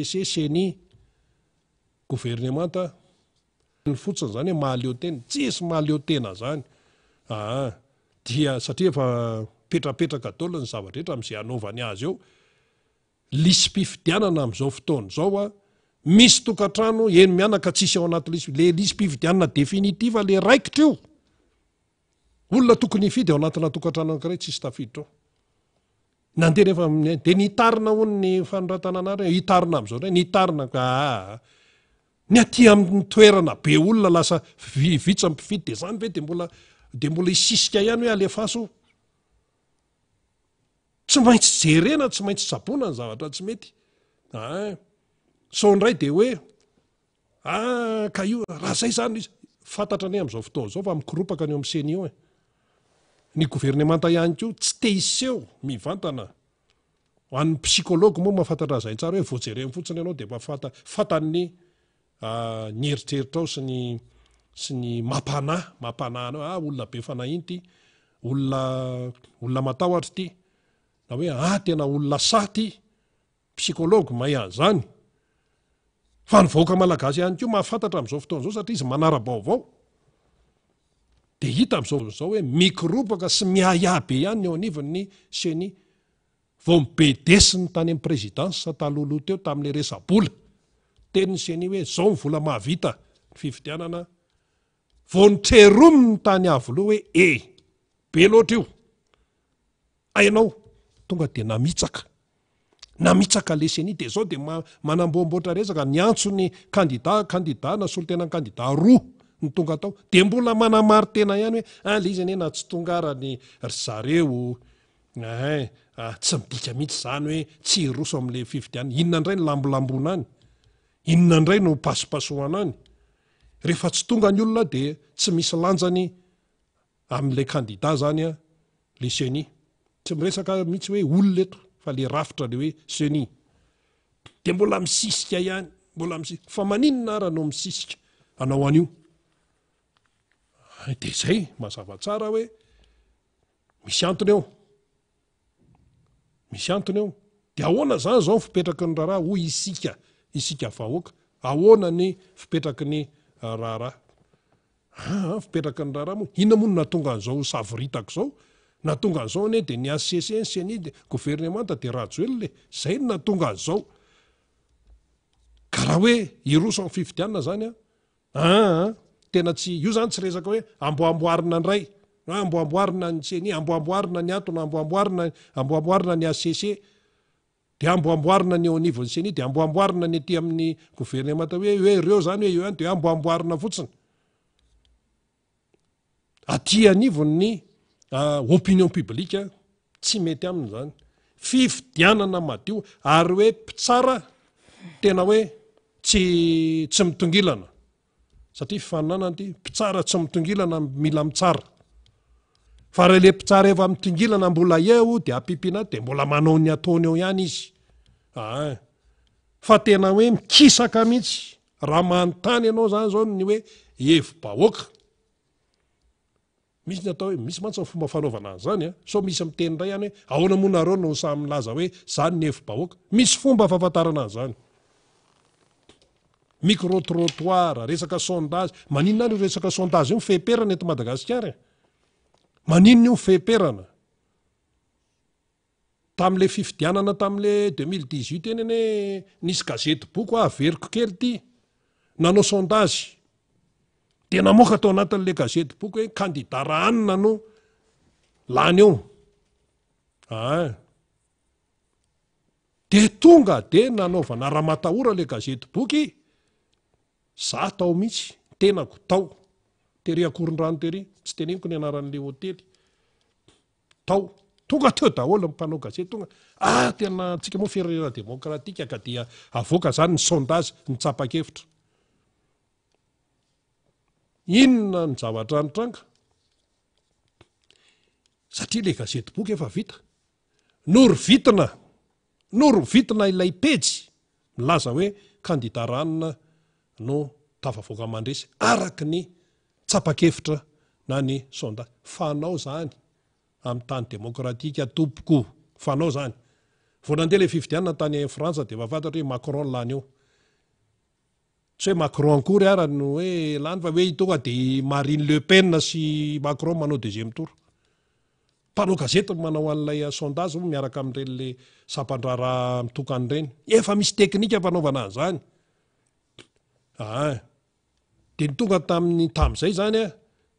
seny gouvernemanta ny fotsiny zany hoe mahaleo tena tsisy mahaleo tena zany dia satria efa petrapetraka daholo ny zavatra rehetra amin'izay anaovany azy eo. Lisym-pifidianana amin'izao fotoana zao misy tokantrano eny mianaka tsisy ao anaty le lisym-pifidianana definitiva le raikitra io olona tokony hifidy ao anatina tokantrano anankiray tsisy tafiditra ao. Nandeha rehefa de nitarina hono ny fanoratana anary hitarina amin'izao ndray nitarina ny aty amin'ny toerana be olona lasa vitsa mpifidy de zany ve de mbola hisisika ihany hoe alefaso tsy maintsy jerena tsy maintsy tsabona ny zavatra tsy mety so ndray de hoe ka io raha zay zany fantatra ny amin'izao fotoana zao fa mikiropaka ny eo amin'ny seny io ny gouvernemanta ihany ko tsy te hiseho mivantana ho an'ny psikology moa mahafantatra zay tsara hoe voajereny fotsiny ianao de fantany ny eritreritra ao sy ny mampananao olona be fanahinty olona matahotra ty na hoe tena olona saty psikology mahay an'izany fa ny vahoaka malagasy ihany ko mahafantatra amin'izao fotoana zao satria izy manara-baovao de hita amin'izao hoe mikiropaka sy miahiabe ihany eo anivon'ny seny vao mibedesiny tany amin'ny présidence talohaloha teo tamin'le resabola teny seny hoe zao ny vola mahavita ny fifidianana vao nitreromy ny tany avoloha hoe be loatra io ainao tonga de namitsaka le seny de zao de manamboamboatra resaka ny antso ny kandida na solotena kandida roa ny tonga tao de mbola manamary tena ihany hoe le izy anie na tsy tonga arany ry zareo tsy midika mihitsy zany hoe tsy hiroso amin'le fifidianana inona indray ny lambolambona any inona indray no pasipasohana any rehefa tsy tonga ny olona de tsy misy lanjany amin'le kandida zany le seny tsy miresaka mihitsy hoe olona eto fa le rafitra le hoe seny de mbola misisika ihany fa maninona ara no misisika anao an'io de zay mazava tsara hoe misy antony eo de ahoana zany zao ny fipetraky ny raharaha hoy isika vahoaka ahoana ny fipetraky ny raharaha fipetraky ny raharaha moa inona moa no natonga an'izao savoritako zao natonga an'izao anie de ny ACC ny CNI de gouvernemanta de rajoelona zay no natonga an'izao ka raha hoe iroso amin'ny fifidianana zany tena tsy io zany tsy resaka hoe amboamboarina ndray amboamboarina ny CNI amboamboarina ny atona amboamboarina ny ACC de amboamboarina ny eo anivon'ny CNI de amboamboarina ny aty amin'ny gouvernemanta hoe ireo zany hoe eo ihany de amboamboarina fotsiny aty anivon'ny opinion publique tsy mety aminy zany fifidianana madio ary hoe mpitsara tena hoe tsy mitongilana satria fifaninana ty mpitsara tsy mitongilana mila mitsara fa raha le mpitsara efa mitongilana mbola eo de ampipina de mbola manao ny ataony eo ihany izy fa tena hoe mikisaka mihitsy raha manontany ianao zany zao ny hoe hevi-bahoaka misy ny atao hoe misy mantsy ny fomba fanaovana an'izany so misy miteny ndray ihany hoe ahoana moa nareo no samy milaza hoe zany ny hevi-bahoaka misy fomba fahafantarana an'izany micro-trottoir resaka sondage maninona any io resaka sondage io mifeperana eto Madagasikara maninona io mifeperana tam'le fifidianana tam'le 2018 eny ane nisy gazety boky averiko kely ty nanao sondage de namoaka tao anatin'le gazety boky hoe kandida rahanina no lany eo de tonga de nanaovana raha matahora le gazety boky za tao mihitsy tenako tao tery akoron-drano tery tsy teneniko ny anaran'le hotely tao tonga teo daholo mpanao gazety tonga tena tsika moa firenena demokratika ka dia avoaka zany ny sondage ny tsapa-kevitra inona ny zavatra nitranga satria le gazety boky efa vita norovitina ilay pejy milaza hoe kandida ranona no tafavoaka mandresy araky ny tsapa-kevitra na ny sondage fanao zany amin'ny tany demokratika tompoko fanao zany vao nandeha ilay fifidianana tany Frantsa dia vafantatra hoe Macron lany eo. Tsy hoe Macron akory ara no hoe lany fa hoe tonga dia Marine Le Pen sy Macron manao deuxième tour. Mpanao gazety manao an'ilay sondage miaraka amin'ireny le sampandrara mitokany ireny. Efa misy teknika fanaovana an'izany. Dia ny tonga tamin'izay zany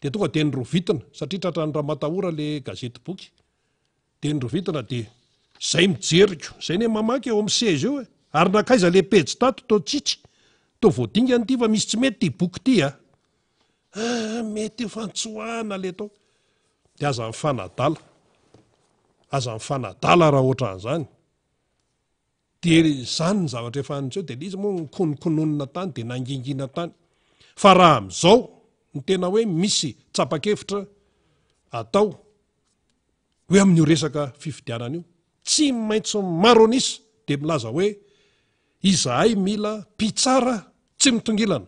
dia tonga dia nyrovitina satria tratra ny Ramatahora le gazety boky. Dia nyrovitina dia zay mijeriko, zay ne mamaky eo amin'ny seza eo ary nakaiza le pejy tato to tsitsy, to voadingany ty fa misy tsy mety ty boky ty mety fantsoana le to. Dia aza mifanadala raha ohatra an'izany. Dia zany ny zavatra efa an'izao dia izy moa kononkononina tany dia nangingina tany. Fa raha amin'izao ny tena hoe misy tsapa-kevitra atao hoe amin'io resaka fifidianana io, tsy maintsy maronisa dia milaza hoe izahay mila mpitsara tsy mitongilana,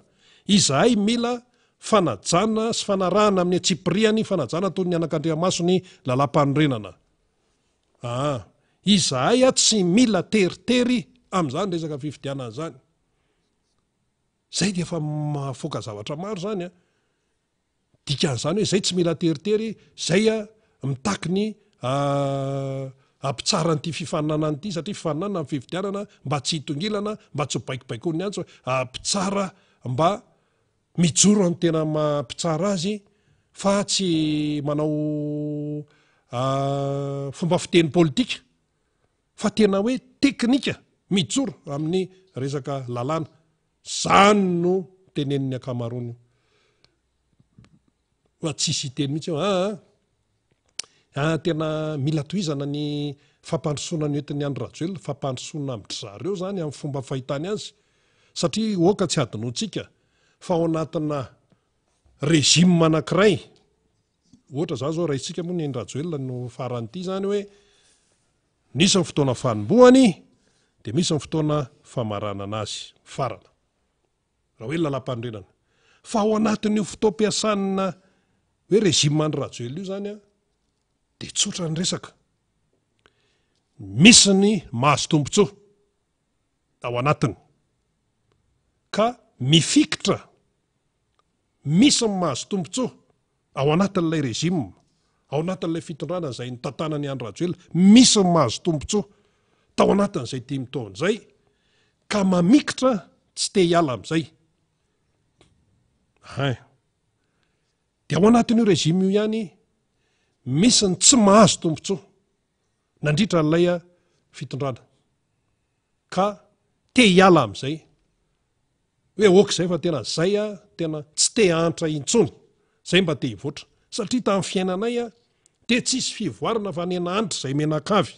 izahay mila fanajana sy fanarahana amin'ny atsipiriany, fanajana toy ny anak'Andriamasony lalam-panorenana. Izahay tsy mila teritery amin'izany resaka fifidianana zany. Zay dia efa mahafoaka zavatra maro zany dikan'izany hoe zay tsy mila teritery, zay mitaky ny ampitsara n'ity fifaninanana ity, satria fifaninana amin'ny fifidianana mba tsy hitongilana, mba tsy ho baikobaikoan'ny antso, ampitsara mba mijoro amin'ny tena mampitsara azy, fa tsy manao fomba fiteny politika, fa tena hoe teknika mijoro amin'ny resaka lalàna. Zany no tenen'ny akamarony fa tsisy teny mihitsy tena mila tohizana ny fampandrosoana ny entin'ny Andry Rajoelina, fampandrosoana amin'ny zareo zany amin'ny fomba fahitany azy, satria oka tsy adinoantsika fa ao anatina rejime anankiray, ohatra zany zao raha isika moa ny Andry Rajoelina no faran'ity zany hoe nisy ny fotoana fanombohany dia misy ny fotoana famaranana azy farana, raha hoe lalam-panorenana. Fa ao anatin'io fotoam-piasana hoe rejime Andry Rajoelina io zany dia tsotra ny resaka, misy ny mahazo tombotsoa ao anatiny ka mifikitra, misy ny mahazo tombotsoa ao anatin'ilay rejime, ao anatin'ilay fitondrana izay nitantanany Andry Rajoelina, misy ny mahazo tombotsoa tao anatin'izay 10 taona izay ka mamikitra tsy te hiala amin'izay. Dia ao anatin'io rejime io ihany misy ny tsy mahazo tombotsoa nandritra n'ilay fitondrana ka te hiala amin'izay, hoe okizay fa tena zay tena tsy te hantra intsony, zay mba te hivoatra, satria tamin'ny fiainanay dia tsisy fivoarana fa ny anahantry izay menakavy.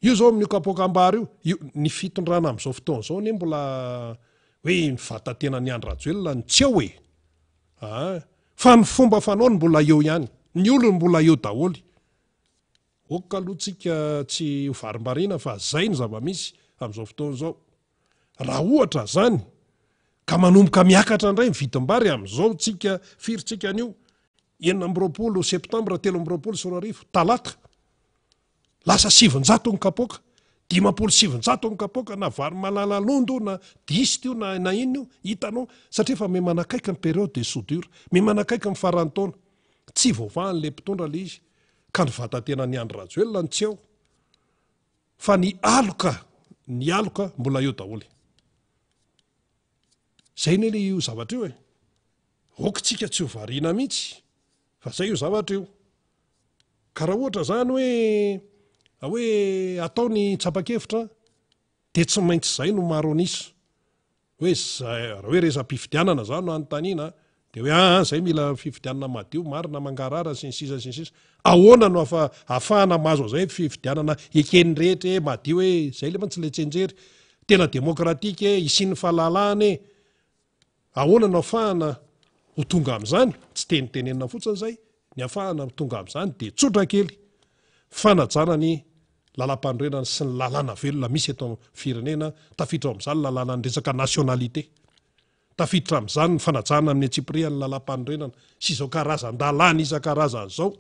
Io zao amin'ny kapoakam-bary io ny fitondrana amin'izao fotoana izao ne mbola hoe ny vatantenan'ny Andry Rajoelina ny tsy eo fa ny fomba fanaony mbola eo ihany, ny olony mbola eo daholy. Oka aloha tsika tsy ho varimbariana fa zay ny zava-misy amin'izao fotoana izao. Raha ohatra zany ka manomboka miakatra indray ny vidim-bary amin'izao tsika firitsika an'io 9 septambra 13 talata, lasa 700 ny kapoaka, 570 ny kapoaka, na vary malalalondo na disty io na inona io, hitanao satria fa may manakaiky ny période de soudure, may manakaiky ny faran'ny taona, tsy voavahan'le mpitondra le izy ka ny vatantenan'ny Andry Rajoelina ny tsy eo fa ny aloka mbola eo daholy. Zay ne le io zavatra io okitsika tsy ho variana mihitsy fa zay io zavatra io. Ka raha ohatra zany hoe atao ny tsapa-kevitra dia tsy maintsy zay no maronisa hoe raha hoe resa-pifidianana zany no anontaniana dia hoe zay mila fifidianana madio marina mangarara sy ny sisa sy ny sisa. Ahoana no ahafahana mahazo zay fifidianana ekeny rehetra madio hoe zay le tsy le tsenjery tena demokratika isin'ny fahalalahana ahoana no ahafahana ho tonga amin'izany, tsy tenitenenina fotsiny zay, ny ahafahana ho tonga amin'izany dia tsotra kely, fanajana ny lalam-panorenana sy ny lalàna velona misy eto amin'ny firenena, tafiditra amin'izany lalàna ny resaka nationalité, tafiditra amin'izany ny fanajana amin'ny atsipiriany ny lalam-panorenana sy izao karazan-dalàna isan-karazany izao.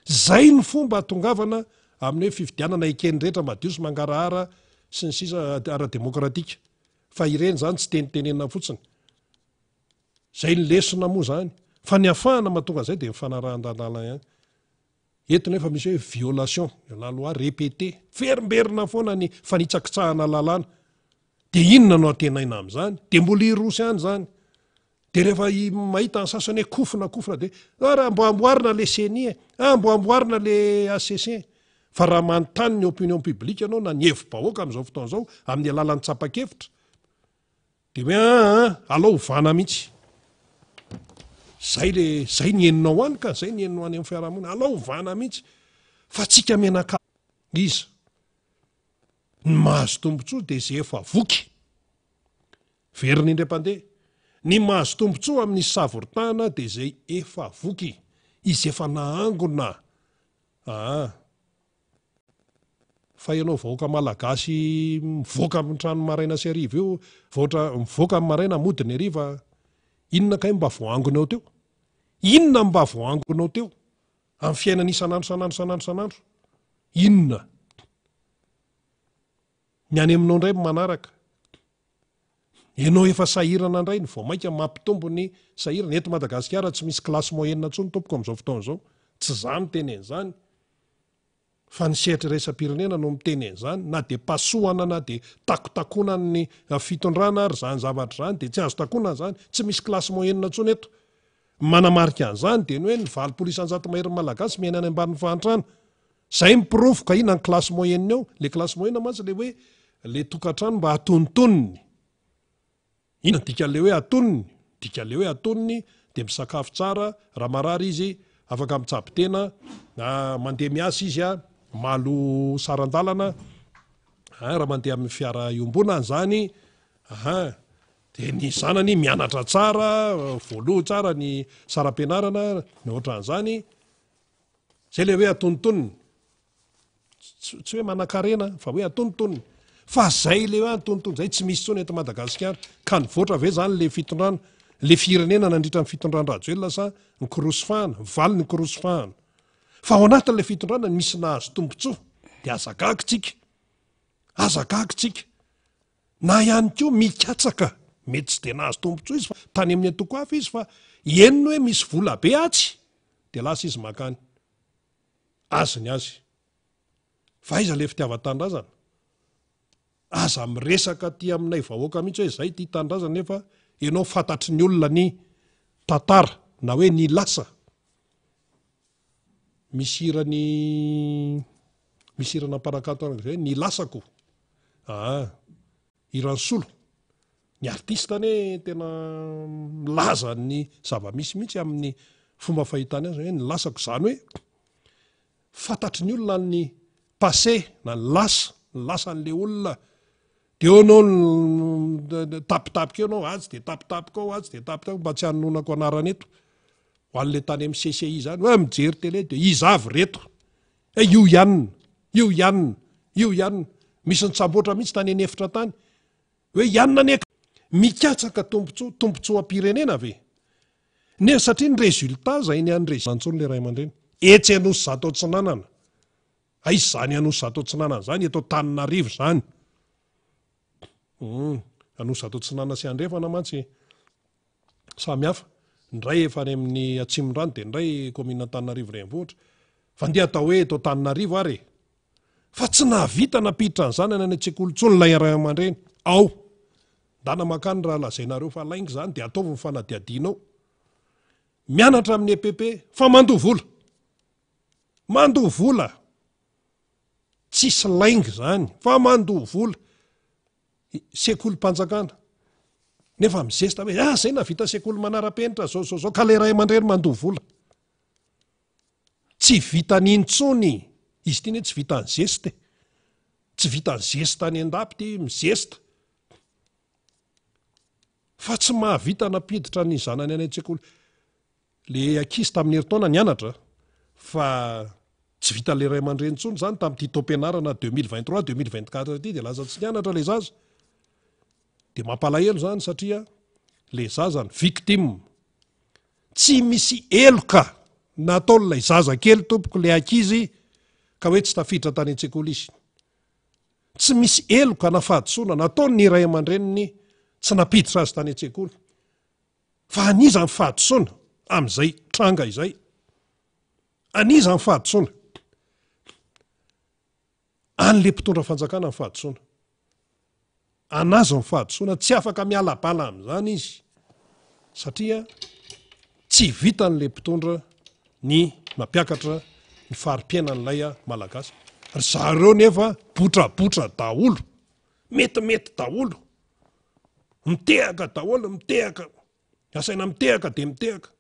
Zay ny fomba hatongavana amin'ny hoe fifidianana ekeny rehetra madio sy mangarahara sy ny sisa ara-demokratika fa ireny zany tsy tenitenenina fotsiny zay ny lesona moa zany fa ny afahana mahatonga zay dia mifanarahan-dalàna ihany eto nefa misy hoe violation la loi répété ferimberina foana ny fanitsakitsahana lalàna de inona no atenaina amin'izany de mbola irosy ihany zany de rehefa mahita ny sasany hoe kofina de raha mbo amboarina le CNI mbo amboarina le ACC fa raha manontany ny opinion publique ianao na ny hevi-bahoaka amin'izao fotoana izao amin'ny alalan'ny tsapa-kevitra de hoe alao hovana mihitsy zay ny eninao any ka zay ny eninao any amin'ny fiarahamonina alao hovana mihitsy fa tsika menaka iza ny mahazo tombotsoa de zay efa voky veriny indray-pandeha ny mahazo tombotsoa amin'ny savoritahana de zay efa voky izy efa nahangona fa ianao vahoaka malagasy mivoaka amin'ny trano maraina sy ariva io mivoaka amin'ny maraina modiny ariva inona kay mba voangonao teo inona mba voangonao teo amin'ny fiainana isanandro inona ny any aminao indray manaraka ianao efa sahirana indray ny vao mainka mampitombo ny sahirana eto Madagasikara tsy misy klasy moyenne ntsony tompoko amin'izao fotoana izao tsy zany tenen'izany fa ny sehatra raisam-pirenena no miteny an'izany na de pasohana na de takotakona ny fitondrana ary zany zavatra zany de tsy azo takonana zany tsy misy klasy moyenne ntsony eto manamarika an'izany de ny hoe ny valopolo isanjato mahery malagasy miaina any ambanin'ny fahantrana zay miprovoka ina ny klasy moyenne eo le klasy moyenne mantsy le hoe le tokantrano mba atontoniny ina dika le hoe atoniny dika le hoe atoniny de misakafo tsara raha marary izy afaka mitsabitena mandeha miasa izy malo sarandalana raha mandeha amin'ny fiara iombonany zany de ny zanany mianatra tsara voaloha tsara ny saram-pianarana ny ohatran'izany zay le hoe atontoniny tsy hoe manan-karena fa hoe atontoniny fa zay le hoe atontoniny zay tsy misy tsony eto Madagasikara ka nivoatra ve zany le fitondrana le firenena nandritra ny fitondran-drajoelona sa ny korosofahana valy ny korosofahana fa ao anatin'le fitondrana misy nahazo tombotsoa de azakakitsika na ihany koa mikatsaka mety tsy de nahazo tombotsoa izy fa tany amin'ny atoko hafa izy fa eniny hoe misy vola be atsy de lasa izy makany azony azy fa iza le fitiavan-tandrazana aza miresaka ty aminay vahoaka mihitsy hoe zay ty tandrazana nefa ianao fantatry ny olona ny tantara na hoe ny lasa misirana parakato zay ny lasako iransolo ny artista ne tena milaza ny zava-misy mihitsy amin'ny fomba fahitany azy hoe ny lasako zany hoe fantatry ny olona ny passé na ny lasan'le olona de eo anao tapitapika eo anao atsy de tapitapika ao atsy de tapitapika mba tsy hanonako anarana eto ho an'le tany amin'ny CCI zany hoe mijery tele de izavy reto io ianina misy nitsamboatra mihitsy tany anefitra tany hoe ianina neka mikatsaka tombotsoa am-pirenena ve ne satria ny résultat zay ny an'ny antsony le ray aman-dreny etsy anosy zato tsinanana aizy zany anosy zato tsinanana zany eto Taninarivo zany anosy zato tsinanana sy andrefana mantsy samy hafa ndray efa any amin'ny Atsimondrano de ndray commune Taninarivo renivohitra fa ndia atao hoe eto Taninarivo ary fa tsy nahavita napiditra ny zanany any an-tsekoly tsony lay ray aman-dreny ao ndana makany raha lazainareo fa laingy zany de ataovy ny fanadiadinao mianatra amin'ny EPP fa mandoha vola tsisy laingy zany fa mandoha vola sekolim-panjakana nefa mizesta hoe zay navita sekoly manara-penitra zao ka le ray aman-dreny mandoha vola tsy vita nintsony izy ty ne tsy vita ny zesta tsy vita ny zesta ny andapy ty mizesta fa tsy mahavita napiditra ny zanany any an-tsekoly le ankizy tamin'ny herintaona nianatra fa tsy vita le ray aman-dreny tsony zany tamin'ity taom-pianarana 2023-2024 ty de lasa tsy nianatra le zaza de mampalahelo zany satria le zaza ny victime tsy misy eloka nataon'ilay zaza kely tompoko le ankizy ka hoe tsy tafiditra tany an-tsekoly izy. Tsy misy eloka nafahadosoana nataony ny ray aman-dreniny tsy napiditra azy tany an-tsekoly. Fa aniza ny fahadosoana amin'izay tranga izay. Aniza ny fahadosoana. An'le mpitondra fanjakana ny fahadosoana. Anazy ny fahadosoana, tsy afaka miala bala amin'izany izy. Satria tsy vitan'le mpitondra ny mampiakatra ny fari-piainan'ilay malagasy. Ry zareo nefa botrabotra daholo, metimety daholo, mitehaka daholo, mitehaka, asaina mitehaka dia mitehaka,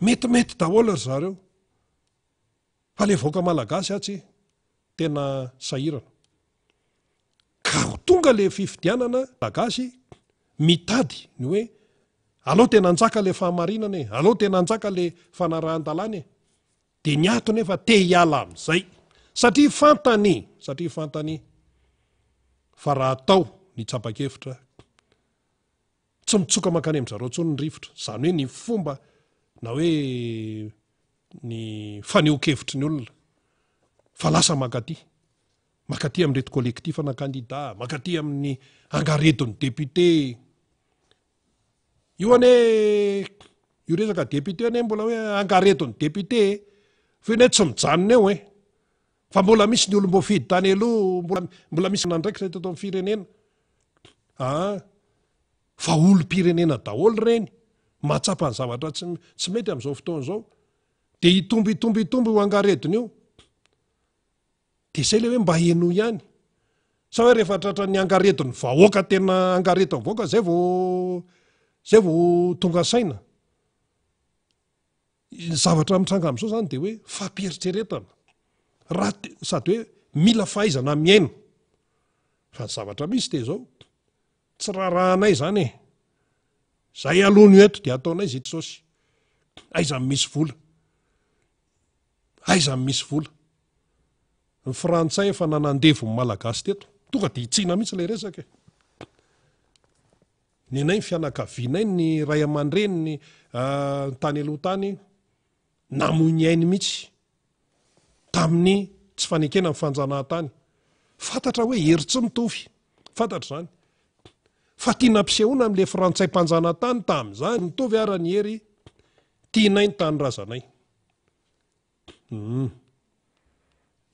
metimety daholo ry zareo. Fa le vahoaka malagasy atsy tena sahirana. Ka ho tonga le fifidianana malagasy mitady ny hoe alao tena anjaka le fahamarinana e, alao tena anjaka le fanarahan-dalàna e, dia ny ato nefa te hiala amin'izay. Satria fantany. Fa raha atao ny tsapa-kevitra, tsy mitsoka mankany amin'izareo intsony ny rivotra. Izany hoe ny fomba na hoe ny faneho-kevitry ny olona. Fa lasa mankaty amin'reto kolektifana kandida, mankaty amin'ny angaredon'ny député. Io resaka député ane mbola hoe angaredon'ny député, fa io tsy mijanona eo e. Fa mbola misy ny olom-boafidy tany aloha, mbola misy nandraikitra teto amin'ny firenena. Fa olom-pirenena daholo reny, mahatsapa ny zavatra tsy mety amin'izao fotoana izao. Dia hitomby ho angaredony io. Dia izay le hoe mba heno ihany. Sa hoe rehefa tratra ny angaredony vahoaka tena angaredony vahoaka, zay vao tonga saina. Ny zavatra mitranga amin'izao zany dia hoe fampieritrretana. Sady hoe mila fahaizana miaina. Fa ny zavatra misy dia izao, tsy rarahanay zany e. Zay aloha eto dia ataonay zay saosy. Aiza misy vola. Ny Frantsay efa nanandevo ny malagasy teto, tonga dia hitsina mihitsy ilay resaka. Ny anay ny fianakavianay, ny ray aman-dreny, ny tany aloha tany, namoy ny ainy mihitsy tamin'ny tsy fanekena ny fanjanahantany. Fantatra hoe hery tsy mitovy, fantatra zany. Fa tiana ampisehoana amin'ilay Frantsay mpanjanahantany tamin'izany, mitovy ara ny hery tianay ny tany razanay.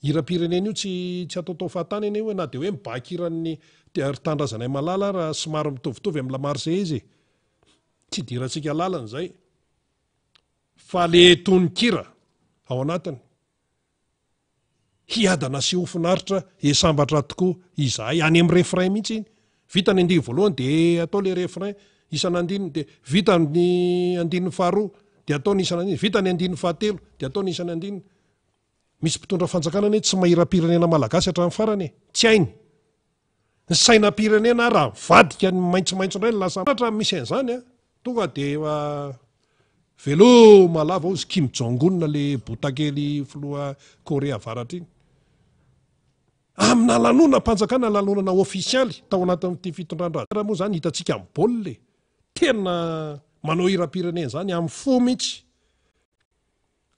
Hira-pirenena io tsy ataotao fahatany anie hoe na dia hoe mibaky hiran'ny tany-razanay malala raha somary mitovitovy amin'ny la Marseillaise. Tsy dirantsika lalana izay. Fa le tonon-kira ao anatiny. Hiadana sy ho finaritra sambatra tokoa izahay any amin'ny refrain mihitsy iny. Vita ny andiny voalohany dia atao le refrain isan'andininy, dia vita ny andininy faharoa dia atao ny isan'andininy, vita ny andininy fahatelo dia atao ny isan'andininy. Misy mpitondra fanjakana anie tsy mahira-pirenena malagasy hatramin'ny farany e, tsy hainy. Ny sainam-pirenena raha vadika ny maitsomaitso indray ny lasa hatra misy an'izany a, tonga dia veloma lava ozy Kim Jong-un le botakely filoha Korea avaratra iny. Amina lanonam-panjakana, lanonana ofisialy tao anatin'ity fitondran-drazana moa zany hitantsika amin'ny baolina. Tena manao hira-pirenena zany amin'ny fo mihitsy.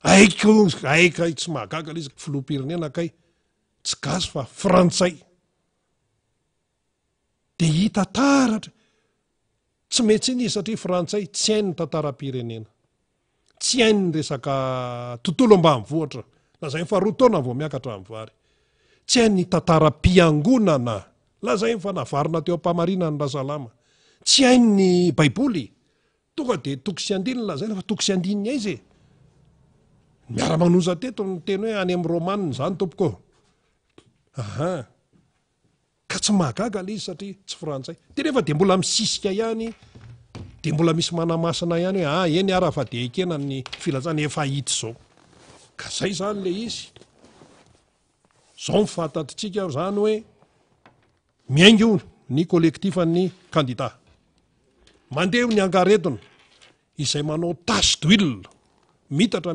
Aika tsy mahagaga izy filoham-pirenena kay tsy gasy fa Frantsay. Dia hita taratra tsy mety iny satria Frantsay tsy hainy ny tantaram-pirenena, tsy hainy ny resaka tontolo ambanivohitra, lazainy fa 2 taona vao miakatra amin'ny vary. Tsy hainy ny tantaram-piangonana, lazainy fa navarina teo am-pamarinana ny Rasalama. Tsy hainy ny baiboly, tonga dia toky sy andininy lazaina fa toky sy andininy aiza e. Miara-manoza teto ny teny hoe any amin'ny Romanina izany tompoko. Ka tsy mahagaga ilay izy satria tsy Frantsay. Dia nefa dia mbola misisika ihany, dia mbola misy manamasina ihany hoe eny ara fa dia ekena ny filanjana efa hita izao. Ka zay zany ilay izy. Izao ny fantatritsika zany hoe miaingo ny kolektifan'ny kandida. Mandeha ny angaredona izay manao tasy d'huile, mitatra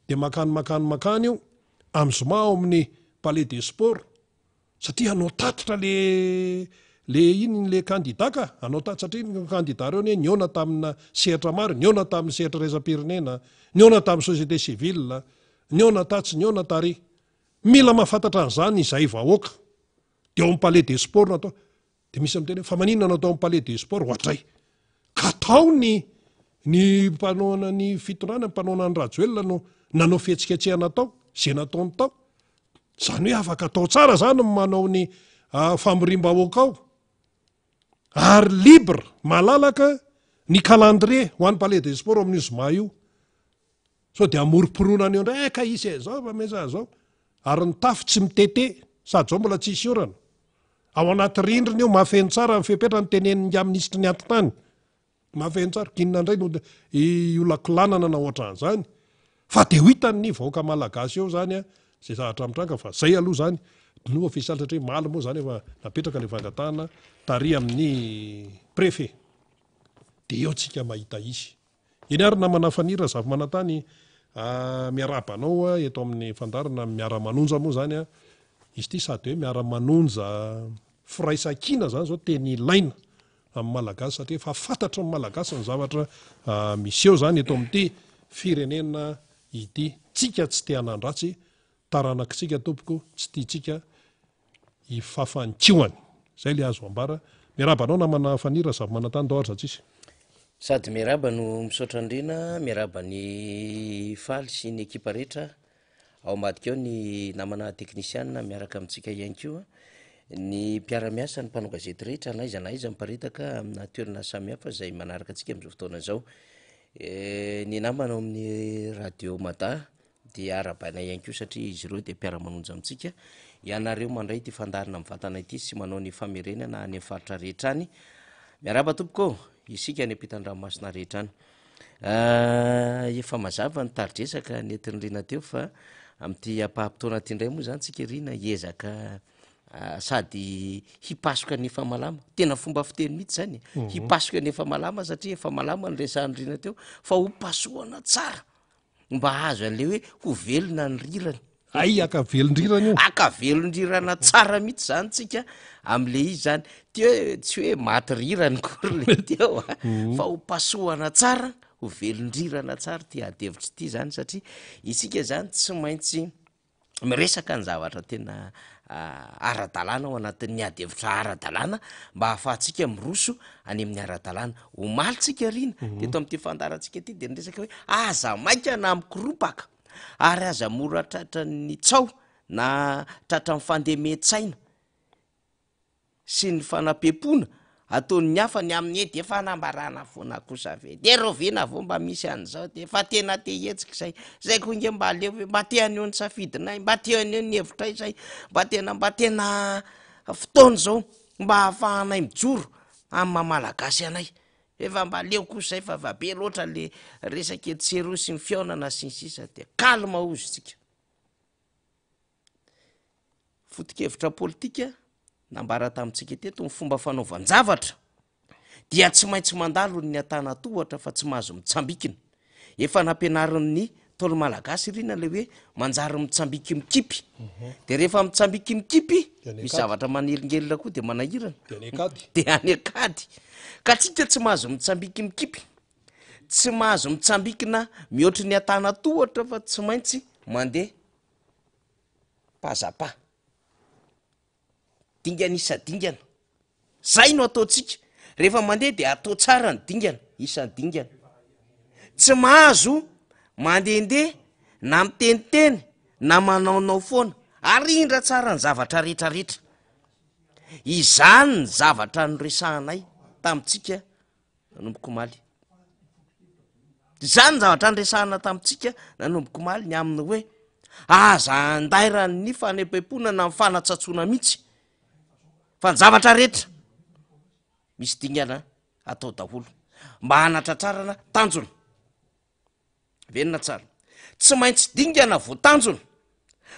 dia makany io amin'ny zoma ao amin'ny Palais des Sports, satria anao tatitra le kandida ka, anao tatitra satria ny kandida reo niona tamina sehatra maro, niona tamin'ny sehatra raisam-pirenena, niona tamin'ny société civile, ny ona tatsy ny ona tary mila mahafantatra an'izany izay vahoaka de ao amin'ny palais des sports natao de misy am'teny fa maninona natao amin'ny palais des sports hoatray ka tao ny mpanaona ny fitondrana mpanona ny rajoelona no nanao fihetsiketsehana tao zay nataony tao zany hoe afaka atao tsara zany manao ny famorim-bahoaka ao ary libre malalaka ny calendrier ho an'ny palais des sports amin'io zoma io so de amorom-pironana eo ndray ka isy zao fa mesa zao ary ny tafy tsy mitete sady zao mbola tsisy orana ao anaty rindrina eo mafeny tsara ny fepetra ny teneniny amin'nisitry ny antitany mafeny tsara kinona indray no iolakolanana na ohatran'izany fa de ho hitany vahoaka malagasy eo zany a zay zavatra mitranga fa zay aloha zany no ofisialy satria maly moa zany efa napetraka le vangatahana tary amin'ny préfet de eo tsika mahita izy eny ary namana fanira zava-manantany miarabanao eto amin'ny fandarana miara-manonja moa zany a izy ty sady hoe miara-manonja firaisakina zany zao teny ilaina amin'ny malagasy satria fa fantatra ny malagasy ny zavatra miseo zany eto amin'ity firenena ity tsika tsy te hanandratsy taranakitsika tompoko tsy tiatsika ifafankihoany zay le azo ambara miarabanao namana fanira zava-manantany dahatra tsisy sady miaraba no misaotra andrina miaraba ny faly sy ny ekipa rehetra ao madika eo ny namana teknisiana miaraka amintsika ihany koa ny mpiara-miasa ny mpanao gazety rehetra na iza miparitaka amina toerana samihafa zay manaraka atsika am'izao fotoana zao ny namana ao amin'ny radio mada de arabaina ihany ko satria izy ireo de mpiara-manonja amintsika ianareo mandray ty fandarina mivatana ity sy manao ny famerenana any faritra rehetra any miaraba tompoko isika ny ampitan-dranomasina rehetra any efa mazava ny taridresaka ny etin'rina teo fa am'ty ampahampitoana ty ndray moa zany tsika rina iezaka sady hipasoka ny efa malama tena fomba fiteny mihitsy zany hipasoka ny efa malama satria efa malama ny resan'rina teo fa ho pasohana tsara mba azo an'le hoe ho velona ny rirany ay akavelondrirana io akavelondrirana tsara mihitsy zany tsika am'le izy zany ty hoe tsy hoe maty rirany kory le teo fa ho pasohana tsara ho velondrirana tsara ty adevitry ty zany satria isika zany tsy maintsy miresaka ny zavatra tena ara-dalàna ao anatin'ny adevitra ara-dalàna mba hahafahantsika miroso any amin'ny ara-dalàna ho malitsika rina teto am'ty fandarantsika ty de niresaka hoe aza maika na amikoropaka ary aza mora tratra ny tsao na tratra mifandeme-tsaina sy ny fanapepona ataony hafa ny amin'ny de efa nambarana foana kosa ve de ro vena vo mba misy an'izao de fa tena te hetsika zay ko inge mba leo hoe mba te aneo ny safidinay mba te aneo ny hevitray zay mba tena fotoana zao mba hahafahanay mijoro amin'ny mamalagasy anay efa mba leo kosa zay fa vabe loatra le resaka etsero sy ny fiaonana sy ny sisa de kalma ozy tsika fotikevitra politika nambara tamintsika teto ny fomba fanaovanjavatra dia tsy maintsy mandalo ny atana tohatra fa tsy mahazo mitsambikina efa nampianarin'ny tolo malagasy rina le hoe manjary mitsambiky mikipy de rehefa mitsambiky mikipy misy zavatra manelingelina koa de manahirana de any akady ka tsika tsy mahazo mitsambiky mikipy tsy mahazo mitsambikina mihoatry ny atana tohatra fa tsy maintsy mandeha pazapa dingana isa dingana zay no ataotsika rehefa mandeha de atao tsara ny dingana isa dingana tsy mahazo mandehandeha na miteniteny na manaonao foana arindra tsara ny zavatra rehetrarehetra izany ny zavatra nyresahanay tamitsika nanomboko maly izany ny zavatra nyresahana tamitsika nanomboko maly ny aminy hoe aza andairany fanepepona na mifanatsatsona mihitsy fa ny zavatra rehetra misy dingana atao daholo mba hanatratrarana tanjona venona tsara tsy maintsy dingana vo tanjona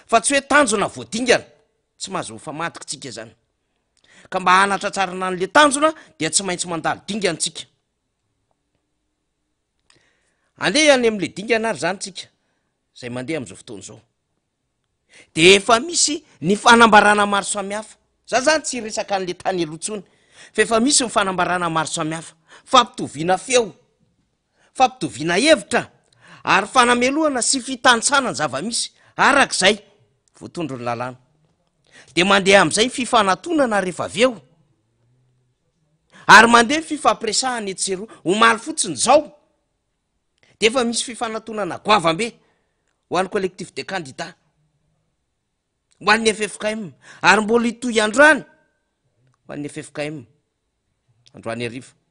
fa tsy hoe tanjona vo dingana tsy mahazo ho famatiko tsika zany ka mba hanatratrarana an'le tanjona dia tsy maintsy mandalo dingantsika andeha any am'le dingana ary zany tsika zay mandeha am'izao fotoana zao de efa misy ny fanambarana maro samihafa za zany tsy resaka an'le tany elotsony fa efa misy ny fanambarana maro samihafa fampitoviana feo fampitoviana hevitra ary fanamelohana sy fitantsana ny zava-misy arak'izay voatondro ny lalàna de mandeha am'izay fifanantonana rehefa avy eo ary mandeha fifampiresahany etseroa omaly fotsiny zao de efa misy fifanantonana goavam-be ho an'ny collectif de candidat ho an'ny FFKM ary mbola itoy androany ho an'ny FFKM androany ariva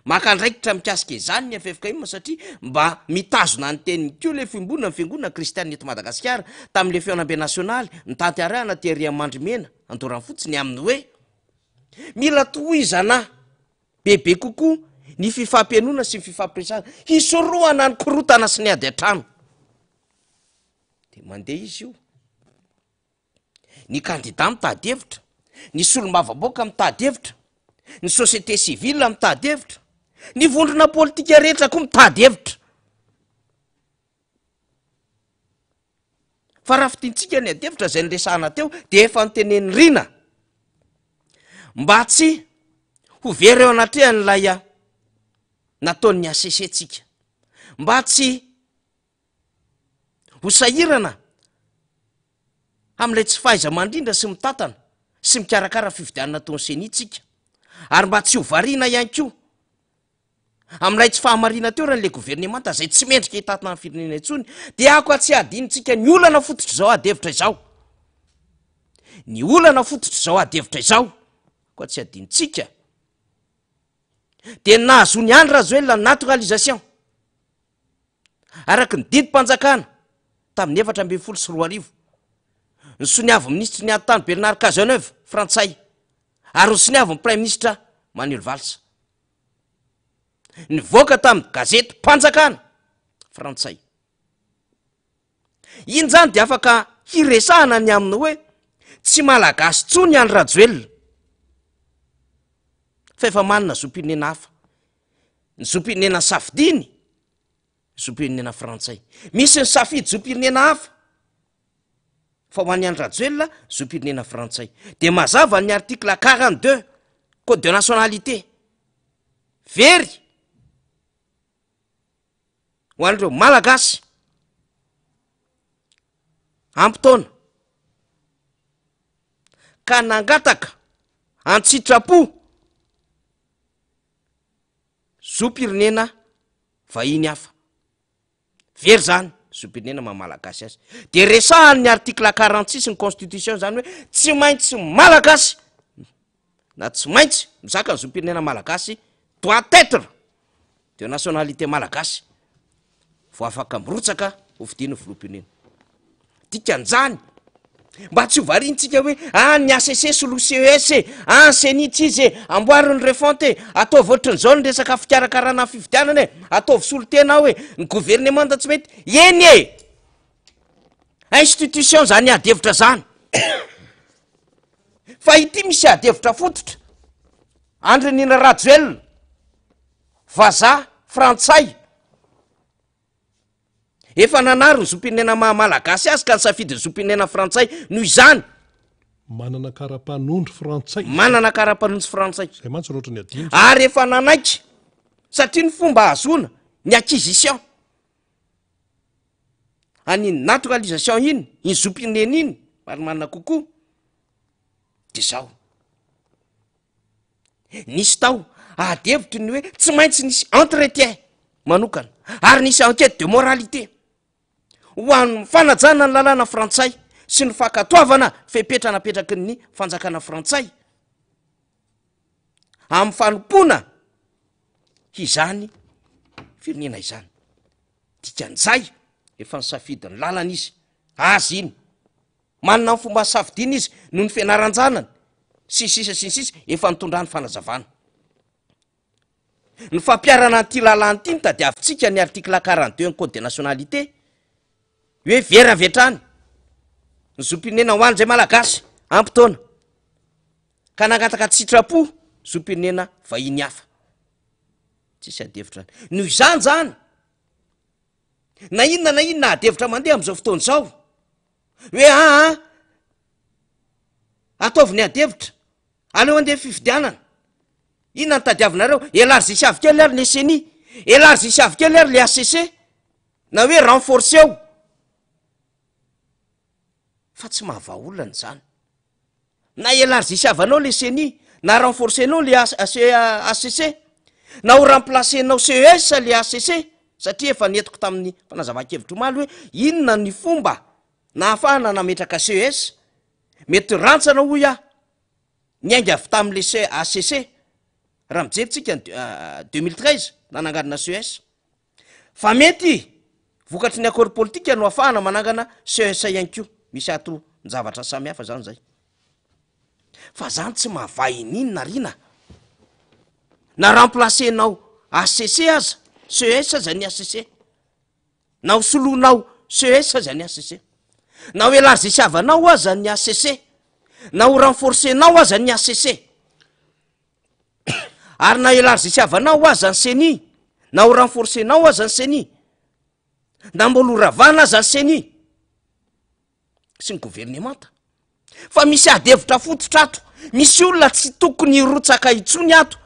makandraikitra mikasika izany ny FFKM satria mba mitazona ny teniny keo le fimbonina ny fiangonana kristianina eto Madagasikara tamin'le feonambe nasionaly ny tanterahana tery amandrimena andorany fotsiny amin'ny hoe mila tohizana bebe kokoa ny fifampianona sy ny fifampiresahana hisorohana ny korotana sy ny ady an-trano de mandeha izy io ny candidat mitady hevitra ny solom-bavaboaka mitady hevitra ny société civile mitady hevitra ny vondrona politika rehetra koa mitady hevitra fa raha fitintsika ny ady hevitra zay nyresahana teo de efa nyteneny rina mba tsy ho very eo anatrehan'ilay nataon'ny ACC-tsika mba tsy ho sahirana am'ilay tsy fahaiza mandrindra sy mitantana sy mikarakara fividianana taon'ny senitsika ary mba tsy ho variana ihany koa am'ilay tsy fahamarina teo ran'le gouvernemanta zay tsy mendrika hitatana ny firenena intsony de ako tsy adinitsika ny olana fototra izao adevitra izao ny olana fototra izao adevitra izao ko tsy adinitsika de nahazo ny andra azo hoe la naturalisation araky ny didim-panjakana tamin'ny 724 ny soniavo ministre ny ady-tany Bernard Cazeneuve frantsay ary ny soniavo ny prime ministre Manuel Valls nivoaka tamin'ny gazety mpanjakana frantsay iny zany de afaka hiresahana ny aminy hoe tsy malagasy tsony any rajoelona fa efa manana zom-pirenena hafa ny zom-pirenena safidiny zom-pirenena frantsay misy ny safidy zom-pirenena hafa fa ho an'ny any rajoelona zom-pirenena frantsay de mazava ny article 42 code de nationalité very ho an'ireo malagasy ampitaona ka nangataka antsitrapo zom-pirenena vahiny hafa very zany zom-pirenena mamalagasy azy de resahany ny article 46 ny constitution zany hoe tsy maintsy malagasy na tsy maintsy mizaka ny zom-pirenena malagasy doit être de nationalité malagasy vo afaka mirotsaka ho fidiny filoham-pirenena dikan'izany mba tsy ho variantsika hoe ny ACC solo CES ny senitsy izy amboariny refonte ataovy ohatrany zao ny resaka fikarakarana fividianana e ataovy solotena hoe ny gouvernement tsy mety eny institution zany adevitra zany fa ity misy adevitra fototra andrenina rajoelona vazaha frantsay efa nanary ny zom-pirenena malagasy azy ka ny safidy ny zom-pirenena frantsay noho izany manana kara-panondro frantsay manana kara-panondro frantsay zay mantsy roatra ny adiny ary efa nanaiky satria ny fomba azona ny acquisition aniny naturalisation iny iny zom-pirenena iny ary manana kokoa de zao nisy tao adevitry ny hoe tsy maintsy nisy entretien manokana ary nisy enquête de moralité ho an'ny fanajana ny lalàna frantsay sy ny fakatoavana fepetranapetraky ny fanjakana frantsay amin'ny fanompona izany firenena izany dikan'izay efa ny safidy ny lalana izy azy iny manana ny fomba safidiny izy noho ny fianaran-janany sisisa sinsisa efa nitondrany fanazavana ny fampiarana an'ity lalany ity ny tadiavitsika ny article 42 ny code de nationalité hoe vera avetrany ny zom-pirenena ho an'izay malagasy ampitaona ka nangataka tsitrapo zom-pirenena vahiny hafa tsisy adevitra noho izany zany na inona adevitra mandeha am'izao fotoana izao hoe ataovy ny adevitra aleo andeha fifidianana inona ny tadiavinareo élargissy avy kely ary le CENI élargissy avy kely ary le ACC na hoe renforce eo fa tsy mahavaolana zany na élargisiavanao le CENI na renforcenao le ACC na ho remplacenao CES le ACC satria efa netiko tamin'ny fanazava-kevitro maly hoe inona ny fomba na ahafahana nametraka CES mety rantsana hoy a niainga avy tamin'le ACC raha mijeritsika 2013 nananganana CES fa mety vokatry ny accord politika no ahafahana manangana CES ihany ko misy ato zavatra samihafa zany zay fa zany tsy mahavain'inona rina na remplacenao ACC aza CES aza ny ACC na ho solonao CES aza ny ACC na ho élargisiavanao aza ny ACC na ho renforcenao aza ny ACC ary na élargisiavanao aza ny CENI na ho renforcenao aza ny CENI na mbola ho ravana aza ny CENI sy ny gouvernemanta fa misy adevitra fototra ato misy olona tsy tokony rotsaka itsony ato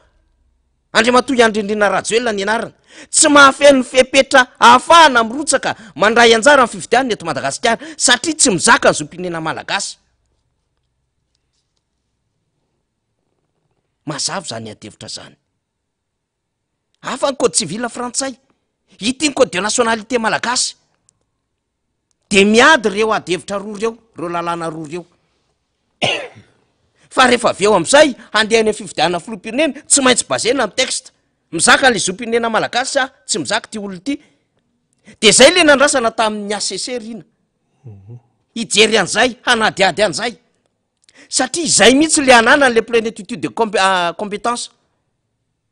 Andriamatoa Andrindrina Rajoelina ny anarana tsy mahafeno fepetra ahafahana mirotsaka mandray anjara ny fifidianana eto Madagasikara satria tsy mizaka ny zompinena malagasy mazava zany adevitra zany hafa ny code civil frantsay ity ny code de nationalité malagasy de miady reo adevitra roa reo lalàna roa reo fa rehefa avy eo am'izay handehany ny fifidianana filoham-pirenena tsy maintsy bazena amin'ny texte mizaka an'le zompinena malagasy a tsy mizaka ty olo ity de zay le nandrasana tamin'ny ACC rina hijery an'izay hanadiady an'izay satria izay mihitsy le anana le plénitude de compétence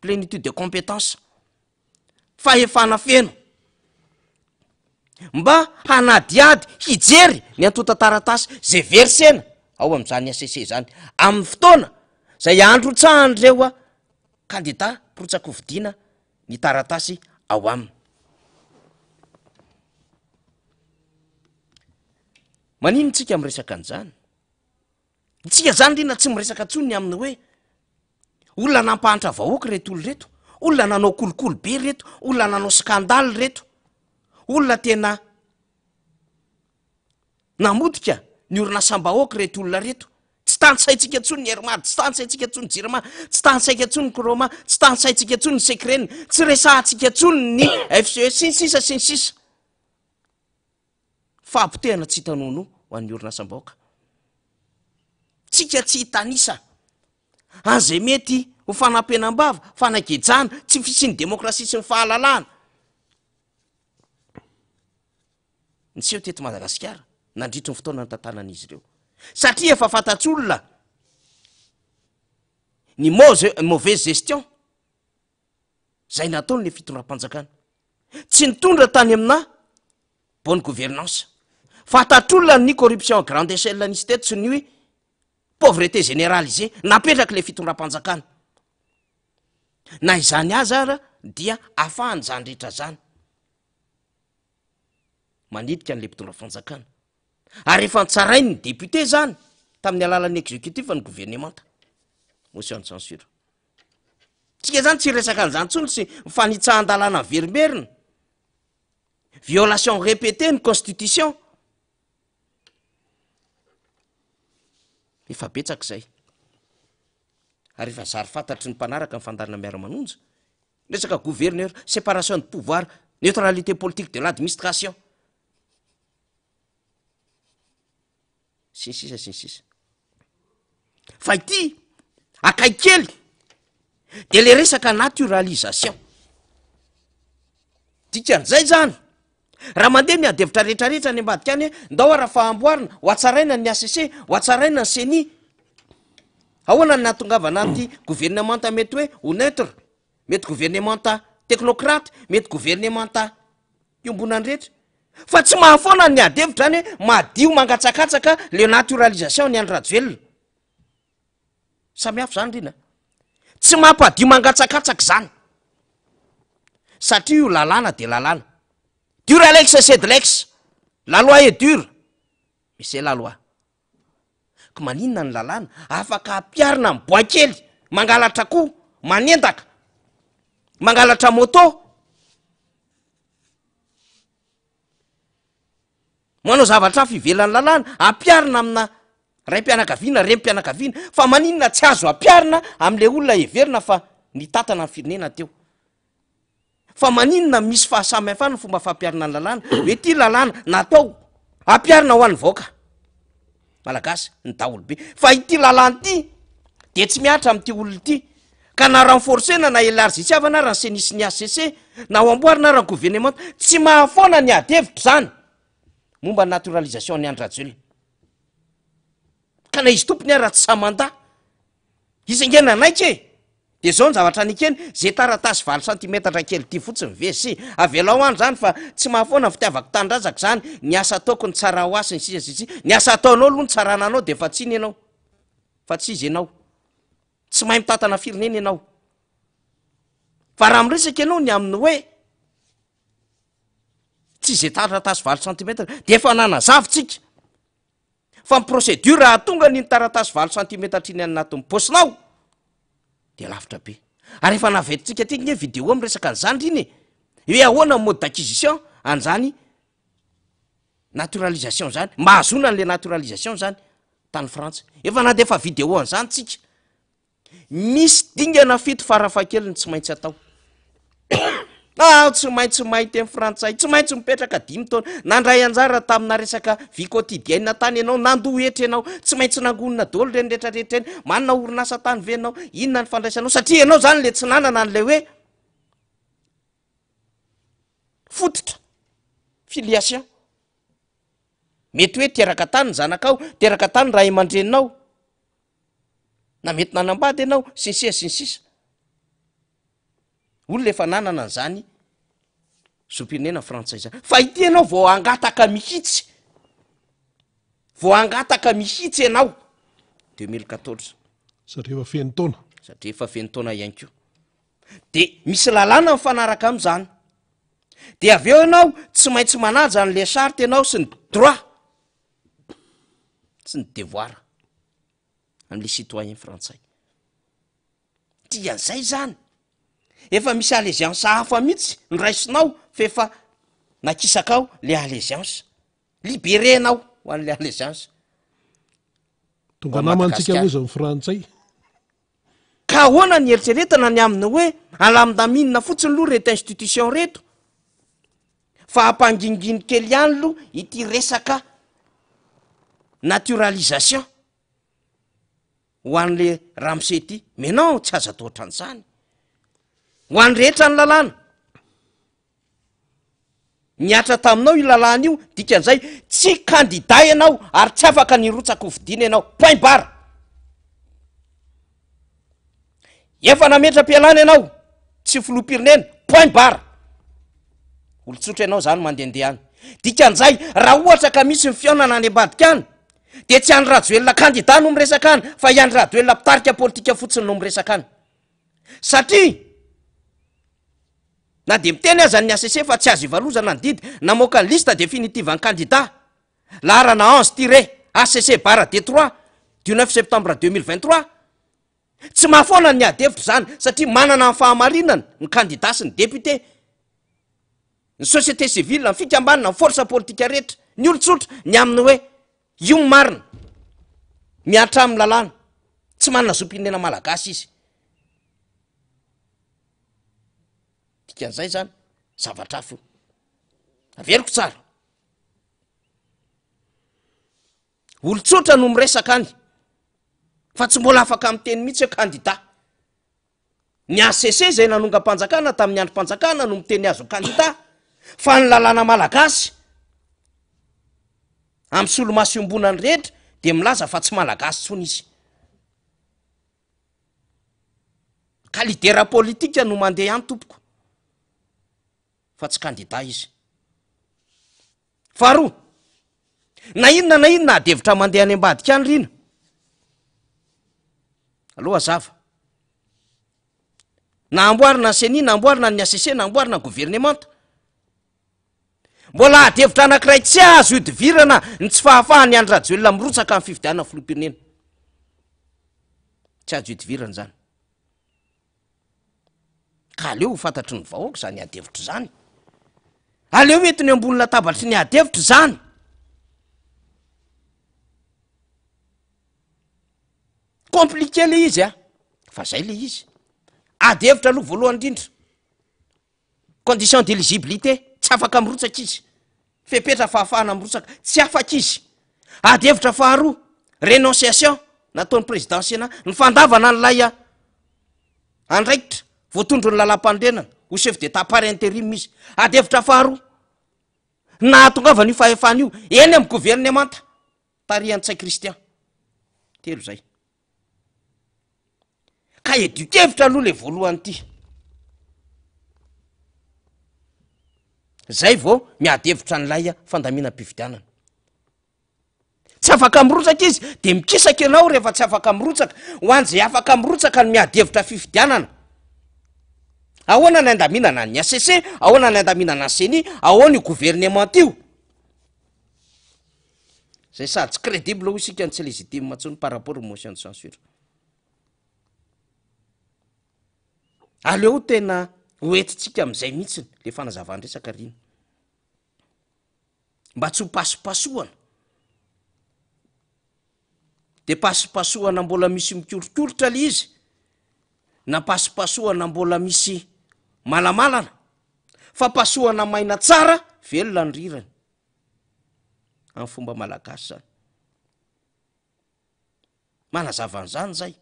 plénitude de compétence fahefana feno mba hanadiady hijery ny antota taratasy zay versena ao am'izany ACC zany amin'ny fotoana zay androtsahanyireo a kandida pirotsakovidiana ny taratasy ao aminy manino tsika miresaka an'izany tsika zany rina tsy miresaka tsony aminy hoe olona nampahantra vahoaka reto olo reto olona nanao kolokolo be reto olona nanao skandaly reto olona tena namodika ny orinasam-bahoaka reto olona reto tsy tanysaitsika ntsony ny hermady tsy tanysaitsika ntsony ny jirama tsy tanysaika ntsony ny kroma tsy tanysaitsika ntsony ny secreny tsy resahantsika ntsony ny FCE sy ny sisa fampotehana tsy hitanono ho an'ny orinasam-bahoaka tsika tsy hitanisa an'izay mety ho fanampenam-bava fanagejana tsy fisiany demokrasia sy ny fahalalahana ny seho teto Madagasikara nandritry ny fotoana ny tantanan'izy ireo satria efa fantats'olona ny mauvaise gestion zay nataony le fitondram-panjakana tsy nitondra tany amina bonne gouvernance fantatr'olona ny corruption grande échelle nisy teto sy ny hoe pauvreté généralisée napetraka le fitondram-panjakana na izany azy ara dia ahafahany zany rehetra zany manidika n'le mpitondram-panjakana ary efa nitsarainy ny député zany tamin'ny alalan'ny exécutif ny gouvernemanta motion de censure tsika zany tsy resaka an'izany tsony sy mifanitsahan-dalàna verimberina violation répétée ny constitution efa betsaka zay ary efa zary fantatry ny mpanaraka ny fandarina miara-manonja resaka gouverneur séparation de pouvoir neutralité politique de l'administration sisisa fa ity akaikely de le resaka naturalisation dikan'izay zany raha mandeha ny adevitra rehetrarehetra ny ambadika any ndao raha fahamboarina ho atsaraina ny ACC ho atsaraina ny CENI ahoana ny natongavana anty gouvernemanta mety hoe ho neutre mety gouvernemanta technocrate mety gouvernemanta iombonany rehetra fa tsy mahafoana ny adevitra any hoe madio mangatsakatsaka le naturalisation ny andry Rajoelina samihafa zany rina tsy mampadio mangatsakatsaka zany satria io lalàna de lalàna dur alex c'est de l'ex la loi est dure mais c'est la loi ka maninona ny lalàna afaka ampiarina my boakely mangalatra koa manendaka mangalatra moto manao zavatra fivelany lalàna ampiarina amina raim-pianakaviana rem-pianakaviana fa maninona tsy azo ampiarina am'le olona heverina fa nitatana ny firenena teo fa maninona misy fahasamihafana fomba fampiarina ny lalàna hoe ty lalàna natao ampiarina ho an'ny vaoaka malagasy ny daholo be fa ity lalàna ty de tsy miatra am'ty olona ity ka na renforcena na élargissavana raha ny senisy ny ACC na ho amboarina raha ny gouvernement tsy mahafoana ny adevitra zany momba naturalisation ny andrajoelona ka na izy tompony raha tsy samanda izy ngena naika e de zao ny zavatra nikeny zay taratasy 20 cm kely ty fotsiny vc avelao andro zany fa tsy mahafoana ny fitiavako tandrazaka zany ny asa ataoko ny tsara ho asy ny sisy ny asa ataonao aloha ny tsarananao de fa tsy iny ianao fa tsy izy ianao tsy mahay mitatana firenena ianao fa raha miresaka ianao ny aminy hoe tsy zay taratasy 20 cm de efa nanazavitsika fa ny procédure ahatonga ny taratasy 20 cm iny anatin'ny posinao de lavitra be ary efa navetitsika ty ny vidéo miresaka an'izany riny hoe ahoana mode d'acquisition an'izany naturalisation zany mahazona an'le naturalisation zany tany frantsa efa na de efa vidéo an'izany tsika misy dingana fito farafahakeliny tsy maintsy atao tsy maintsy mahita amin'ny frantsay tsy maintsy mipetraka 5 taona nandray anjara tamina resaka vie quotidienne tany ianao nandoha hetra ianao tsy maintsy nangonina dolo reny rehetrarehetra eny manana orinasa tany venao inona ny fandraisanao satria ianao zany le tsy nanana an'le hoe fototra filiation mety hoe teraka tany ny zanakao teraka tany raha aman-dreninao na mety nanambady ianao sinsia sinsisa olona efa nanana an'izany zom-pirenena frantsay zany fa ity ianao vao angataka mihitsy ianao 2014 satria efa feno taona satria efa feno taona ihany ko de misy lalàna mifanaraka am'izany de avy eo ianao tsy maintsy manaja an'le charte ianao sy ny droit sy ny devoir am'le citoyen frantsay tian'izay zany efa misy allégeance hafa mihitsy nyraisinao fa efa nakisakao le allégeance libérenao ho an'le allégeance tonga namantsika moa zany frantsay ka ahoana ny eritreretana ny aminy hoe alamindaminina fotsiny loha reto institution reto fa hampanginginy kely ihany lo ity resaka naturalisation ho an'le ramse ty mais non tsy aza atao ohatran'izany ho an'ny rehetra ny lalàna niatra taminao io lalàna io dikan'izay tsy kandida ianao ary tsy afaka nirotsaka hovidiana ianao point barre efa nametra-pialana ianao tsy filoham-pirenena point barre olotsotra ianao zany mandehandeha any dikan'izay raha ohatra ka misy ny fiaonana any ambadika any de tsy any rajoelona kandida no miresaka any fa iany rajoelona mpitarika politika fotsiny no miresaka any satria na de miteny aza ny ACC fa tsy azo ivalozana ny didy namoaka ny liste définitive ny candidat laharana 11-ACC/D3 du 9 septembre 2023 tsy mahafoana ny adevitra zany satria manana ny fahamarinana ny candidat sy ny député ny société civile ny fikambanana ny force politika rehetra ny olotsotra ny aminy hoe io marina miatra amin'ny lalàna tsy manana zom-pirenena malagasy izy dikan'izay zany zavatra afo averiko tsara olotsotra no miresaka any fa tsy mbola afaka miteny mihitsy hoe candidat ny ACC zay nanonga-panjakana tamin'ny androm-panjakana no miteny azo candidat fa ny lalàna malagasy amin'ny solomaso iombonany rehetra de milaza fa tsy malagasy tsony izy ka lidera politika no mandeha any tompoko fa tsy candidat izy faharoa na inona adevitra mandeha any ambadika any rina aloha zava na amboarina ny CENI na amboarina ny ACC na amboarina ny gouvernemanta mbola adevitra anankiray tsy azo idivirana ny tsy fahafahany any rajoelona mirotsaka amin'ny fifidianana filoham-pirenena tsy azo idivirana zany ka aleo ho fantatry ny vahoaka zany adevitra zany aleo entiny ambony latabatry ny adevitra zany compliqué le izy a fa zay le izy ady hevitra aloha voalohany indrindra condition d'éligibilité tsy afaka mirotsaka izy fepetra fahafahana mirotsaka tsy afaka izy ady hevitra faharoa renonciation nataony présidensiena ny fandavana nylay andraikitra voatondro ny lalam-pandrenana ho chef d'état par intérim izy ady hevitra faharoa nahatongavana io fahefana io eny amy gouvernemanta tarihan-tsay kristian telo zay ka éduquevitra aloha le voalohany ity zay vao miady hevitra nylay fandamina-pividianana tsy afaka mirotsaka izy de mikisaka ianao rehefa tsy afaka mirotsaka ho an'zay afaka mirotsaka ny miady hevitra fividianana ahoana ny andaminana ny ACC ahoana ny andaminana ny CENI ao ny gouvernement io zay sady tsy crédible ho isika ny tsy légitime ntsony par rapport au motion de censure aleo tena hoentitsika am'izay mihitsiny le fanazavandresaka riny mba tsy ho pasopasohana de pasopasohana mbola misy mikorokorotra le izy na pasopasohana mbola misy malamalana fa pasohana maina tsara velona ny rirany amin'ny fomba malagasy zany manazavan'izany zay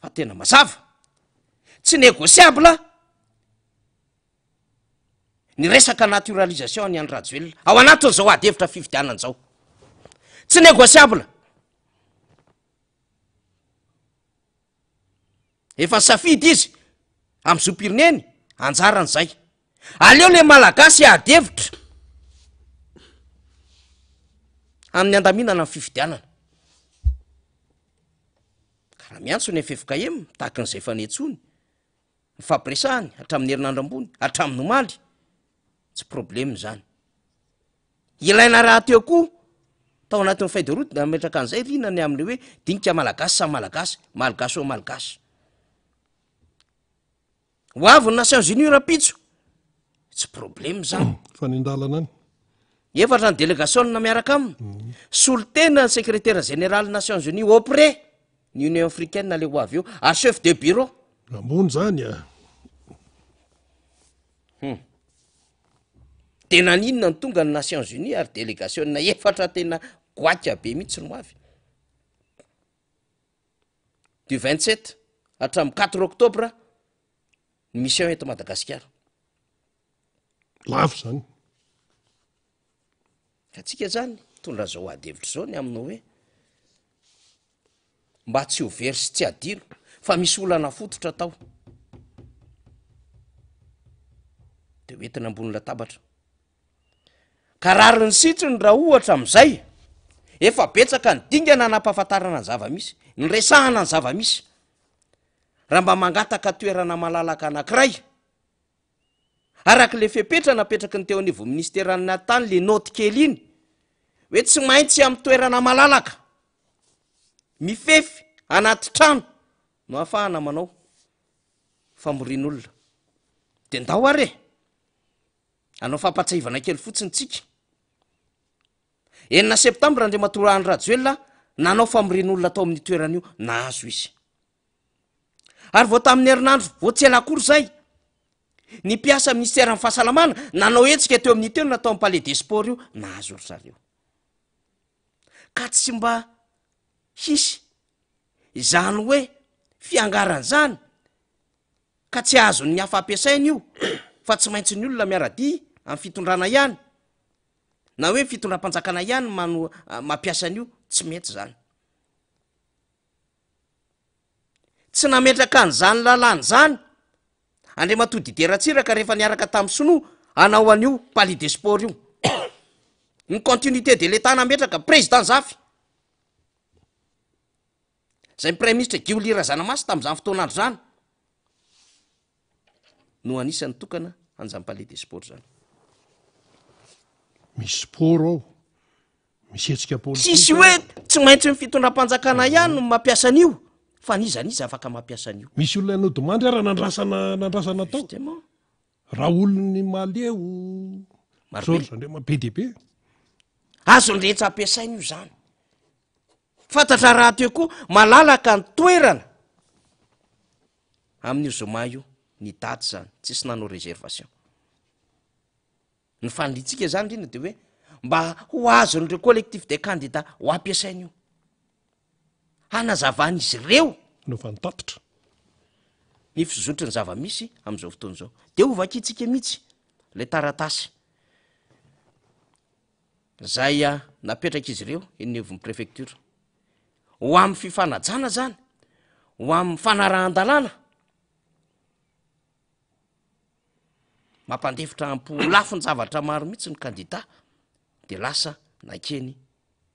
fa tena mazava tsy négociable ny resaka naturalisation ny andro rajoelona ao anatin'izao ady hevitra fividianana zao tsy négociable efa ny safidy izy am'izao pireneny anjaran'izay aleo le malagasy ady hevitra amin'ny andaminana ny fividianana karaha miantso ny FFKM tahaka n'izay fanetsony ny fampiresahany hatramin'ny herinandro ambony hatramin'ny omaly tsy problème zany ilaina raha teo koa tao anatin'ny feuille de route nametraka an'izay rinany am'le hoe dinika malagasy sa malagasy malagasy o malagasy ho avy ny Nations Unies rapitso tsy problème zany fanindalana any efatra ny délégation na miaraka aminy solotena ny secrétaire général Nations Unies auprès ny Union africaine le ho avy eo ary chef de bureau ambony zany tena ninona ny tonga ny Nations Unies ary délégation na efatra tena goaka be mihitsy no avy du 27 hatramin'ny 4 octobre ny mission eto Madagasikara lafo zany ka tsika zany tondra zao ady hevitra zao ny aminao hoe mba tsy ho very sy tsy adino fa misy olana fototra tao de hoentina ambony latabatra karary ny sitriny raha ohatra am'izay efa betsaka ny dingana nampahafantarana ny zava-misy ny resahana ny zava-misy raha mba mangataka toerana malalaka anankiray araka le fepetra napetraky ny teo anivo ministerany natany le noty kely iny hoe tsy maintsy amin'ny toerana malalaka mifefy anaty trano no ahafahana manao famorin'olona de ndao are anao fampatsahivana kely fotsiny tsika 9 septambra andre matorany rajoelona nanao famorin'olona tao amin'ny toerana io nahazo izy ary vao tamin'ny herinandro vao tsy elakory zay ny mpiasa ministère ny fahasalamana nanao etsika teo amin'ny telo natao amin'ny palais des sports io nahazo ry zareo ka tsy mba hisy izany hoe fiangarana zany ka tsy azony ny hafa ampiasaina io fa tsy maintsy ny olona miaradi amin'ny fitondrana ihany na hoe fitondram-panjakana ihany mampiasa an'io tsy mety zany tsy nametraka an'izany lalàny zany andre matody deratsiraka rehefa niaraka tamin'ny sinoa anao an'io palais des sports io ny continuité de l'état nametraka président zafy zay premier ministre Gioli Razanamasi tamin'izany fotoanandro zany no anisany tokana an'izany palais des sports zany misy sport ao misy hetsika politika sisy hoe tsy maintsy ny fitondram-panjakana ihany no mampiasa an'io fa nizaniza afaka mampiasa an'io misy olona nodimandry ara nandrasana tao raha olony maleo marobe zandre be dia be azony rehetra ampiasaina io zany fantatra raha teo koa malalaka ny toerana amin'io zoma io ny daty zany tsisy nanao réservation ny fanlitsika zany indrindra de hoe mba ho azon'ireo collectif de candidat ho ampiasaina io hanazavan'izy ireo no fantatitra ny fizotry ny zava-misy am'izao fotoana zao de ovakitsika mihitsy le taratasy zay napetraka izy ireo eny evon'ny préfecture ho amin'ny fifanajana zany ho amin'ny fanarahan-dalàna mampandefitra ampolafo ny zavatra maro mihitsy ny candidat de lasa nakeny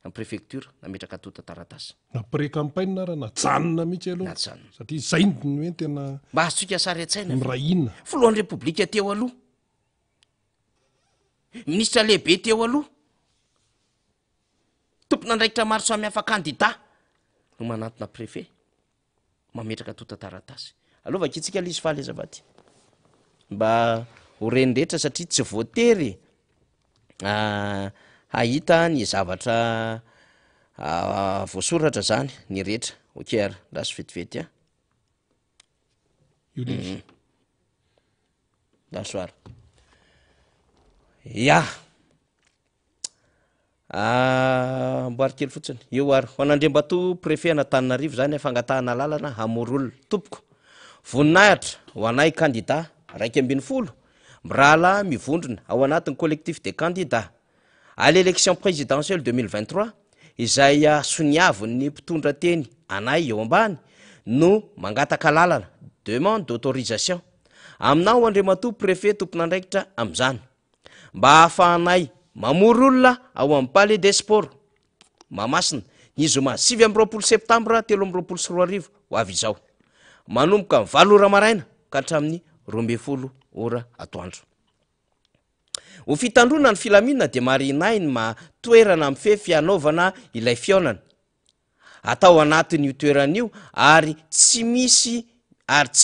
amin'ny préfecture nametraka tota taratasy na pré-campagne raha najanona mihitsy aloha najanona satria zay ny hoe tena mba azotsika sary an-tsaina mirahinna filohan'ny repoblika teo aloha ministra lehibe teo aloha tompona andraikitra maro samihafa candidat no manatona préfet mametraka tota taratasy alova kitsika lizy faly azavaty mba ho reny rehetra satria tsy voatery hahita ny zavatra voasoratra zany ny rehetra okr laso vetivety a lasoara ya mboary kely fotsiny eo ary ho an'andriambato préfet anatananarivo zany fangatahana lalana hamorolona tompoko voninahitra ho anay candidat raiky ambin'ny folo mirahala mivondrona ao anatin'ny collectif de candidat à l'élection présidentielle 2023 izay soniavon'ny mpitondra teny anay eo ambany no mangataka lalana demande d'autorisation aminao andriamatoa préfet tompona andraikitra am'izany mba hahafahanay mamory olona ao amin'ny palais des sports mamasina ny zoma 7 septembre 3 ho avy izao manomboka ny 7 ora maraina ka hatramin'ny 12 ora atoandro ho fitandrona ny filaminana de marinay ny matoerana mifefy anaovana ilay fionana atao anatin'io toeran'io ary tsy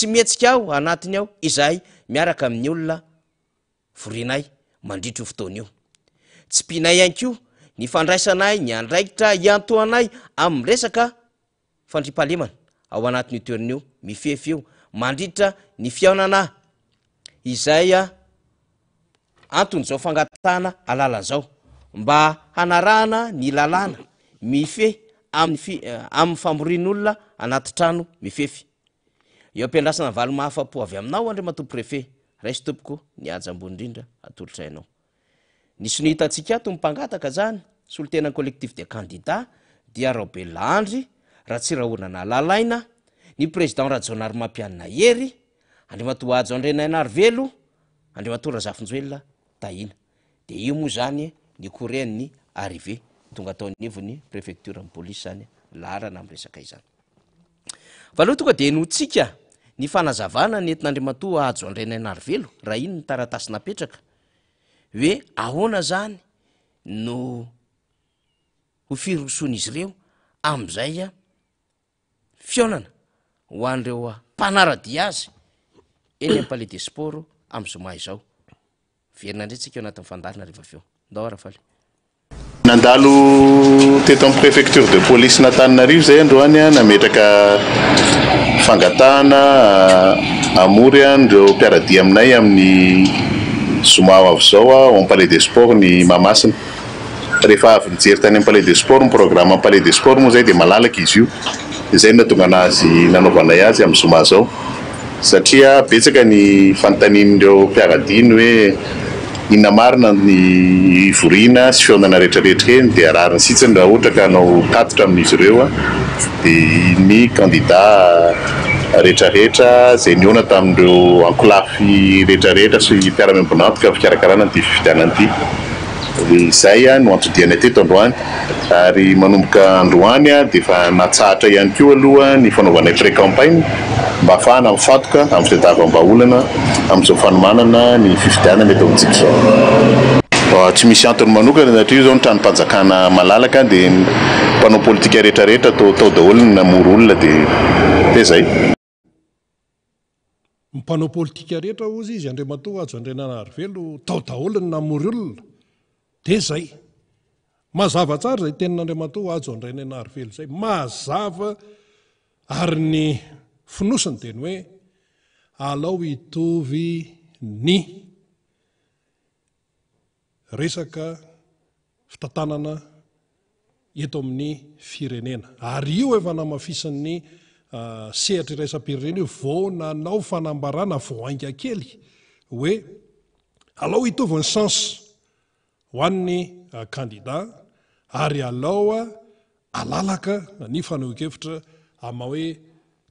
mihetsika aho anatiny ao izay miaraka amin'ny olona vorinay mandritro fotoana io tsy pinay ianko ny fandraisanay ny andraikitra iantoanay amin'ny resaka fandripahalemana ao anatin'io toeran'io mifefy io mandritra ny fiaonana izay antony zao fangatahana alala zao mba hanarahana ny lalàna mife amin'ny famorin'olona anaty trano mifefy eo ampiandrasana valo mahafapo avy aminao andriamatoa préfet raisy tompoko ny ajambony indrindra atolotra hainao nisy nohitantsika ato mimpangataka zany solotena collectif de candidat dia raobelandry raha tsy rahonana lalaina ny président rajonary mampianina hery andriamatoa ajo andrenainary velo andriamatoa razafinjoelona tahina de io moa zany ny corén'ny arrivé tonga ataon'ivony préfecture amin'ny police zany larana amin'ny resaka izany valoha tonga de notsika ny fanazavana ny entin'andriamatoa ajo andrenainary velo raha iny ny taratasy napetraka hoe ahoana zany no ho firoson'izy ireo am'izay fionana ho an'ireo mpanaradia azy eny amin'ny palais des sports am'zoma izao verina ndretsika eo anatin'ny fandarina rehefa aveo ndao arafaly nandalo teto amin'ny préfecture de police n'Antananarivo zay androany nametraka fangatahana amory andreo mpiaradia aminay amin'ny zoma avy zao ao amin'ny palais des sports ny Mahamasina rehefa avy nijery tany amin'ny palais des sports ny programme amin'ny palais des sports moa zay de malalaka izy io izay natonga anazy nanaovanay azy amin'ny zoma zao satria betsaka ny fanontanian'ireo mpiaradiny hoe inona marina ny vorina sy fionana rehetrarehetra eny dia arariny sitsiny raha ohatra ka hanao tatitra amin'izy ireo dia ny candidat rehetrarehetra zay niona tamin'ireo ankolafy rehetrarehetra sy mpiara-miambona antoka fikarakarana ty fifidianana ity izay no antodiana teto androany ary manomboka androany dia efa natsahatra ihany koa aloha ny fanaovanay pré-campagne mba ahafahana mifatoka amin'ny fitadiavam-baolana amin'izao fanomanana ny fifidianana eto amintsika zao tsy misy antony manokana satria io zao ny tranom-panjakana malalaka dia mpanao politika rehetrarehetra tao daholo ny namory olona dia zay mpanao politika rehetra ozy izy andriamatoa ajo andrenanary velo tao daholo ny namory olona de zay mazava tsara zay tenin'Andriamantoa ajo andray ny anarively zay mazava ary ny finosiny teny hoe alao hitovy ny resaka fitantanana eto amin'ny firenena ary io efa namafisin'ny sehatra iraisam-pirenena io vao nanao fanambarana voainga kely hoe alao hitovy ny chance ho an'ny candidat ary alao alalaka ny fanaovan-kevitra ama hoe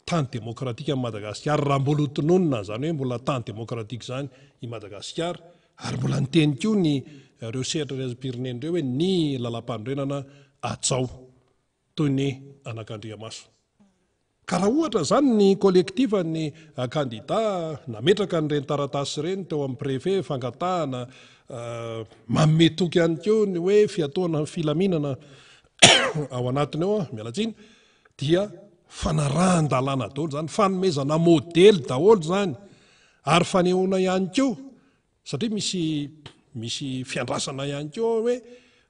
tany demokratika amin'ny Madagasikara raha mbola hotononina zany hoe mbola tany demokratika zany i Madagasikara ary mbola niteny koa ny ireo sehatra iraisam-pirenena ireo hoe ny lalam-panorenana atsao toy ny anak'Andriamaso. Ka raha ohatra zany ny kolektiva ny candidat nametraka n'ireny taratasy ireny teo amin'ny préfet fangatahana mametoky ihany koa ny hoe fiatoana filaminana ao anatiny ao mialatsiny dia fanarahan-dalàna daholo zany fanomezana modely daholo zany ary fanehoana ihany koa satria misy fiandrasana ihany koa hoe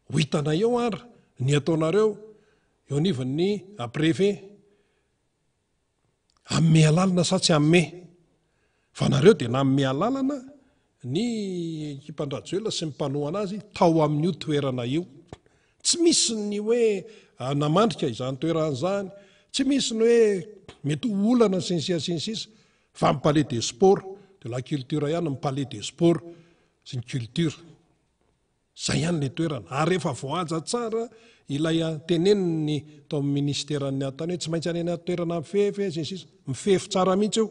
ho hitana eo ary ny ataonareo eo anivon'ny préfet amme alalana sa tsy amme fa nareo dia namme alalana ny ekipan-drajoelina sy ny mpanohana azy tao amin'io toerana io tsy misy ny hoe namandrika izany toerana zany tsy misy ny hoe mety olana sinsisa fa amin'ny palais des sports de la culture ihany amin'ny palais des sports sy ny culture zay ihany le toerana ary rehefa voaja tsara ilay teneniny tao amin'ny ministèran'ny atany hoe tsy maintsy any toerana mifefy sinsisa mifefy tsara mihitsy eo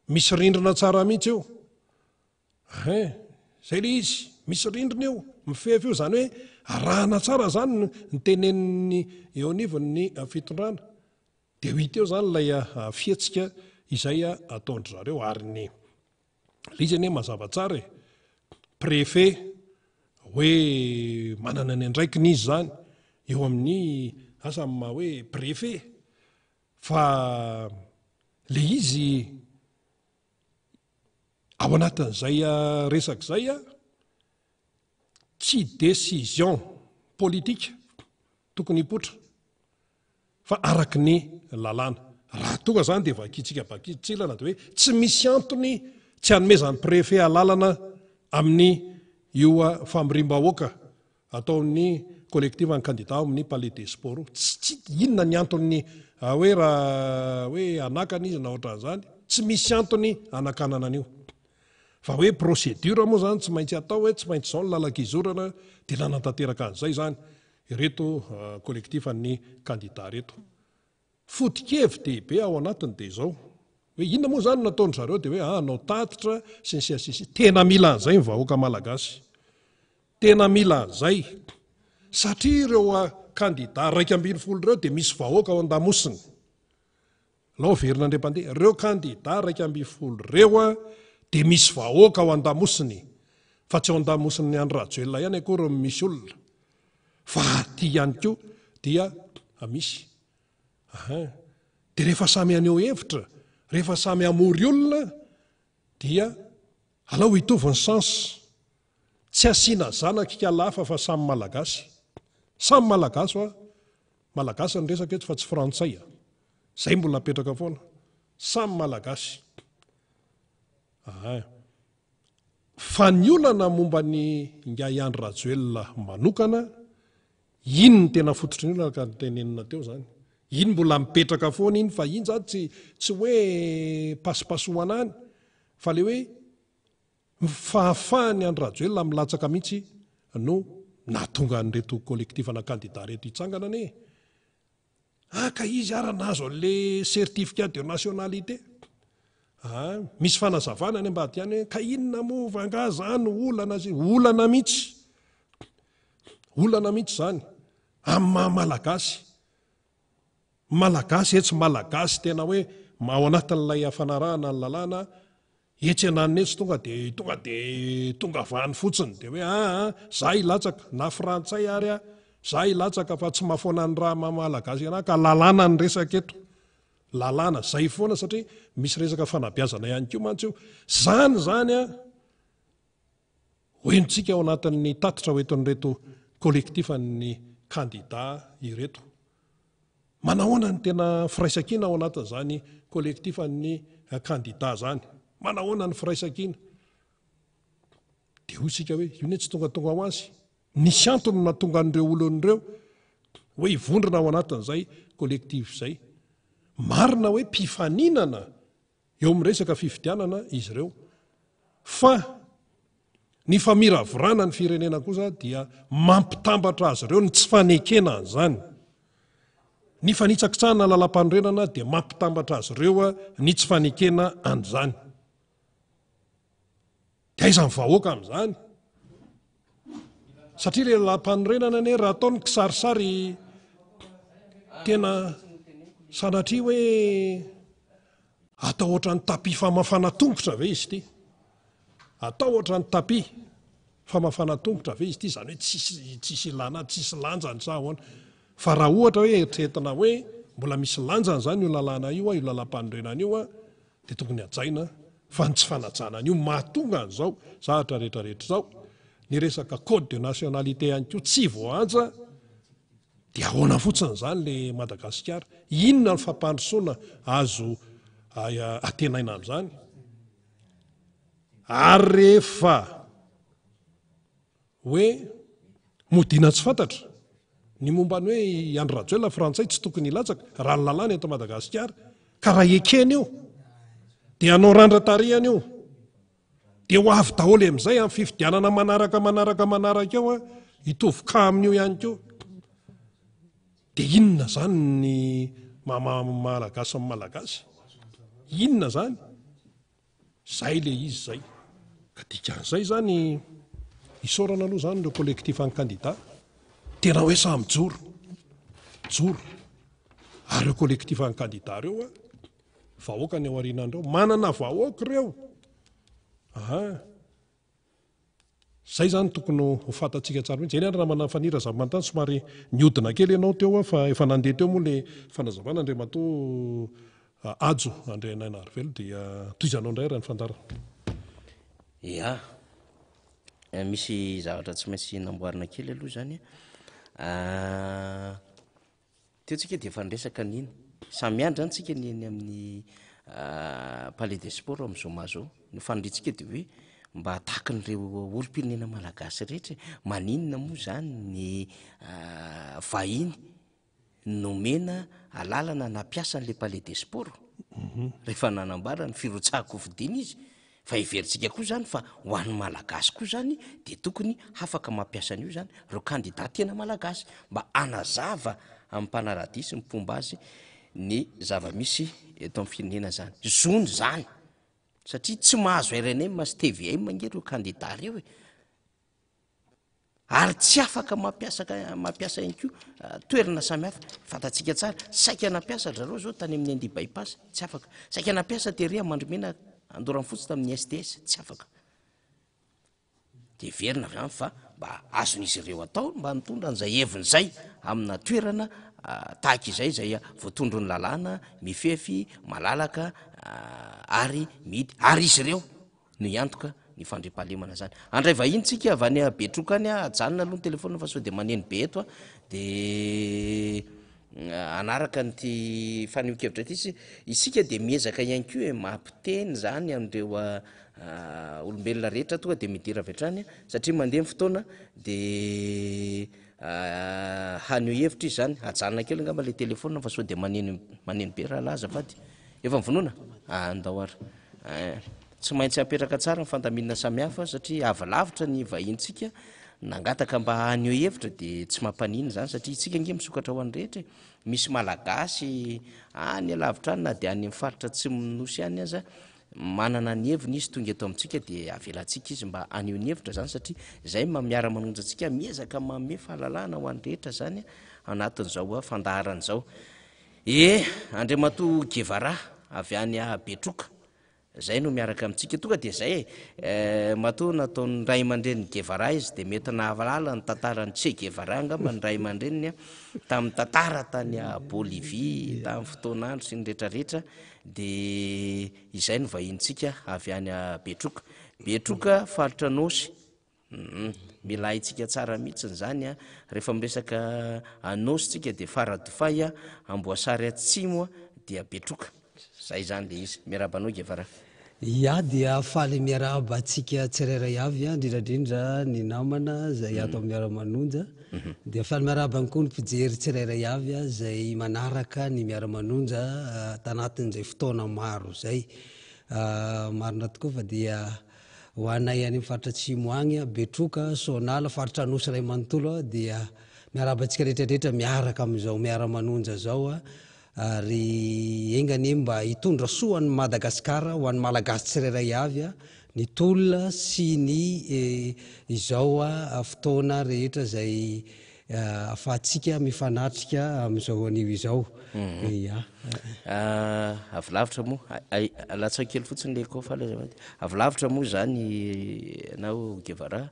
misy rindrina tsara mihitsy eo zay le izy misy rindrina eo mifefy eo zany hoe arahana tsara zany ny teneniny eo anivon'ny fitondrana dia ho hita eo zany lay fietsika izay ataondry zareo ary ny lizany hoe mazava tsara e préfet hoe manana ny andraikiny izy zany eo amin'ny asa ma hoe préfet fa le izy ao anatin'izay resaka zay tsy décision politika tokony hipotra fa araky ny lalàna raha tonga zany dia vakitsika bakitsilana dia hoe tsy misy antony tsy hanomezany préfet alalana amin'ny io famiriam-bahoaka ataon'ny collective ny candidat amin'ny palais des sports tsy inona ny antony hoe raha hoe anakana izy na ohatran'izany tsy misy antony anakanana an'io fa hoe procédure moa zany tsy maintsy atao hoe tsy maintsy zao ny lalakizorana dia nanantanteraka an'izay zany ireto collective ny candidat reto fotikevy dehibe ao anatiny dia zao hoe inona moa zany nataony zareo dia hoe anao tatitra sy ny sisy tena mila an'izay ny vahoaka malagasy tena mila an'izay satria ireo candidat 120 ireo dia misy vahoaka ao an-damosiny lao verina andrem-pandeha ireo candidat 120 ireo dia misy vahoaka ao an-damosiny fa tsy ao an-damosiny andro rajoelina ihany akory misy olona fa aty ihany koa dia misy dia rehefa samy aneo hevitra rehefa samy amory olona dia alao hitovy ny chance tsy asiana zanaka ikalafa fa samy malagasy malagasy ny resaka eto fa tsy frantsay zay mbola napetraka foana samy malagasy fa ny olana momba ny ingay andro rajoelina manokana iny ny tena fototry ny olana ka nytenenina teo zany iny mbola mipetraka foana iny fa iny zany tsy hoe pasipasoana any fa le hoe fahafahany andro rajoelina milatsaka mihitsy no nahatonga nyreto collective na candidat reto hitsangana ane ka izy ara-nazo an'le certificat de nationalité misy fanazavana any ambady ihany hoe ka inona mo vangazany olana mihitsy zany amin'ny malagasy etsy malagasy tena hoe ao anatin'ilay afanarahana ny lalàna etsy ananina etsy tonga vahany fotsiny dia hoe za ilatsaka na frantsay ary za ilatsaka fa tsy mahafoana ny raha malagasy ana ka lalàna ny resaka eto lalàna zay foana satria misy resaka fanabiazana ihany koa mantsy io zany hoentsika ao anatin'ny tatitra hoeton'reto kolektifan'ny kandida ireto. Manahoana ny tena firaisankina ao anatin'izany kolektifan'ny kandida zany, manahoana ny firaisankina dia hoy isika hoe io ne tsy tongatonga ho azy, nisy antony natonga an'ireo olon'ireo hoe hivondrona ao anatin'izay kolektiv izay. Marina hoe mpifaninana eo amin'ny resaka fifidianana izy ireo, fa ny famiravorana ny firenena kosa dia mampitambatra azy ireo ny tsy fanekena an'izany. Ny fanitsakitsahana lalam-panorenana dia mampitambatra azy ireo ny tsy fanekena an'izany. Dia aiza ny vahoaka amin'izany? Satria ilay lalam-panorenana ne raha ataony kisarisary tena sanatria hoe atao ohatra ny tapi famafana tongotra ve izy ity? Atao ohatra ny tapi famafana tongotra ve izy ity? Izany hoe tsisy ilana, tsisy lanjany sa ahoana? Fa raha ohatra hoe eritreretina hoe mbola misy lanjany zany io lalàna io, io lalam-panorenana io dia tokony hajaina fa ny tsy fanajana io mahatonga an'izao zahatra rehetrarehetra izao. Ny resaka code de nationalité ihany koa tsy voahaja, dia ahoana fotsiny izany le Madagasikara? Inona ny fampandrosoana azo atenaina amin'izany? Ary rehefa hoe modiana tsy fantatra ny momba ny hoe Andry Rajoelina frantsay tsy tokony hilatsaka raha ny lalàna eto Madagasikara, ka raha ekena io dia hanao randra-tarihana io, dia ho avy daholo amin'izay amin'ny fifidianana manaraka eo hitovy ka amin'io ihany koa. Dia inona zany ny malagasy amin'ny malagasy? Inona zany? Zay le izy zay. Ka dikan'izay zany isaorana aloha zany ireo kolektif ny kandida, tena hoe samy joro ary ireo kolektif ny kandida reo vahoaka ny ao aorianan'ireo, manana vahoaka ireo. Zay zany tokony ho fantatsika tsara mihitsy. Zay ny raha manafanira zava-mantany somary niodina kely ianao teo fa efa nandeha teo moa le fanazavana Andriamatoa Ajo Andry Nainarivelo, dia toizanao indray raha ny fantara. Ya, misy zavatra tsy maintsy namboarina kely aloha zany. Teo tsika dia efa niresaka niny samiandra zany tsika ny amin'ny Palais des Sports amin'izao mazao. Ny faniritsika dia hoe mba tahaka n'ireo olom-pirenena malagasy rehetra, maninona moa zany ny vahiny nomena alalana nampiasa n'le Palais des Sports rehefa nanambara ny firotsahako fidiana izy. Fa iverintsika koa zany fa ho an'ny malagasy koa zany dia tokony afaka mampiasa an'io zany reo kandida tena malagasy, mba anazava amin'ny mpanaradisy ny fomba azy ny zava-misy eto amin'ny firenena zany. Zony zany satria tsy mahazo RNM sy TVM mangery reo kandida reo ary tsy afaka mampiasa ihany koa toerana samihafa. Fantatsika tsara, saika nampiasa zareo zao tany amin'ny Andy bypass, tsy afaka. Saika nampiasa teria Mandromena Andoran'ny Fotsy tamin'ny SDS, tsy afaka. Dia verina zany fa mba azon'izy ireo atao mba nitondra an'izay heviny izay amina toerana tahaka izay voatondro ny lalàna mifefy malalaka ary mihidy, ary izy ireo no hiantoka ny fandriampahalemana zany. Andray vahiny tsika avy any Betroka any ajanona aloha ny telefona fa sao dia maneno be eto dia anaraka nyty faneho-kevitra ty isika dia miezaka ihany koa hoe mampiteny zany amin'ireo olombelona rehetra tonga dia midira avy hatrany, satria mandeha ny fotoana dia haneho hevitra izy zany. Ajanona kely angamba le telefona fa sao dia maneno be raha laza fady efa mivonoana andahoara. Tsy maintsy apetraka tsara ny fandaminana samihafa satria avy lavitra ny vahintsika nangataka mba haneho hevitra dia tsy mampanino zany, satria itsika nge misokatra ho an'ny rehetra. Misy malagasy any alavitra any na dia any amin'ny faritra tsy minosy any aza manana ny heviny izy tonga eto amintsika dia avelantsika izy mba haneho ny hevitra zany, satria zay miara manonja antsika miezaka manome fahalalahana ho an'ny rehetra zany anatin'izao fandaharan'izao. Andriamatoa Guevara avy any Betroka zay no miaraka amintsika tonga dia zay matoa nataony ray aman-dreny Guevara izy dia mety nahavalala ny tantarany Che Guevara angamba ny ray aman-dreniny tamin'ny tantara tany Bolivie tamin'ny fotoan'andro sy ny rehetrarehetra. Dia izay no vahintsika avy any Betroka faritra Nosy mila itsika tsara mihitsiny zany a rehefa miresaka anositsika de faradofay a amboasary atsimo a dia betroka zay zany le izy miarabanao gevara ia dia faly miaraba atsika tsirairay avy a indrindrandrindra ny namana zay ato miaramanonja dia faly miaraba any koa ny mpijery tsirairay avy a zay manaraka ny miaramanonja tanatin'izay fotoana maro zay marina tokoa fa dia hoanay any faritra atsimo agny a betroka sonala faritra anosy ray manontolo a dia miaraba atsika rehetrarehetra miaraka am'izao miaramanonja zao a ary engany mba hitondra soany Madagasikara ho an'ny malagasy tsirairay avy a ny tolona sy ny izao a fotoana rehetra zay afahatsika mifanatrika am'izao anio izao ia avy lavitra moa alatsa kely fotsiny le kofa avy lavitra moa zany anao Guevara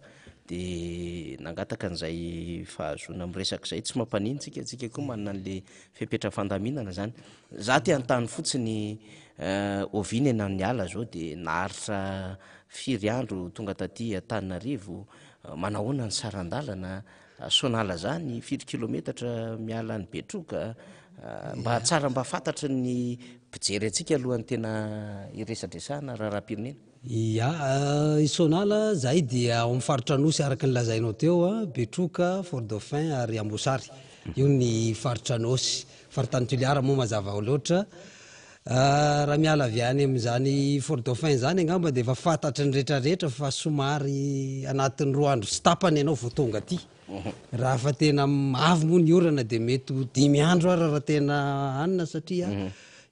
de nangataka an'izay fahazona miresaka zay tsy mampanintsika atsika koa manana an'le fepetra fandaminana zany za ty antany fotsiny oviny na ny ala zao de naharitra firy andro tonga taty Antananarivo manahoana ny sarandalana sonala zany firy kilometatra miala ny betroka mba tsara mba fantatry ny mpijery atsika alohan'ny tena iresadresahana raharam-pirenena ia isonala zay dia ao mifaritra anosy araka ny lazainao teo a betroka Fort Dauphin ary Ambosary io ny faritra anosy faritany-Toliara moa mazava ao loatra raha miala avy any am'zany Fort Dauphin zany angamba de efa fantatry ny rehetrarehetra fa somary anatin'ny 2 andro sy tapany ianao vo tonga aty raha fa tena avy moa ny orana de mety 5 andro ara raha tena anina satria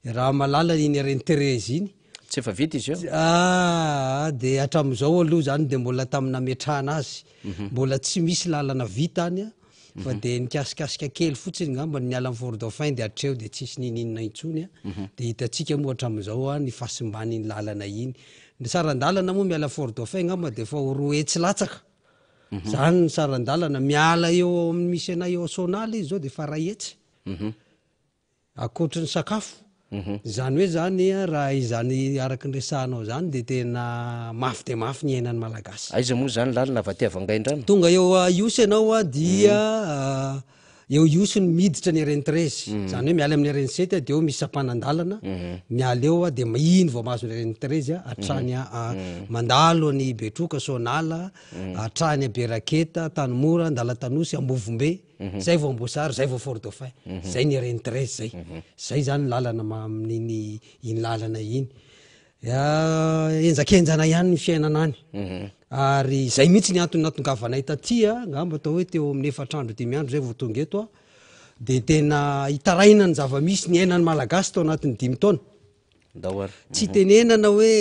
raha malala iny reny Terezy iny tsy efa vita izy io de hatram'izao aloha zany de mbola tamina metrahana azy mbola tsy misy lalana vita any a fa de nikasikasika kely fotsiny ngamba ny ala Fort Dauphin de atreo de tsisy nininina intsony a de hitatsika moa hatram'izao a ny fahasimbaniny lalana iny ny sarandalana moa miala Fort Dauphin ngamba de fa roetsy latsaka zany ny sarandalana miala eo amin'ny misy anay eo sonala izy zao de fa ray etsy akoatry ny sakafo zany hoe zany raha izany araky ny resahanao zany de tena mafy de mafy ny ainany malagasy aiza moa zany lalina avatiavangaindrano tonga eo iosy ianao a dia eo iosy ny miditra ny reny 13 zany hoe miala amin'ny reny 7 de eo misy sapanandalana miala eo a de iny vao mahazo ny reny 13 atrany mandalo ny betroka sonala atrany a beraketa tanymora andalatanosy ambovombe zay vao Ambosary zay vao Fort Dauphin zay ny reny 13 zay zany lalana amin'iny iny lalana iny enjakenjana ihany ny fiainana any ary zay mihitsy ny antony natongavanay tatia ngamba atao hoe teo amin'ny 4 andro 5 andro zay vao tonga eto a de tena hitaraina ny zava-misy ny ainany malagasy tao anatin'ny 5 taona tsy tenenana hoe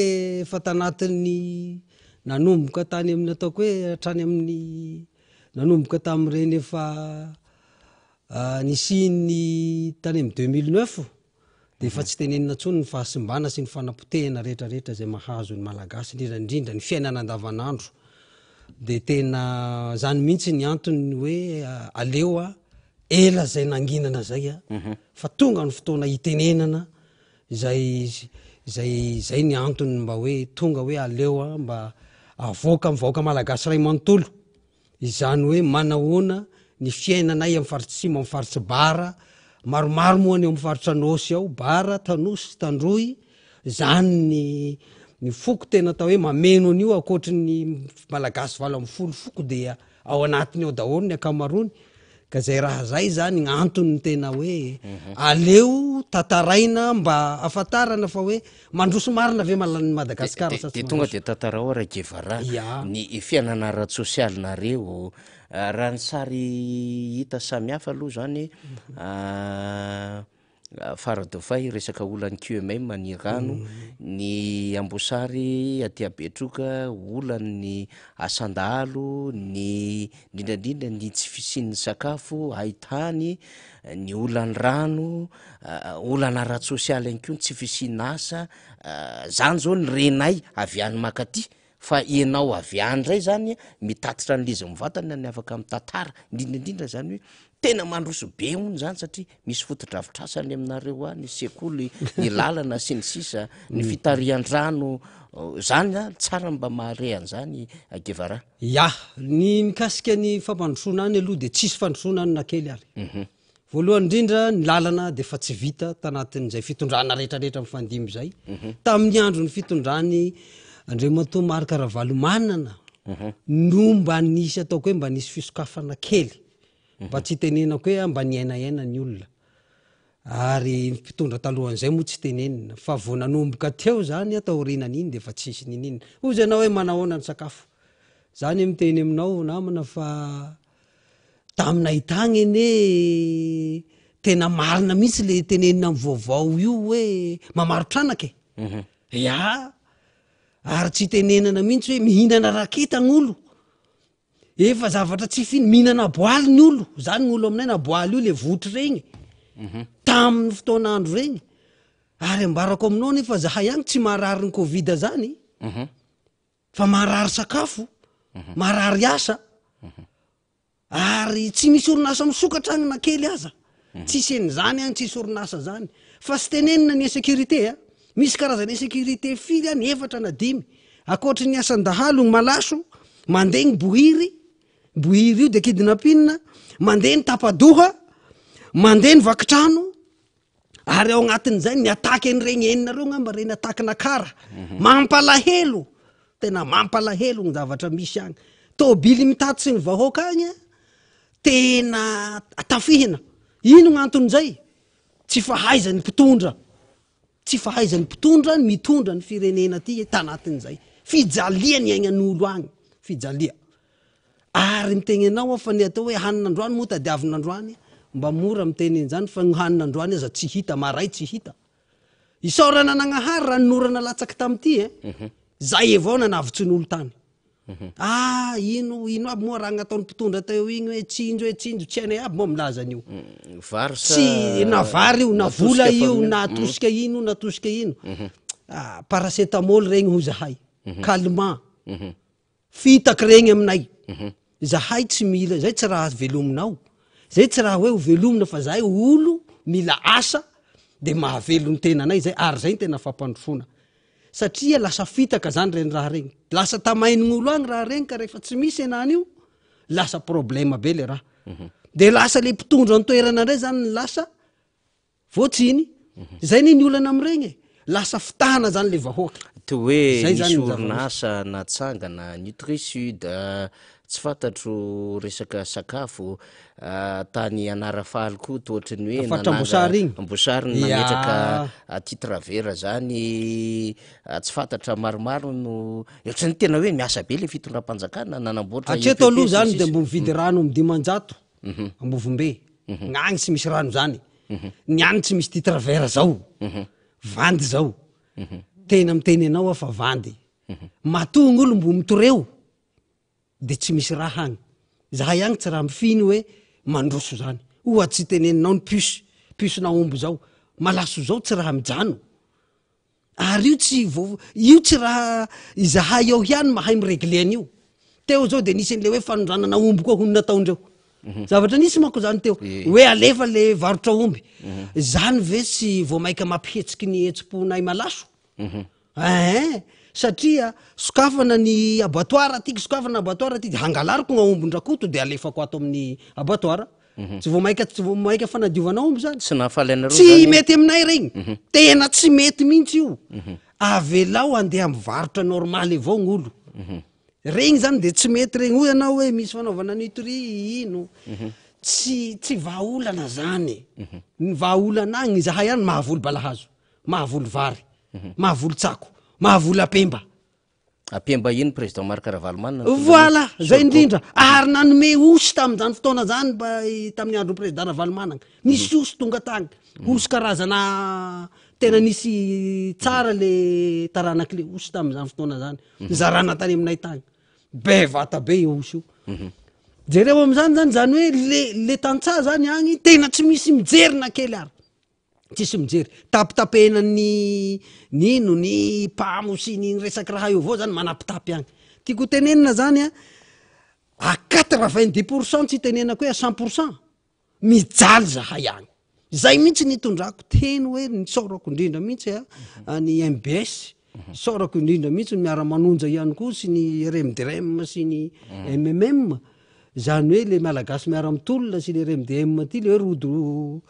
fa tanatin'ny nanomboka tany amin'ny ataoko hoe hatrany amin'ny nanomboka tamin'ireny efa nisiny tany amin'ny 2009 de fa tsy tenenina tsony ny fahasimbana sy ny fanapotehana rehetrarehetra zay mahazo ny malagasy indrindrandrindra ny fiainana andavanandro de tena zany mihitsy ny antony hoe aleo a ela zay nanginana zay a fa tonga ny fotoana hitenenana zay ny antony mba hoe tonga hoe aleo a mba avoaka mivaoaka malagasy ray manontolo izany hoe manahoana ny fiainanay amin'ny faritsy simo amin'ny faritsy bara maromaro moa ny eo mifaritra anosy ao bara tanosy tandroy zany ny foko tena atao hoe mameno an'io akoatry ny malagasy 40 foko dia ao anatiny ao daholo ny akamarony ka zay raha zay zany gn'antony tena hoe aleo tataraina mba afatarana fa hoe mandroso marina ave malan'ny Madagasikara de tonga de tatarao ra Guevara ny fiainana ara-tsosialy nareo raha ny sary hita samihafa aloha zany Fort Dauphin resaka olan'ny QMM ny rano ny Ambosary aty Betroka olan'ny asandalo ny indrindrandrindra ny tsy fisian'ny sakafo haitany ny olan'ny rano olana ara-tsosialy ihany koa tsy fisiana asa zany zao ny renay avy any makaty fa ianao avy any ndray zany mitatitra an'lizy mivatana ny afaka amin'ny tantara indrindrandrindra zany hoe tena mandroso be hony zany satria misy fotodravitrasany aminareo any sekoly ny lalana sy ny sisa ny fitarihan-drano zany a tsara mba mahare an'zany Guevara. Ya ny mikasika ny fampandrosoana any aloha de tsisy fandrosoana any na kely ary. Voalohany indrindra ny lalana de fa tsy vita tanatin'izay fitondrana rehetrarehetra mifandimby zay tamin'ny andro ny fitondrany Andriamatoa Marc Ravalomanana no mba nisy ataoko hoe mba nisy fisokafana kely mba tsy tenenako hoe mba niainaina ny olona ary mpitondra talohan'izay moa tsy tenenina fa vao nanomboka teo zany ataorinan'iny de fa tsisy ninina ozy ianao hoe manahoana ny sakafo zany miteny aminao namana fa taminay tagny ene tena marina mihitsy le tenenina amin'ny vaovao io hoe mamarotr'anaka ya ary tsy tenenana mihitsy hoe mihinana raketa gn'olo efa zavatra tsy mihinana boaly ny olo zany gn'olo aminay na boaly io le votry regny tamin'ny fotoanandro regny ary ambarako aminao nefa zahay agny tsy marary ny Covid zany fa marary sakafo marary asa ary tsy misy orinasa misokatra agny na kely aza tsisy en'zany agny tsisy orinasa zany fa sy tenenina ny sécurité misy karazany sécurité firy any 4 na 5 akoatry ny asandahalo ny malaso mandeha ny bohiry io de kidnapping mandeha ny tapadoha mandeha ny vakitrano ary ao agnatin'izay ny ataka enregny enareo ngamba reny atakina kara mampalahelo tena mampalahelo ny zavatra misy agny tôbily mitatsy ny vahoaka agny tena atafihina ino gn'anton'izay tsy fahaizany mpitondra mitondra ny firenena ty tanatin'izay fijalia ny aignan'olo agny fijalia ary mitegnenao fa ny atao hoe hanin'androany moa tadiavin'androany mba mora mitenen'zany fa hanin'androany aza tsy hita maray tsy hita isaorana nagnahary raha norana latsaky tamty zay avao nanavitsy n'olo tany ino aby moa raha gnataon'ny mpitondra teo igny hoe tsinjo tsy hainay aby moa milaza an'io tsy na vary io na vola io na tosika ino na tosika ino paracetamol regny ho zahay calmant fitaky regny aminay zahay tsy mila zay tsy raha velominao zay tsy raha hoe ho velomina fa zahay olo mila asa de mahavelony tenanay zay ary zay tena fampandrosona satria lasa fitaka zany reny raha regny lasa tamainin'olo agny raha regny ka rehefa tsy misy enany io lasa problema be le raha de lasa le mpitondra ny toerana ndray zany lasa voatsiny zay ny olana amregny lasa fitahana zany le vahoaka to hoe misy orinasa natsangana Nutri-Sud tsy fantatro resaka sakafo tany Anarafaly koa toatrany hoe ambosary nametraka titravera zany tsy fantatra maromaro no ohatrany tena hoe miasa be le fitondram-panjakana nanamboatra atreto aloha zany de mbo mividy rano am 500 ambovombe gn'agny tsy misy rano zany ny any tsy misy titravera zao vandy zao tena miteny anao fa vandy matogny olo mbo mitoreo de tsy misy raha agny zahay agny tsy raha mifiny hoe mandroso zany ohatsy tsy teneninao ny puce na omby zao malaso zao tsy raha mijano ary io tsy raha izahay ao hiany mahay miregle an'io teo zao de nisy an'le hoe fanondranana omby koa hono nataondreo zavatra nisy manko zany teo hoe alefa le varotra omby zany ve tsy vao maika mampihetsiky ny etsim-ponay malaso satria sokafana ny abattoir atyky sokafana abattoir atyky hangalariko gn'aombon-drakoto de alefako ato amin'ny abattoir tsy vao maika fanadiovana omby zany tsy mety aminay regny tena tsy mety mihitsy io avelao andeha mivarotra normaly avao gn'olo regny zany de tsy mety regny hoy anao hoe misy fanaovana nutri ino tsy vahaolana zany ny vahaolana agny zahay any mahavolo balahazo mahavolo vary mahavolo tsako mahavolo apemba ino président Marc Ravalomanana voilà zay indrindra ary nanome osy tamin'izany fotoana zany tamin'ny andro président Ravalomanana nisy osy tonga tagny osy karazana tena nisy tsara le taranaky le osy tamin'izany fotoana zany nizarana tany aminay tagny bevata be io osy io jereo am'zany zany hoe le tantsaha zany agny tena tsy misy mijery na kely ary tsisy mijery tapitapena nino ny pamo sy ny resaky raha io avao zany manapitapy agny tiako tenenina zany a 90% tsy tenenako hoe à 100% mijaly zahay agny zay mihitsy nitondrako teny hoe nisorako indrindra mihitsy any MBS sorako indrindra mihitsy miara-manonja ihany koa sy ny RMDRM sy ny MMM zany hoe le malagasy miara-mitolona sy le RMDM ty le hoe rodo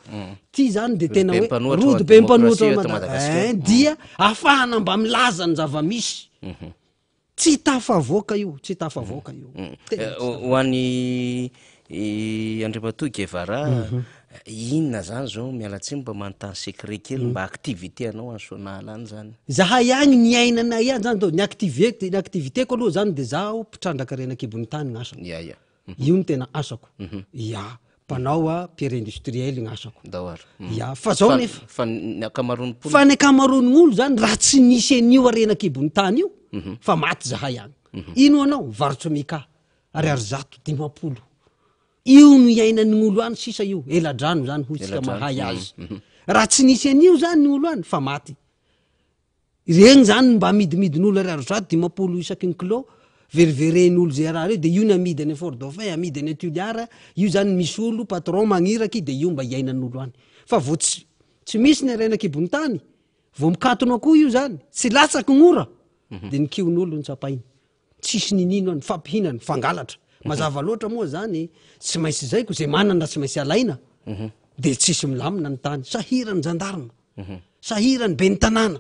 ty zany de tena hoe rodo be mpanoatra dia ahafahana mba milaza ny zava-misy tsy tafavoaka io tsy tafavoaka io ho an'ny Andriamatoa Guevara inona zany zao mialatsiny mba manontany secret kely mba activité anao ansonala any zany zahay agny niainana ihany zany dô ny activité ko aloha zany de zaho mpitrandraka renakibony tany gn'asako io ny tena asako ya mpanao pierre industriel gn'asako ya fa zao nefa fa ny akamaron'olo zany raha tsy nisy an'io arenakibony tany io fa maty zahay agny ino anao varotro mika ary zato 50 io no iainan'olo any sisa io eladrano zany hoy tsika mahay azy raha tsy nisy an'io zany ny olo any fa maty regny zany mba midimidin'olo ary zato 50 isaky ny kilo veriveren'olo zay raha reo de io ny amidy any Fort Dauphin amidy any Tuiliara io zany misy olo patron magniraky de io mba iainan'olo any fa vo tsy misy ny arenakibony tany vo mikatona koa io zany tsy latsaky gn'ora de ny kion'olo ny tsapainy tsisy ninino any fampihinany fangalatra mazava loatra moa zany tsy maintsy zay ko zay manana tsy maintsy alaina de tsisy milamina ny tany sahirany jandarma sahirany be ny tanàna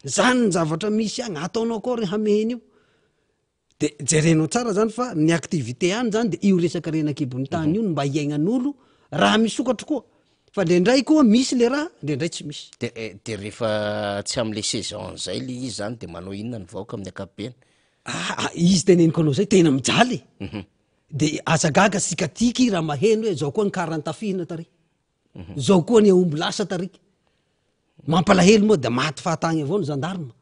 zany ny zavatra misy agny ataonao akory hameheny io de jerenao tsara zany fa ny activité any zany de io resaka renakibony tany io mba iainan'olo raha misokatra koa fa ndray koa misy le raha ndray tsy misy de rehefa tsy am'le saison zay le izy zany de manao inona ny vaoka amin'ny akapobeny izy teneniko anao zay tena mijaly de azagaga sika tiky raha maheno hoe zao koa ny karantafihina tary zao koa ny aomby lasa tariky mampalahelo moa de maty fahatany avao ny zandarma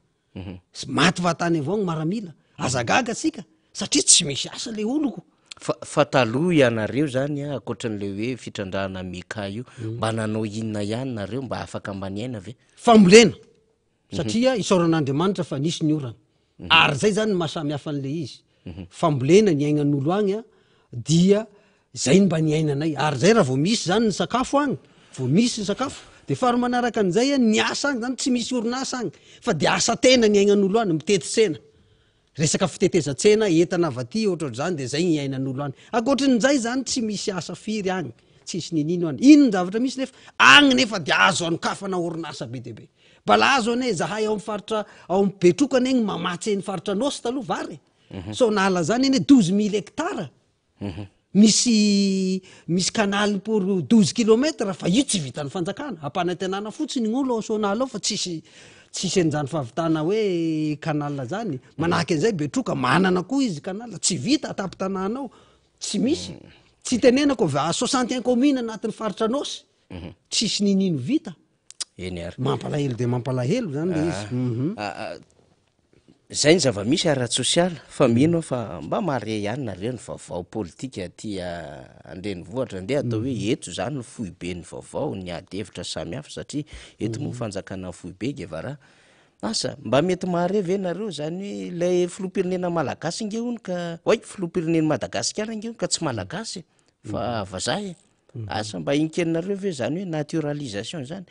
maty fahatany avao ny maramila azagaga sika satria tsy misy asa le oloko fa taloha ianareo zany akoatran'le hoe fitrandrahana mika io mba nanao inona ihany nareo mba afaka mbaniaina ve fambolena satria isaoran'Andriamanitra fa nisy ny orana ary zay zany mahasamy hafa an'le izy fambolena ny aignan'olo agny dia zay mba ny ainanay ary zay raha vo misy zany ny sakafo agny vo misy ny sakafo de fary manaraka an'izay ny asa agny zany tsy misy orinasa agny fa de asa tena ny aignan'olo any mitety tsena resaka fiteteza-tsena entana avaty ohatr'zany de zay ny ainan'olo any akoatrin'izay zany tsy misy asa firy agny tsisy ninino any ino ny zavatra misy nefa agny nefa de azo anokafana orinasa be debe balazo ane zahay ao faritra ao betrokany egny mamatsy ny faritra nosy taloha vary so nala zany eny 12 000 hectares misy canal pour 12 kilomètres fa io tsy vitany fanjakana ampanantenana fotsiny gn'olo ao sonala ao fa tsisy an'izany fahavitana hoe canal zany manahaky an'izay betroka manana koa izy canal tsy vita atapy-tanànao tsy misy tsy tenenako 61 commune anatin'ny faritra nosy tsisy ninino vita eny ary mampalahelo de mampalahelo zany le izy zay ny zava-misy ara-tsosialy fa mino fa mba mare ihany nareo ny vaovao politika aty Andrenivohitra ndeha atao hoe eto zany ny fohy be ny vaovao ny ady-hevitra samihafa satria eto moa fanjakana fohy be Guevara asa mba mety mare ve nareo zany hoe ilay filoham-pirenena malagasy nge hony ka oy filoham-pirenena Madagasikara nge hony ka tsy malagasy fa vazaha asa mba inkeninareo ve zany hoe naturalisation zany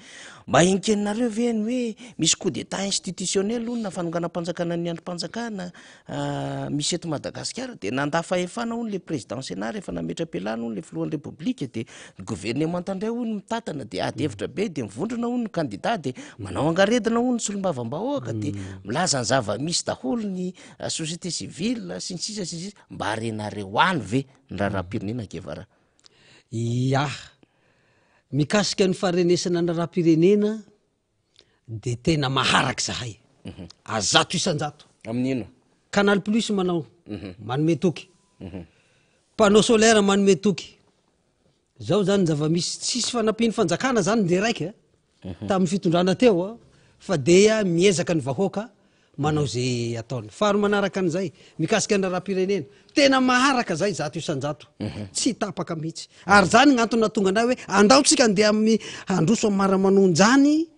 mba inkeninareo ve ny hoe misy coup d'état institutionnel ony na fanonganam-panjakana ny androm-panjakana misy eto Madagasikara de nandafahefana ony le président Senary efa nametra-pialana ony le filohan'ny république de ny gouvernement andray ony mitatana de ady-hevitra be de mivondrona ony candidat de manao angaredina ony solombavam-bahoaka de milaza ny zava-misy daholo ny société civile sy ny sisa mba arenareo any ve ny raharam-pirenena Guevara ya mikasika ny faharenesana ny raharam-pirenena de tena maharaky zahay azato isanjato amin'ino Canal Plus manao manome toky panneau solaire manome toky zao zany zava-misy tsisy fanampiny fanjakana zany de raiky tamin'ny fitondrana teo fa deya miezaka ny vahoaka manao zay ataony fary manaraka an'izay mikasika ny raharam-pirenena tena maharaka zay zato isanjato tsy tapaka mihitsy ary zany gn'antona tonga anay hoe andaotsika andeha amin'ny handroso amin'ny maramanonjany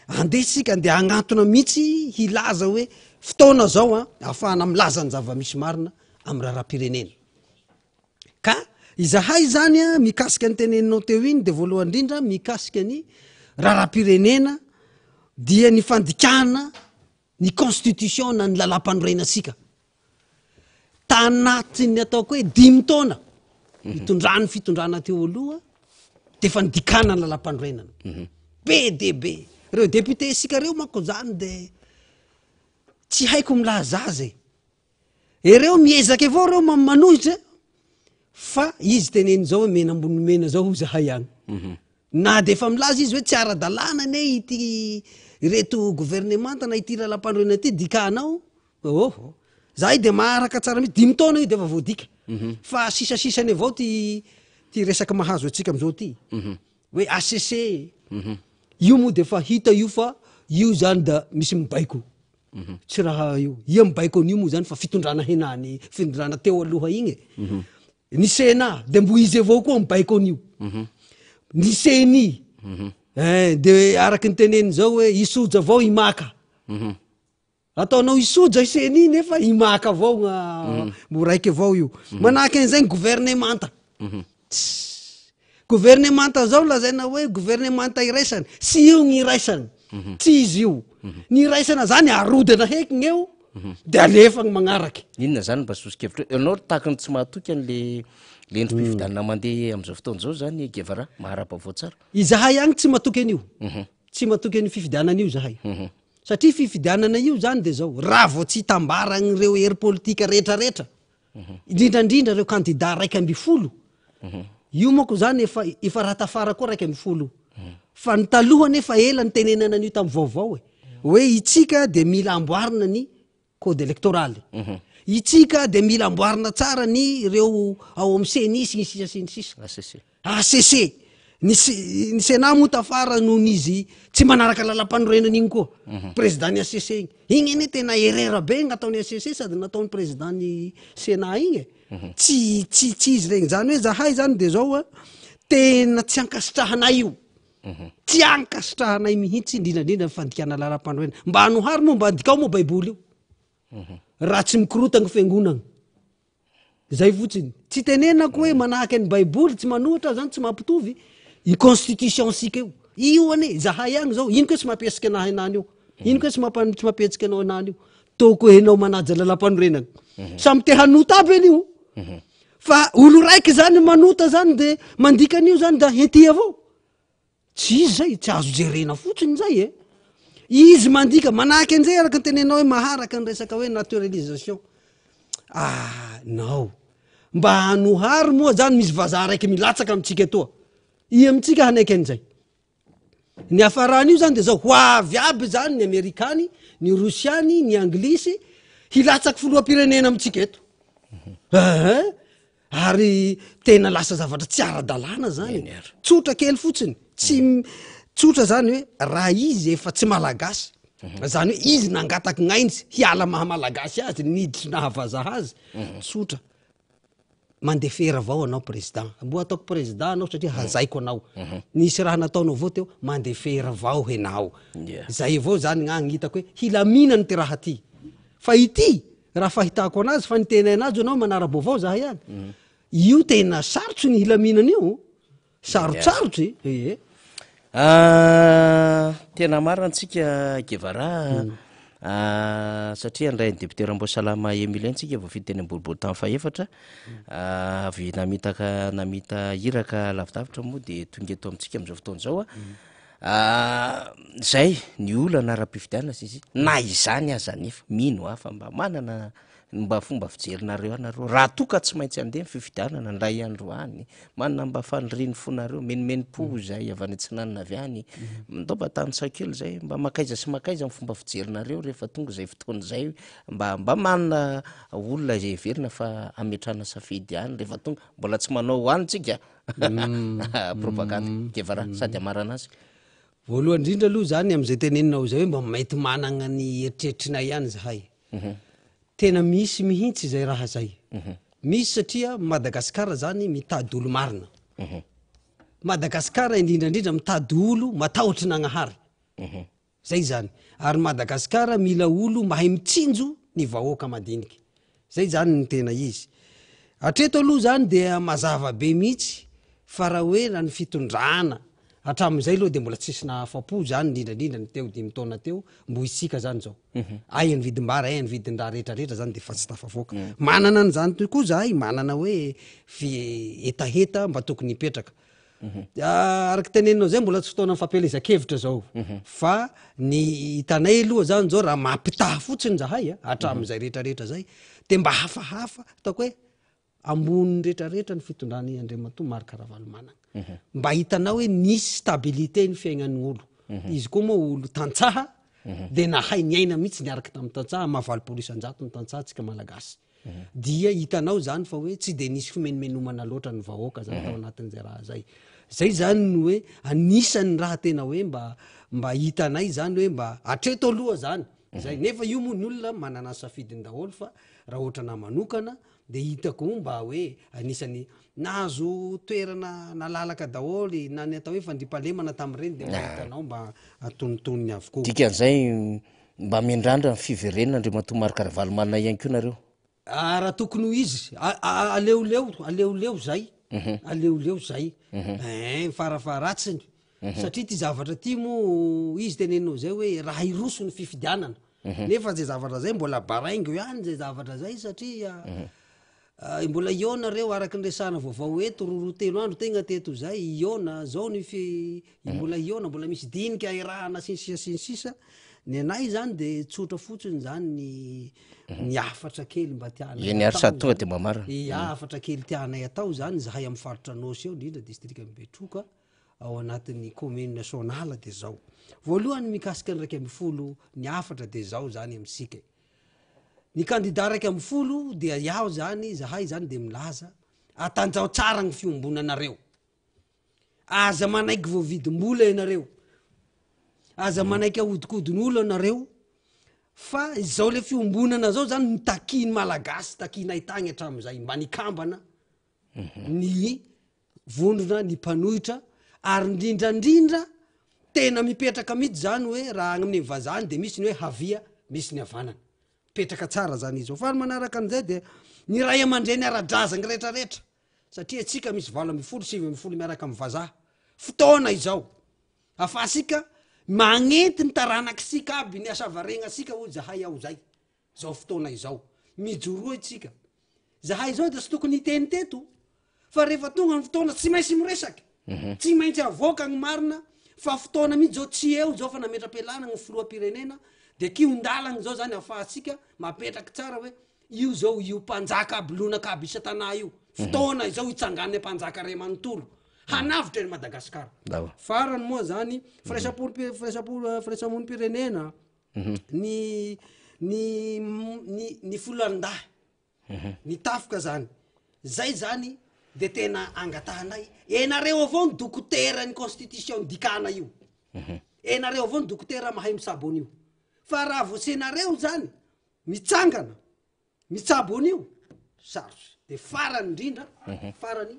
andesika andeha agnantona mihitsy hilaza hoe fotoana zao ahafahana milaza ny zava-misy marina amin'ny raharam-pirenena ka izahay zany a mikasika ny teneninao teo iny de voalohany indrindra mikasika ny raharam-pirenena dia ny fandikana ny constitution na ny lalam-panorenasika tanatiny ataoko hoe 5 taona hitondrany fitondrana teo aloha de fa nidikana ny lalam-panorenana be de be reo député sika reo manko zany de tsy haiko milazaza ereo miezaka avao reo manohitra fa izy teneny zao hoe mena ambony mena zao ho zahay agny na de fa milaza izy hoe tsy ara-dalàna ne ity reto gouvernemanta na ity lalam-panorenana ty dikanao zahay de maharaka tsara mihitsy 5 taona io de fa voadika fa sisasisany avao ty resaka mahazo atsika am'izao ty hoe ACC io moa de fa hita io fa io zany da misy mibaiko tsy raha io ia mibaiko an'io moa zany fa fitondrana henany fitondrana teo aloha igny ny Sénat de mbo izy avao koa mibaiko an'io ny CENI de araky ny teneny zao hoe isoja avao imaka ataonao isoja CENI nefa imaka avao mbo raiky avao io manahaky an'izay ny gouvernemanta zao lazaina hoe gouvernemanta iraisany sy io ny iraisany tsy izy io ny iraisana zany arodana heky gn'eo de alefagny magnaraky inona zany mba sosokevitra anao tahakany tsy mahatoky an'le endrim-pifidanana mandeha am'izao fotoana zao zany Guevara maharapa-vo tsara izahay agny tsy matoky an'io tsy matoky an'io fifidianana io zahay satria fifidianana io zany de zao raha vao tsy hitambaragny reo hery politika rehetrarehetra indrindrandrindra reo candidat 1 io moko zany efa raha tafara koa 1 fa ny taloha nefa ela ny tenenana an'io tamy vaovao hoe itsika de mila amboarina ny code électoraly itsika de mila amboarina tsara ny reo ao amy CENI sy ny sisa ACC ny Sénat moa tafara noho n'izy tsy manaraka lalam-panorenana igny koa président ny ACC igny ene tena erera be gn'ataony ACC sady nataony président ny Sénat igny tsy izy regny zany hoe zahay zany de zao tena tsy ankasitrahanay io tsy ankasitrahanay mihitsy indrindrandrindra fandikana lalam-panorenana mba hanohary moa mba andikao moa baiboly io raha tsy mikorotagny fiangonagny zay fotsiny tsy tenenako hoe manahaky any baiboly tsy manohitra zany tsy mampitovy i constitution sika io ane zahay agny zao ino koe tsy mampiesiky anahy enany io ino koe tsy mampietsika anao enany io toko enao manaja lalam-panorenana samy te hanota aby an'io fa olo raiky zany manota zany de mandikan'io zany da hety avao tsy izy zay tsy azo jerena fotsiny zay izy mandika manahaky an'izay araky ny tenenao hoe maharaka ny resaka hoe naturalisation nao mba hanohary moa zany misy vazaha raiky milatsaka amitsika etoa i amitsika hanaiky an'izay ny afarany io zany de zao ho avy aby zany ny amerikany ny rosiany ny anglisy hilatsaky filoam-pirenena amitsika eto ary tena lasa zavatra tsy ara-dalàna zany tsotra kely fotsiny tsy tsotra zany hoe raha izy efa tsy malagasy zany hoe izy nangataky gn'aintsy hiala mahamalagasy azy niditry nahavazaha azy tsotra mandefera avao anao président mbo ataoko président anao satria hazaiko anao nisy raha nataonao avao teo mandefera avao henao zay avao zany gn'agny hitako hoe hilaminany ty raha ty fa ity raha fahitako anazy fa nitena anazy anao manara-baovao zahay agny io tena sarotry ny hilaminana io sarotsarotry tena marantsika Guevara satria ndray ny député Ramboasalama Emile ntsika vao fiteny amboribory tamy faefatra avy namita hiraka lavidavitra moa de tonga eto amitsika am'izao fotoana zao zay ny olana ara-pifidianana izy na izany aza nefa mino fa mba manana mba fomba fijerinareo anareo raha toka tsy maintsy andeha fifidianana ndray androany manana mba faniriny fonareo menimenipo zay avy any antsinanana avy any mba tanytsakely zay mba makaiza sy makaiza amin'ny fomba fijerinareo rehefa tonga zay fotoana zay mba manana olona zay verina fa ametrana safidy any rehefa tonga mbola tsy manao hoany tsika propagande Guevara sady amarana azy voalohany indrindra aloha zany am'izay teneninao zay hoe mba mety managna ny eritreritrinay ihany zahay tena misy mihitsy zay raha zay misy satria Madagasikara zany mitady olo marina Madagasikara indrindrandrindra mitady olo matahotra nagnahary zay zany ary Madagasikara mila olo mahay mitsinjo ny vahoaka madiniky zay zany ny tena izy atreto aloha zany dia mazava be mihitsy fa raha hoe na ny fitondrana hatramin'izay aloha de mbola tsisy nahafapo zany indrindrandrindra ny teo 5 taona teo mbo isika zany zao ay ny vidim-bary ay ny vidin-draha rehetrarehetra zany de fa tsy tafavoaka manana ny zany tokoa zahay manana hoe etaheta mba tokony hipetraka araky tenenao zay mbola tsy fotoana fampielezan-kevitra zao fa ny hitanay aloha zany zao raha mampitaha fotsiny zahay hatramin'izay rehetrarehetra zay de mba hafahafa ataoko hoe ambony rehetrarehetra ny fitondrany Andriamatoa Marc Ravalomanana mba hitanao hoe nisy stabilité ny fiaignan'ny olo izy koa moa olo tantsaha de nahay ny aina mihitsy niaraka tamin'ny tantsaha mahavalim-polo isan-jato ny tantsahantsika malagasy dia hitanao zany fa hoe tsy de nisy fimenomenomana loatra ny vahoaka zany tao anatin'izay raha zay zany ny hoe anisan'ny raha tena hoe mba hitanay zany hoe mba atreto aloha zany zay nefa io moa ny olona manana safidiny daholo fa raha ohatra na manokana de hitako mba hoe anisany nahazo toerana nalalaka daholy na ny atao hoe fandripalemana tamin'ireny de mba hitanao mba atonontonony avokoa dikan'izay mba miandrandra ny fiverenana Andriamatoa Marc Ravalomanana ihany koa nareo raha tokony ho izy aleoleo zay farafaratsiny satria ty zavatra ty mo izy tenenao zay hoe raha iroso ny fifidianana nefa zay zavatra zay mbola baraingo ihany zay zavatra zay satria mbola ionareo araky nyresana vaovao eto rorotelo andro tegna teto zay iona zao ny mbola iona mbola misy dinika irahana sinsisa ny anay zany de tsotra fotsiny zany ny afatra kely mba tiany ary sady tonga de mamara afatra kely tianay atao zany zahay amin'ny faritra Nosy eo indrindra distrika Betroka ao anatin'ny commune nationale de zao voalohany mikasika ny 150 ny afatra de zao zany amitsika ny candidat 150 dia iaho zany zahay zany de milaza atanjao tsara ny fiombonanareo aza manaiky voavidim-bola ianareo aza manaiky ahodikodin'olo anareo fa zao le fiombonana zao zany mitakiny malagasy takinay tagny hatramin'izay mba nikambana ny vondrona ny mpanohitra ary indrindrandrindra tena mipetraka mihitsy zany hoe raha amin'ny vazany de misy ny hoe havia misy ny havanana petraka tsara zany izy fa manaraka an'izay de ny ray aman-dreny ara-drazagny rehetrarehetra satria tsika misy 20 miaraka amin'ny vazaha fotoana izao afasika magnety ny taranakisika aby ny asavaregna sika ho zahay ao zay zao fotoana izao mijoroa itsika zahay zao de sy tokony hiteny teto fa rehefa tonga ny fotoana tsy maintsy miresaky tsy maintsy avoaka gny marina fa fotoana mihitsy zao tsy eo zao fa nametra-pialana ny filoam-pirenena de kiondalagny zao zany afahatsika mapetraky tsara hoe io zao io mpanjaka aby lonaka aby isa tanà io fotoana izao hitsangany mpanjaka ray manontolo hanavitra ny Madagasikara farany moa zany firaisamony-pirenena ny foloalindahy ny tafoka zany zay zany de tena angatahanay enareo avao ny dokotera ny constitution dikana io enareo avao ny dokotera mahay misabo an'io fa raha voasenareo zany mitsangana mitsabo an'io sarotsy de farany indrindra farany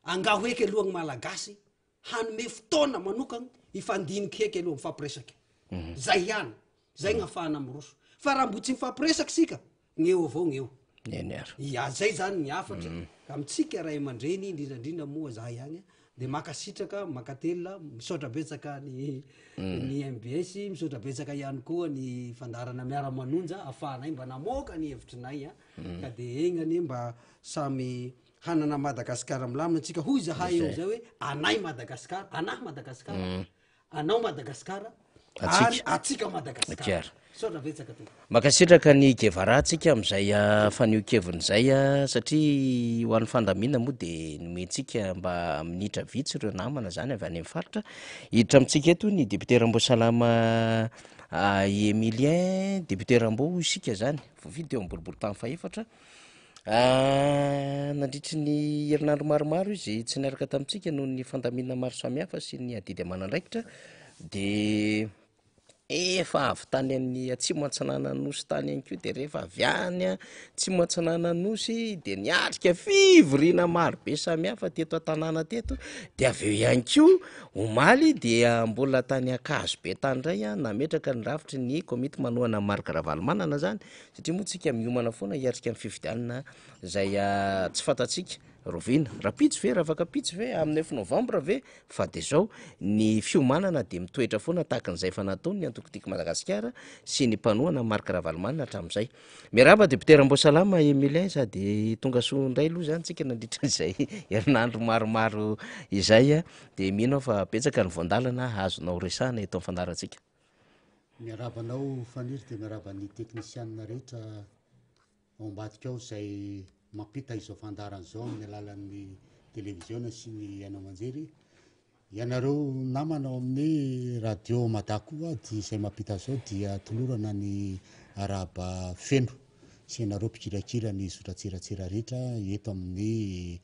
angaho eky alohan'ny malagasy hanome fotoana manokana ifandiniky heky aloha mifampiresaky zay ihany zay gn'afahana miroso fa raha mbo tsy mifampiresaky sika gn'eo avao gn'eo zay zany ny afatra amitsika ray aman-dreny indrindrandrindra moa zahay agny de makasitraka makatelina misaotra betsaka ny MBS misaotra betsaka ihany koa ny fandarana miara-manonja afahanay mba namoaka ny hevitrinay ka de egnany mba samy hanana Madagasikara milamina tsika hoy zahay eo zay hoe anay Madagasikara anahy Madagasikara anao Madagasikara ary atsika Madagasikara saotra betsaka to makasitraka ny Guevara tsika am'izay fanio-keviny zay satria ho an'ny fandamina moa de nomentsika mba minitra vitsy ireo namana zany avy any amin'ny faritra hiditra amitsika eto ny député Ramboasalama Emilien député Rambo isika zany voavidy eo amboribory tany faefatra nandritry ny herinandro maromaro izy tsy niaraka tamitsika noho ny fandamina maro samihafa sy ny adidy amanandraikitra de efa avy tany amin'ny atsimo antsanana nosy tany any ko de rehefa avy any a tsimo antsanana nosy de niatrika fivoriana marobe samihafa teto an-tanàna teto de avy eo ihany ko omaly dia mbola tany akazo be tany ray a nametraka ny rafitry ny komity manoana marika ravalomanana zany satria moa tsika miomana foana hiatrika amin'ny fifidianana zay tsy fantatsika rovina raha pitsy ve raha afaka pitsy ve amin'ny 9 novambra ve fa de zao ny fiomanana de mitoetra foana tahaka an'izay fa nataony ny antokotiko Madagasikara sy ny mpanoana marika ravalomanana hatramin'izay miarahaba deputera Amboasalama Emilien sady tonga soa indray aloha zany tsika nandritra izay herinandro maromaro izay a de mino fa betsaka ny voandalana azonao resahana eto amin'ny fandarantsika miarabanao faniry de miaraban'ny teknisianina rehetra ao ambadika ao zay mampita izao fandaran'izao amin'ny alalan'ny televiziona sy ny ainao aman-jery ianareo namana ao amin'ny radio Madakoa dia izay mampita zao dia tolorana ny araba feno sy ianareo mpikirakira ny sotratsiratsira rehetra eto amin'ny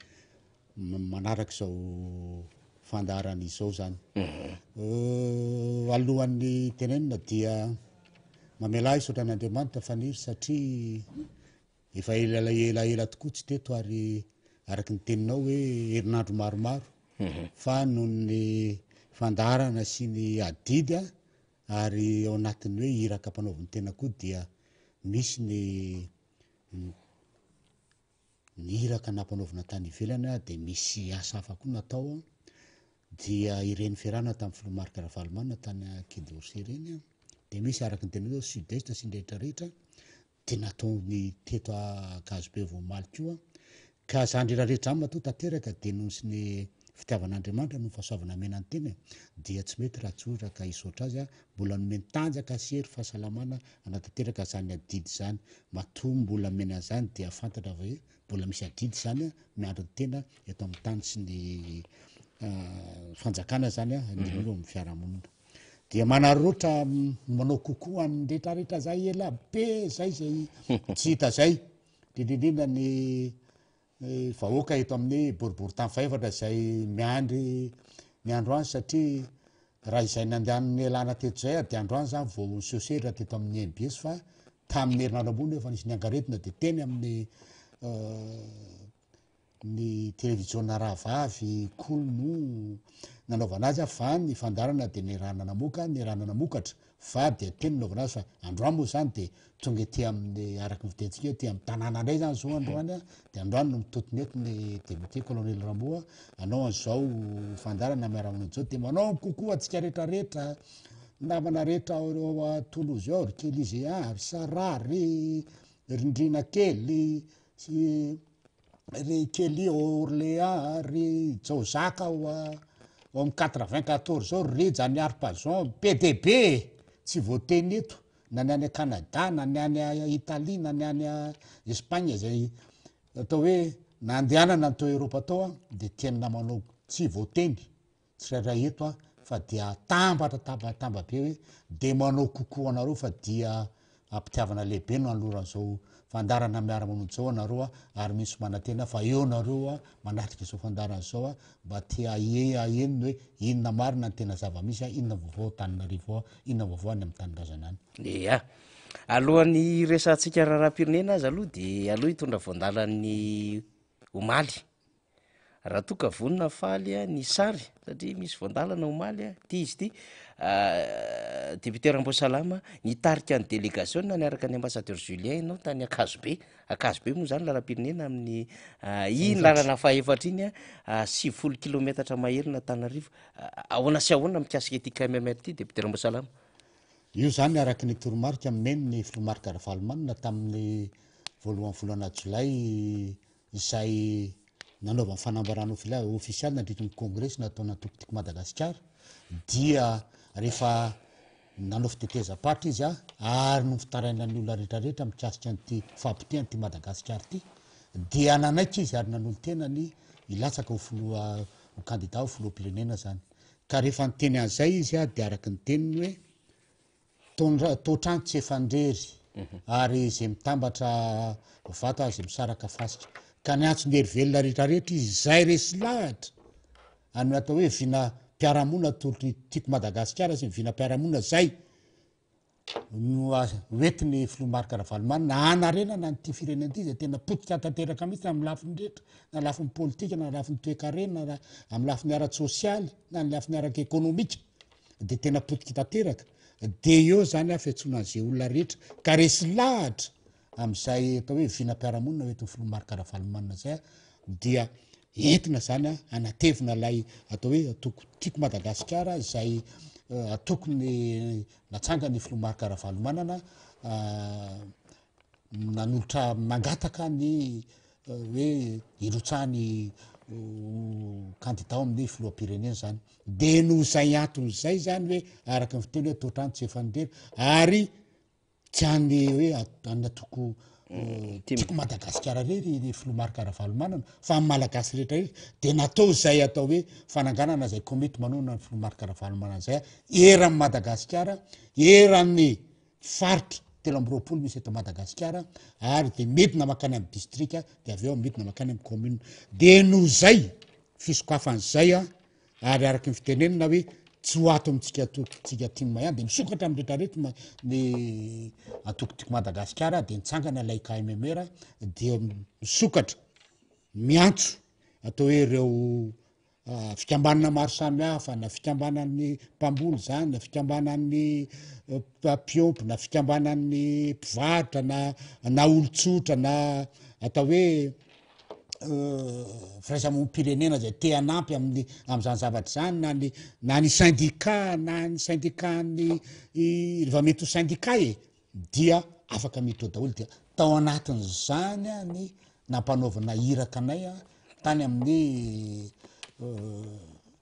manaraka izao fandarana izao zany alohan'ny tenenina dia mamela isaotra an'Andriamanitra faniry satria efa elaela tokoa tsy teto ary araky ny teninao hoe herinandro maromaro fa noho ny fandarana sy ny adidy ary ao anatiny hoe iraka mpanaoviny tena koa dia misy ny iraka nampanaovina tany ivelany de misy asa hafa koa natao dia ireny fiarana tamin'ny filomarika ravalomanana tany Kidorsy ireny de misy araky ny tena hoe sud-est sy ny rehetrarehetra de nataony teto Akazobe Vomaly koa ka zandry rehetra amina to tanteraka de noho sy ny fitiavan'Andriamanitra no fahasoavana mena ny tena dia tsy mety raha tsoraka isotra azy mbola nomeny tanjaka sy hery fahasalamana anatanteraka zany adidy zany matoa mbola mena zany dia fantatra hoe mbola misy adidy zany miandro ny tena eto amin'ny tany sy ny fanjakana zany ny olo amin'ny fiarahamonina dia manaroroatra manao kokoa amin'ny rehetrarehetra zay ela be zay tsy hita zay indrindrindra ny vahoaka eto amin'ny boribory tany faefatra zay miandry ny androany satria raha izay nandehan'ny alana teto zay de androany zany vao sosera teto amin'ny MBS fa tamin'ny herinandro ambony efa nisy ny angaretina de teny amin'ny ny televiziona rahavavy kolno nanaovana azy fa ny fandarana de ny rana namokatra fa de teny naovana azy fa androany moa zany de tonga ety amin'ny araky ny fitentsika ety amin'ny tanàna indray zany zao androany de androany no mitotony eto ny député colonel Rambo anao an'izao fandarana miaramonao zao de manao kokoa atsika rehetrarehetra namana rehetra ao Toulouse ao Kelizea Sarary Rindrina kely sy ry Kely Orléans ry Jaozaka ao amin'ny 94 zao Rejany Arpazon PDB tsy voateny eto na ny any Canada na ny any Italie na ny any Espagne zay atao hoe nandehanana atao Eropa atao de tianina manao tsy voateny tsy raha eto fa dia tambatra be hoe de manao kokoa anareo fa dia ampitiavana lehibe no aloran'izao fandarana miara-monina zao anareo ary misy manantena fa eo nareo manatrika izao fandarana zao mba tia ahenony hoe inona marina ny tena zava-misy inona vaovao Tananarivo inona vaovao any amin'ny tanirazanany ia alohan'ny resantsika raharam-pirenena azy aloha de aloha hitondra voandalan'ny omaly raha toka vonina faly ny sary satria misy voandalana omaly ty izy ty deputera Amboasalama nitarika ny délégation niaraka ny ambassadeur Julien ianao tany Akazobe moa zany laram-pirenena amin'ny iny lalana faefatra iny 90 kilometatra maherina Tananarivo ahoana sy ahoana mikasika ity KMMR ty deputera Amboasalama io zany araky ny toromarika meno ny filomarika ravalomanana tamin'ny voalohan'ny volana Jolay izay nanaova ny fanambarana ofisialy nandritry ny congrès nataona antokotiko Madagasikara dia rehefa nanao fitetezam-patra izy ary no fitarainan'ny olona rehetrarehetra mikasika an'ity fampitehany ty Madagasikara ty dia nanaiky izy ary nanolo tenany ilatsaka ho candidat ho filoham-pirenena zany ka rehefa niteny an'izay izy de araky ny teniny hoe totrano tsy efandrery ary zay mitambatra vato zay misaraka fasika ka ny antso ndery velona rehetrarehetra izy zay resy lahatra any atao hoe vina mpiaramonina tolotry tiako Madagasikara sy vina mpiaramonina zay oetiny filomarika Ravalomanana anarenana nyty firenena ty zay tena potika tanteraka mihitsy amy lafiny rehetra na lafiny politika na lafiny toe-karena na amy lafiny ara-tsosialy na ny lafiny araka-ekônomika de tena potiky tanteraka de eo zany a fiantsonan'zay olona rehetra ka resy lahatra am'izay atao hoe vinam-piarahamonina oetiny filomarika Ravalomanana zay a dia entina zany a anatevina lay atao hoe atoko tiako Madagasikara zay atokony natsangany filomarika Ravalomanana nanolotra mangataka ny hoe irotsahany candidat amin'ny filoham-pirenena zany de no zay antony zay zany hoe araky ny fiteny hoe totrano tsy efanindreny ary tiany hoe anatoko tiako Madagasikara rery filomarika Ravalomanana fa amy malagasy rehetra rehetra de natao zay atao hoe fananganana zay komity manona ny filomarika Ravalomanana zay eran'ny Madagasikara eran'ny faritra 3 misy eto Madagasikara ary de midina makany amy distrika de avy eo midina makany amy commune de no zay fisokafan'zay a ary araky ny fitenenina hoe tsy ho ato amitsika tsika tima ihany de misokatra amy rehetrarehetra ny atokotiako Madagasikara de nitsangana lay KMMR de misokatra miantso atao hoe ireo fikambanana maro samihafa na fikambanan'ny mpamboly zany na fikambanan'ny mpiompy na fikambanan'ny mpivarotra na olotsotra na atao hoe firaisamonim-pirenena zay te hanampy am'zany zavatra zany na ny syndicat na ny syndicat-ny rehefa mety ho syndicat dia afaka mety ho daholo dia tao anatin'zany a ny nampanaovana iraka anay a tany amin'ny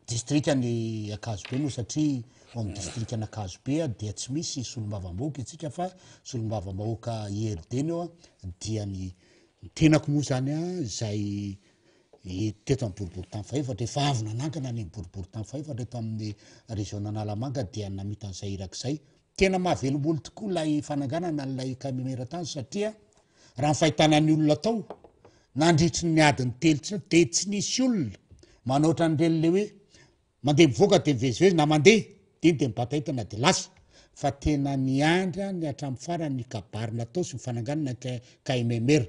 distrikany Akazobe moa satria amy distrikany Akazobe dia tsy misy solombavambahoaka itsika fa solombavambahoaka IRD eo dia ny tenako moa zany a zay teto amy boribory-tany faefatra efa avy nanangana ny boribory-tany faefatra eto amin'ny région Analamanga dia namita an'izay irak'izay tena mahavelom-bolo tokoa lay fananganana lay KMMR tany satria raha ny fahitana ny olona tao nandritry ny adiny telo de tsy nisy olona manoatra an'ireny le hoe mandeha mivoaka de mivezivezy na mandeha de iny de mibata entana de lasa fa tena niandra ny hatramy farany ny kabary natao sy mifananganana KMMR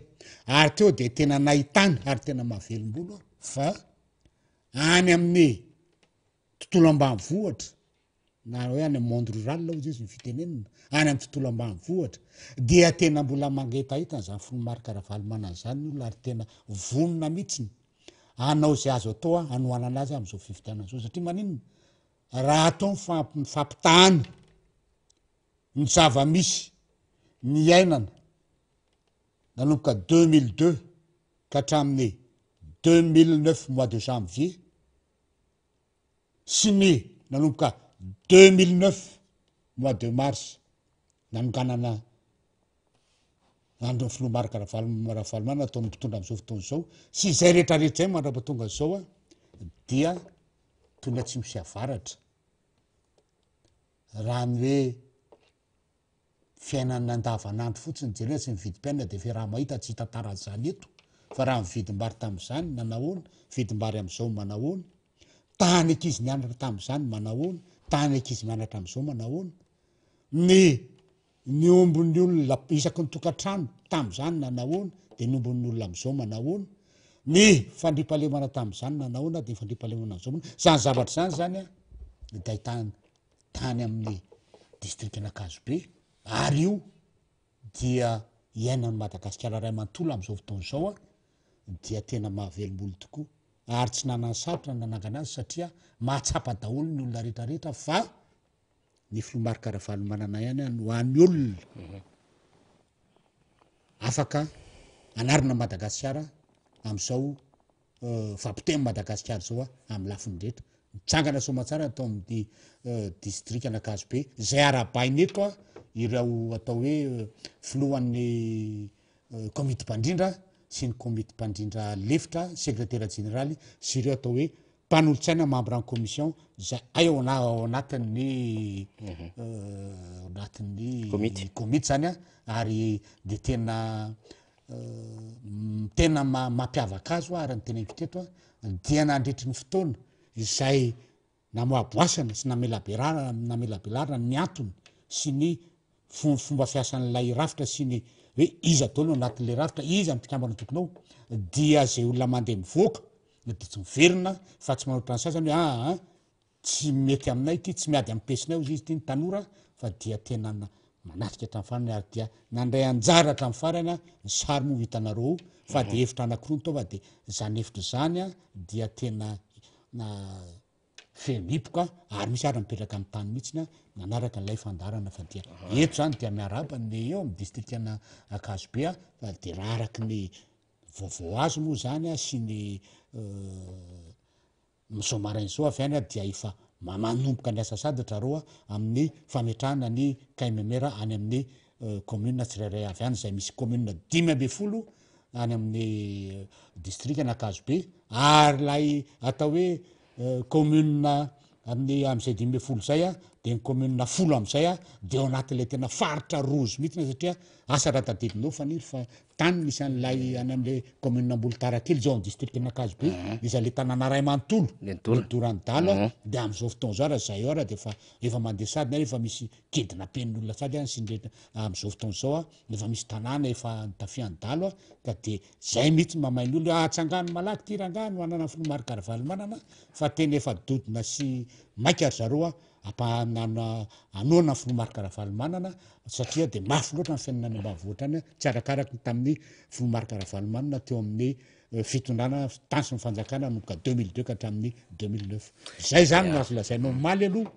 ary teo de tena nahitany ary tena mahavelom-bolo fa any amin'ny tontolo ambanivohatra na hoe any amy monde rural ozy izy ny fitenenina any amy tontolo ambanivohatra dia tena mbola mangetahitany zany filomarika Ravalomanana zany olona ary tena vonona mihitsiny anao zay azo atao a anohanana azy am'izao fividianana zao satria maninona raha atao mifampitahana ny zava-misy ny ainana nanomboka 2002 ka hatramin'ny 2009 mois de janvier sy ny nanomboka 2009 mois de mars nanonganana andro filomarika Ravalomanana atao mpitondra am'izao fotoana zao sy zay rehetrarehetra zay mandrapatonga zao a dia tona tsy misy avaratra raha ny hoe fiainana andavanandro fotsiny jerena tsy mividim-piainana de fe raha mahita tsy hitantara zany eto fa raha mividim-bary tam'zany manahoana vidim-bary am'izao manahoana tany ankizy nianatra tam'zany manahoana tany ankizy mianatra am'izao manahoana ny ombon'ny olona isaky ny tokantrano tam'zany nanahoana de ny ombon'ny olona am'izao manahoana ny fandripahalemana tam'zany nanahoana de ny fandripahalemana am'izao zany zavatra zany zany a de ahitany tany amin'ny distrikana Akazobe ary io dia iainan'ny Madagasikara ray manontolo am'izao fotoana zao a dia tena mahavelom-bolo tokoa ary tsy nanany sarotra nanangana azy satria mahatsapa daholo ny olona rehetrarehetra fa ny filomarika Ravalomanana ihany no an'ny olona afaka anarina Madagasikara am'izao vampiteny Madagasikara zao a amy lafiny rehetra mitsangana somatsara atao amin'ny distrikana Akazobe zay arabainy eto a ireo atao hoe filohan'ny komity mpandrindra sy ny komity mpandrindra lefitra sekretera generaly sy ireo atao hoe mpanolotsaina membre en commission zay ao anatin'ny komity zany a ary de tena mampiavaka azy ary ny tena impiteto a dia nandritry ny fotoana izay namoaboasana sy namelabelarana ny antony sy ny fomba fiasan'lay rafitra sy ny hoe izy ataolo anatin'le rafitra izy am'mpikambana tokonao dia zay olona mandeha mivoaka de tsy miverina fa tsy manotra ny sasany hoe tsy mety aminay ty tsy miady ampesinay izy ty ny tanora fa dia tena manatrika hatramin'ny farany ary dia nandray anjara hatramin'ny farany ny sary mo hitanareo fa de hevitra anankiroa ny taova de zany hevitra zany dia tena na femipoka ary misy ary mipetraka amin'ny tany mihitsiny manaraka n'lay fandarana fa dia eto zany dia miaraba ny eo amin'ny distrikana Akazobe fa de raha araky ny vaovao azo moa zany sy ny zao marainy zao avy any dia efa manomboka ny asa sadatra reo amin'ny fametrahana ny KMMR any amin'ny commune tsirairay avy any zay misy commune 5 any amin'ny distrikana Akazobe ary lay atao hoe commune amin'ny am'izay 5 zay de ny commune 10 am'izay de ao anatin'lay tena faritra rozo mihitsy satria asa ratadidinao faniry fa tany misy an'lay any am'le commune Ambolitarakely zao amin'ny distrikana Akazobe izy le tanàna ray manontolo Dorandalo de am'izao fotoana zao raha zay ao raha de efa mandeha sady na efa misy kedina pen'olona sady any sindreta am'izao fotoana zao efa misy tanàna efa tafiandalo ka de zay mihitsy mamainy olo atsangano malaky ty rangano anana filomarika aravalimanana fa tena efa dodina sy maika ry zareo anoana filomarika aravalimanana satria de mafy loatra ny fiainana ambavoatra any tsy arakaraky tamin'ny filomarika aravalimanana teo amin'ny fitondrana tany sy ny fanjakana nomboka 2002 ka hatramin'ny 2009 zay zany no azo lazainao maly aloha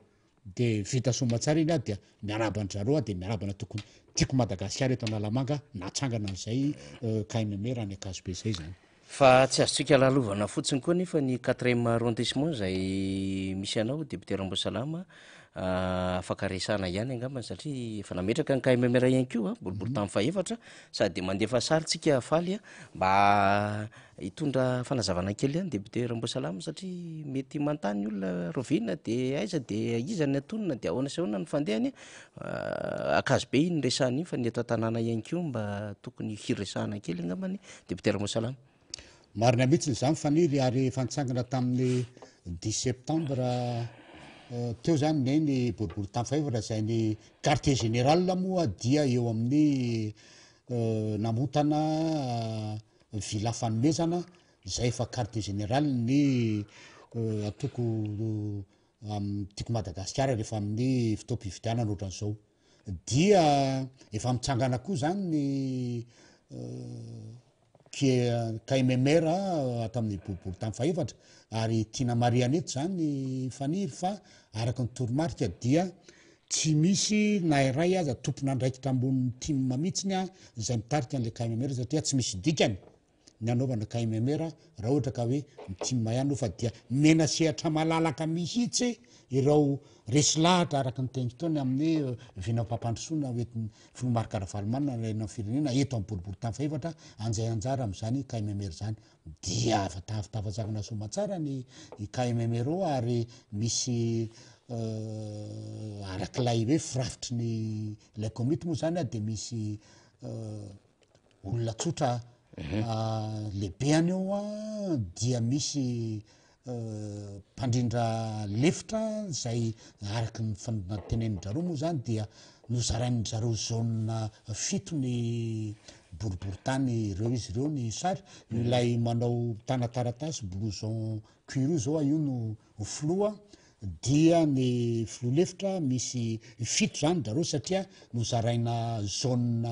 de vita somatsara iny dia miarabany zareo de miarabana tokony tiako Madagasikara eto Analamanga natsangana an'izay KMMR any Akazobe zay zany fa tsy azotsika lalovana fotsiny koa nefa ny 4e arrondissement zay misy anao député Rambosalama afaka resana ihany angambany satria efa nametraka ny KMMR ihany koa boribory tamin'ny faefatra sady mandefa sarytsika faly mba hitondra fanazavana kely any député Rambosalama satria mety mantany olona rovina de aiza de iza ny atonona de ahoana sy ahoana ny fandehany Akazobe iny resana iny fa ny eto tanàna ihany koa mba tokony hiresahana kely angambany député Rambosalama marina mihitsy zany faniry ary fantsangana tamin'ny 10 septembre teo zany neny boribory tamin'ny faefatra zay ny quartier général moa dia eo amin'ny namotana villa fanomezana zay fa quartier général ny atoko tiako Madagasikara rehefa amin'ny fotoam-pividianana ohatran'izao dia efa mitsangana koa zany ny KMMR ato amin'ny boribory tamin'ny faefatra ary tiana mariana eto zany faniry fa araky ny toromarika dia tsy misy na iray aza tompona andraikitra ambonin'ny team mihitsiny zay mitarika an'le KMMR satria tsy misy dikany ny anaovana KMMR raha ohatra ka hoe team ihany fa dia mena sehatra malalaka mihitsy ireo resy lahatra araky ny teny fotoany amin'ny vinam-pampandrosoana oetiny filomarika aravalimanana rena firenena eto amin'ny boribory tamin'ny faefatra anjay anjara am'zany KMMR zany dia tafazavana somatsara ny KMMR ary misy arak'ilay hoe firafitry ny lay komity moa zany de misy olona tsotra lehibe any eo dia misy mpandrindra lefitra zay araky ny tenenin-jareo moa zany dia nozarain'ny zareo zone 7 ny boribory tany ireo izy ireo ny sary ilay manao tanataratasy blouson cuir zao io no filoa dia ny filo lefitra misy 7 zany zareo satria nozaraina zone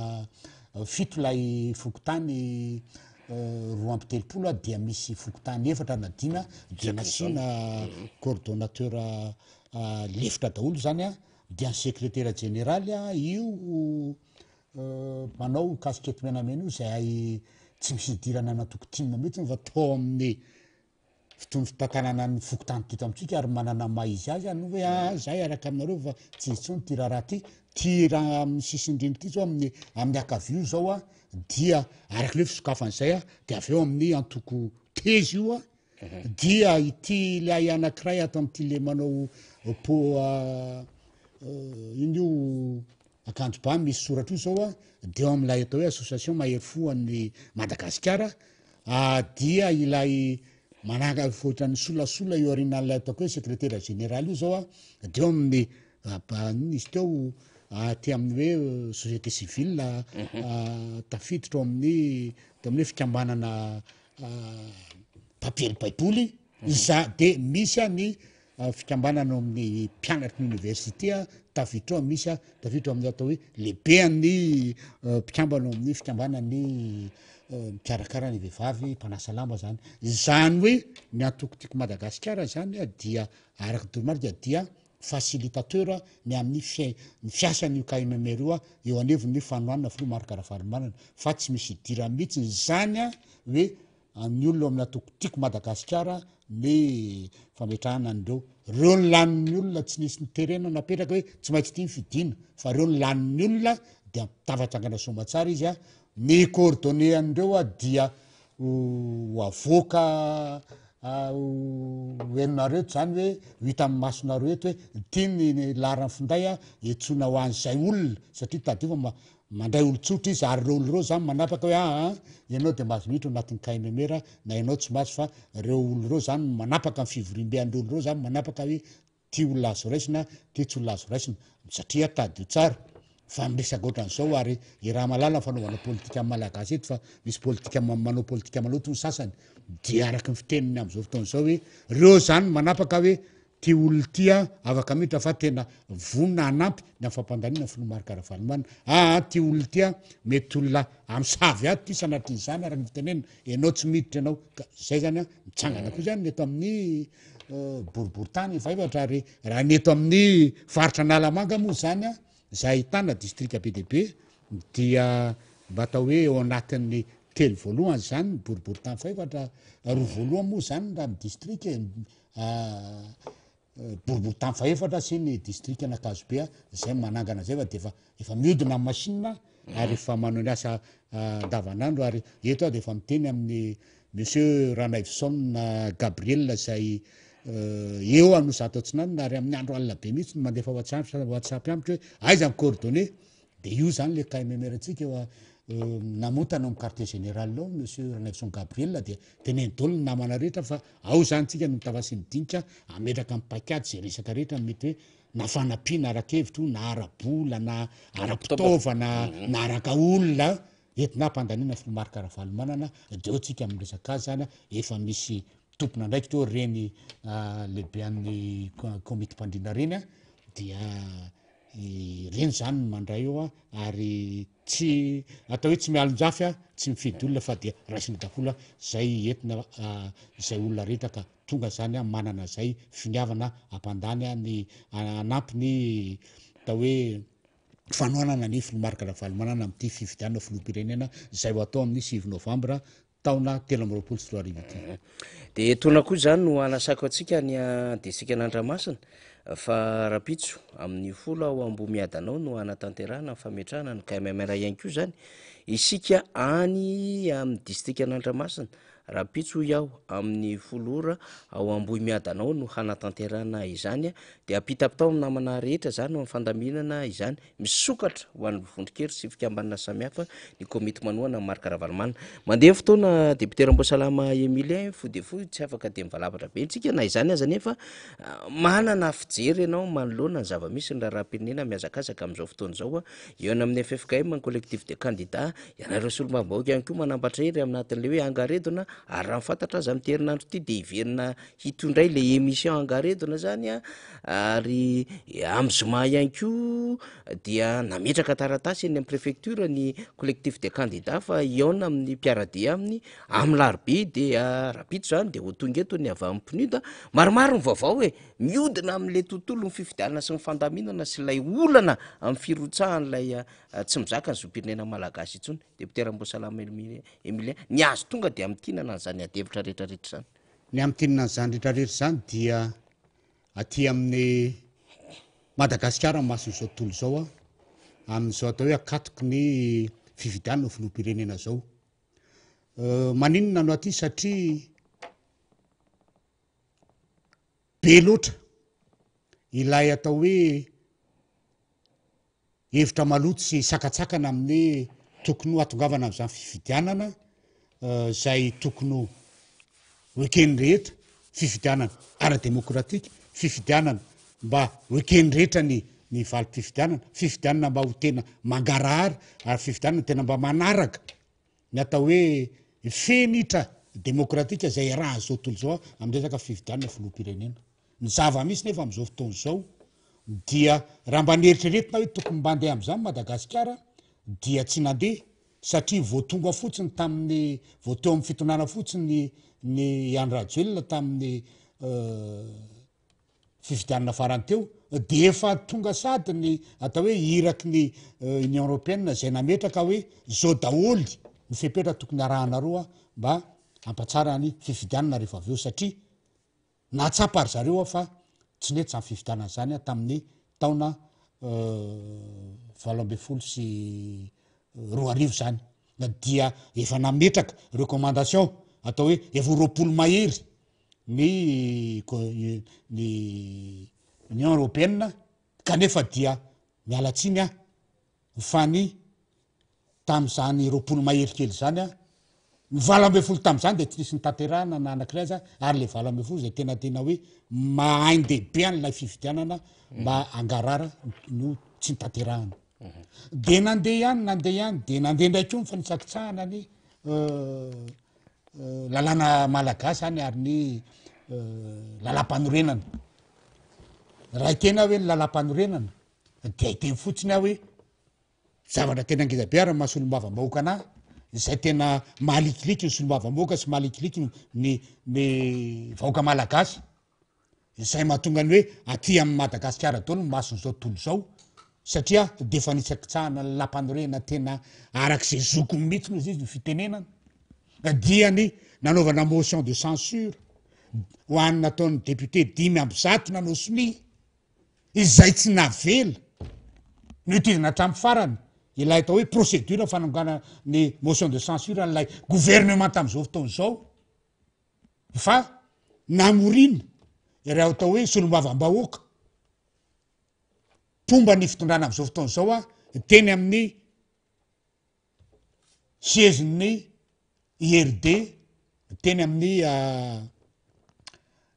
7 lay fokotany 2 dia misy fokotany efatra na 10 dia nasina coordonnateur lefitra daholo zany dia ny secrétaire général io manao casquette menamena io zay tsy misy idirana natoko team mihitsy fa tao amin'ny fitony fitantanana ny fokotany tito amitsika ary manana maizy azy no hoe zay araka aminareo fa tsy izy tsony ty raha ty raha amin'ny sisindriny ty zao amin'ny akavio zao dia araky le fisokafan'izay de avy eo amin'ny antoko tezy io dia ity lay anankiray ato am'ty le manao po iny io akanjo ba misy soratra io zao de eo am'lay atao hoe association mahery fo an'ny Madagasikara dia ilay mananga fotrany solasola io arinan'lay ataoko hoe secrétaire général io zao de eo amin'ny izy teo ty amin'ny hoe société civile tafiditra amin'ny hoe fikambanana papiely baiboly de misy ny fikambanana amin'ny mpianatry ny université tafiditra misy tafiditra amin'ny atao hoe lehibe ny mpikambana amin'ny fikambanany mikarakara ny vehivavy mpanasalamba zany hoe ny antokotiako Madagasikara zany dia araky doromarika dia facilitateur ny amin'ny fiasan'io KMMR eo aneviny fanoanana filomarika ravalomanana fa tsy misy dira mihitsy zany hoe ny olona amin'ny antokotiako Madagasikara ny fametrahana reo ny lanin'ny olona tsy nisy niterena napetraka hoe tsy maintsy tia fidina fa reo ny lanin'ny olona dia tavatrangana somatsara izy ny coordonné andreo dia avoaka hoeninareo zany hoe hita amin'ny masonareo eto hoe tiany laran'ny finday etsona ho an'izay olona satria tadifa mandray olotsotra izy ary reo oloreo zany manapaka hoe ianao de mahazo mihitra anatin'ny KMMR na ianao tsy mahazo fa reo oloreo zany manapaka ny fivorimbeandreo oloreo zany manapaka hoe ty olona azo raisina ty tsy olona azo raisina satria tadio tsara fa miresaka ohatran'izao ary raha malala fanaovana politika amin'ny malagasy eto fa misy politika manao politika maloto ny sasany dia araky ny fiteniny am'izao fotoana zao hoe reo zany manapaka hoe ty olona tia afaka mihitra fa tena vonina anampy ny fampandaniana filomarika ravalomanana ty olona tia mety olona amsavy ty sanatriny zany araky ny fitenena ianao tsy miditra ianao ka zay zany mitsangana koa zany neto amin'ny boriboritany faefatra ary raha neto amin'ny faritra Analamanga moa zany zay ahitana distrika be deaibe dia mba atao hoe eo anatin'ny telo voalohany zany boriboritany faefatra roa voalohany moa zany raha ny distrika boriboritany faefatra sy ny distrika Nakazobe zay manangana zay fa de efa miodina amin'ny machine ary efa manao ny asa andavanandro ary eto de efa miteny amin'ny monsieur Ranaivoson Gabriel zay eo anozato atsinanina ary amin'ny andro alina be mihitsy mandefa WhatsApp amitra hoe aiza ny coordonné de io zany le KMMR tsika namotana amin'ny quartier général ao monsieur Ranaivoson Gabriel de teneny dolo ny namana rehetra fa ao zany tsika no mitavasy midinika ametraka amin'ny paikady zay resaka rehetra mety hoe na fanampiana arakevitro na arabola na arapitaovana na araka olona entina mpandanina filomarika ravalomanana de eo tsika amin'ny resaka azy zany efa misy tompona ndraiky to reny lehibe an'ny komity mpandrina reny dia reny zany mandray eo ary tsy atao hoe tsy mialonjafy tsy mifidy olona fa dia raisina daholo zay entina zay olona rehetra ka tonga zany manana zay finiavana ampandany ny anampy ny atao hoe fanoanana ny filomarika ravalomanana am'ty fifidianana filoham-pirenena zay ho atao amin'ny 9 novambra taona 13 de tona koa zany no anasako atsika ny distrika Andramasina fa rapitso amin'ny folo ao Ambomiadanao no anatanterahana fametrahana ny KMMR ihany koa zany isika any amin'ny distrika Andramasina rapitso iaho amin'ny folora ao Ambomiadanao no hanatanterahana izany de apitapitao amin'ny namana rehetra zany amin'ny fandaminana izany misokatra ho an'ny vondronkely sy fikambanana samihafa ny komity manoana marika ravalomanana mandeha fotoana député Ramboasalama Emile fode fo tsy afaka de mivalapatra be tsika na izany aza nefa manana fijery ianao manoloana ny zava-misy ny raharaham-pirenena miazakazaka am'izao fotoana zao eo amin'ny FFKM ny collectif de candidat ianareo solombavam-bahoaka ihany koa manambatra hery amin'atin'le hoe angaredona ary raha mifantatra azy amin'ny terinandro ty de hiverina hitondray le émission angaredona zany ary am'zoma ihany koa dia nametraka taratasy eny amin'ny préfecture ny collectif de candidat fa iona amin'ny mpiaradia amin'ny larobia de rapito zany de ho tonga eto ny avy amin'ny pnida maromaro ny vaovao miodina amin'le tontolo ny fifidianana sy ny fandaminana sy lay olana amin'ny firotsahan'lay tsy mizaka ny zoam-pirenena malagasy itsony député Ramboasalama Emile ny azo tonga de amin'tinana an'zany adevitra rehetrarehetra zany ny amin'tinana an'zany rehetrarehetra zany dia aty amin'ny Madagasikara mason'izao tontolo zao amin'izao atao hoe akatoky ny fifidianana filoham-pirenena zao maninona no aty satria be loatra ilay atao hoe hevitra maloto sy sakatsakana amin'ny tokony ho atongavana am'izany fifidianana zay tokony hoekeny rehetra fifidianana ara-demokratika fifidianana mba hoekeny rehetra ny ny valim-pifidianana mba ho tena mangarahary ary fifidianana tena mba manaraka ny atao hoe fenitra demokratika zay raha zao tontolo zao amresaka fifidianana filoham-pirenena ny zava-misy nefa am'izao fotoana zao dia raha mba nieritreretina hoe tokony mba andeha am'izany Madagasikara dia tsy nandeha satria voatonga fotsiny tamin'ny voateo amin'ny fitonana fotsiny ny Andry Rajoelina tamin'ny fifidianana farany teo de efa tonga sady ny atao hoe iraky ny Union Européenne zay nametraka hoe zao daholy ny fepetra tokony arahanareo mba ampatsara ny fifidianana rehefa aveo satria natsapa ry zareo fa tsy nety zany fifidianana zany tamin'ny taona 20 sy 20 zany dia efa nametraka recommandation atao hoe efa 20 mahery ny Union Européenne kanefa dia mialatsiny fa ny tam'zany 20 mahery kely zany ny 20 tam'zany de tsy nisy nitanterahana na anakiray aza ary le 20 zay tena hoe mahaindehibe an'lay fifidianana mba angarara no tsy nitanterahana de nandeha ihany de nandeha ndraiky io fa nitsakitsahana ny lalàna malagasy any ary ny lalam-panorenana raha tena hoe ny lalam-panorenana de hiteny fotsiny aho hoe zavatra tena ngizabe ary mahasolombava-bahoaka anahy zay tena mahalikilikiny solombava-bahoaka sy mahalikilikiny ny vahoaka malagasy zay mahatonga ny hoe aty amin'ny Madagasikara daholo ny masony zao tontolo zao satria de fa nitsakitsahana lalam-panorenana tena arak'izay zokony mihitsy izy ny fitenenana dia ny nanaovana motion de censure ho an'ny nataon'ny député 5 nanao soni izay tsy navela noitizina hatramin'ny farany ilay atao hoe procédure fanangana ny motion de censure an'ilay gouvernement tam'izao fotoana zao fa namorina raha atao hoe solombava-bahoaka pomba ny fitondrana am'izao fotoana zao teny amin'ny siège-ny IRD teny amin'ny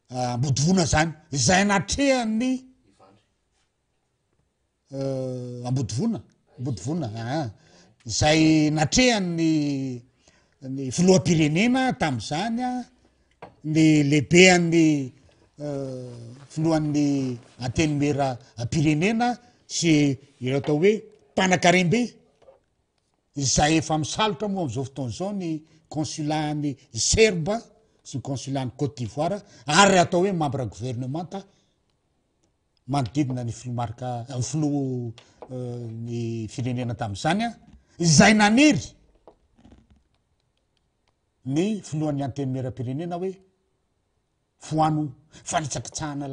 Ambodivona zany zay natrehan'ny Ambodivona zay natrehan'ny filoham-pirenena tam'zany ny lehibean'ny filohan'ny antenimera pirenena sy ireo atao hoe mpanakarembe zay efa misalotra moa am'izao fotoana zao ny consulat-ny Serbe sy ny consulat-ny Côte d'Ivoire ary atao hoe membre gouvernementa manodidina ny filomarika filoha ny firenena tam'zany zay nanery ny filohan'ny antenimera-pirenena hoe foano fanitsakitsahana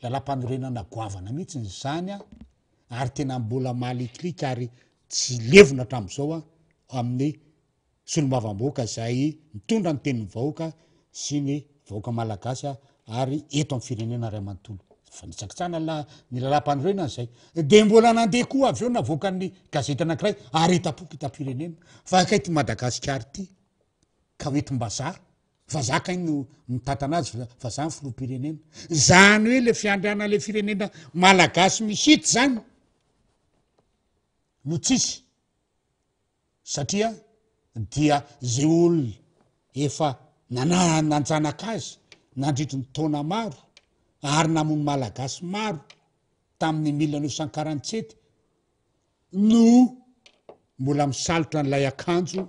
lalam-panorenana goavana mihitsy zany ary tena mbola mahalikiliky ary tsy levona hatram'izao amin'ny solombava-bahoaka zay mitondra ny tenin'ny vahoaka sy ny vahoaka malagasy ary eto amin'ny firenena ray amanontolo fa nitsakitsahana ny lalam-panorenana zay de mbola nandeha koa avy eo navoakan'ny gazety anakiray ary etapoky hitam-pirenena fa akaity Madagasikara ty ka hoetim-bazaha fa zaka iny no mitantana azy fa zany filoham-pirenena zany hoe le fiandriana le firenena malagasy misity zany no tsisy satria dia zay olona efa nanjanaka azy nandritry ny taona maro ary namono malagasy maro tamin'ny 1947 no mbola misalotra n'lay akanjo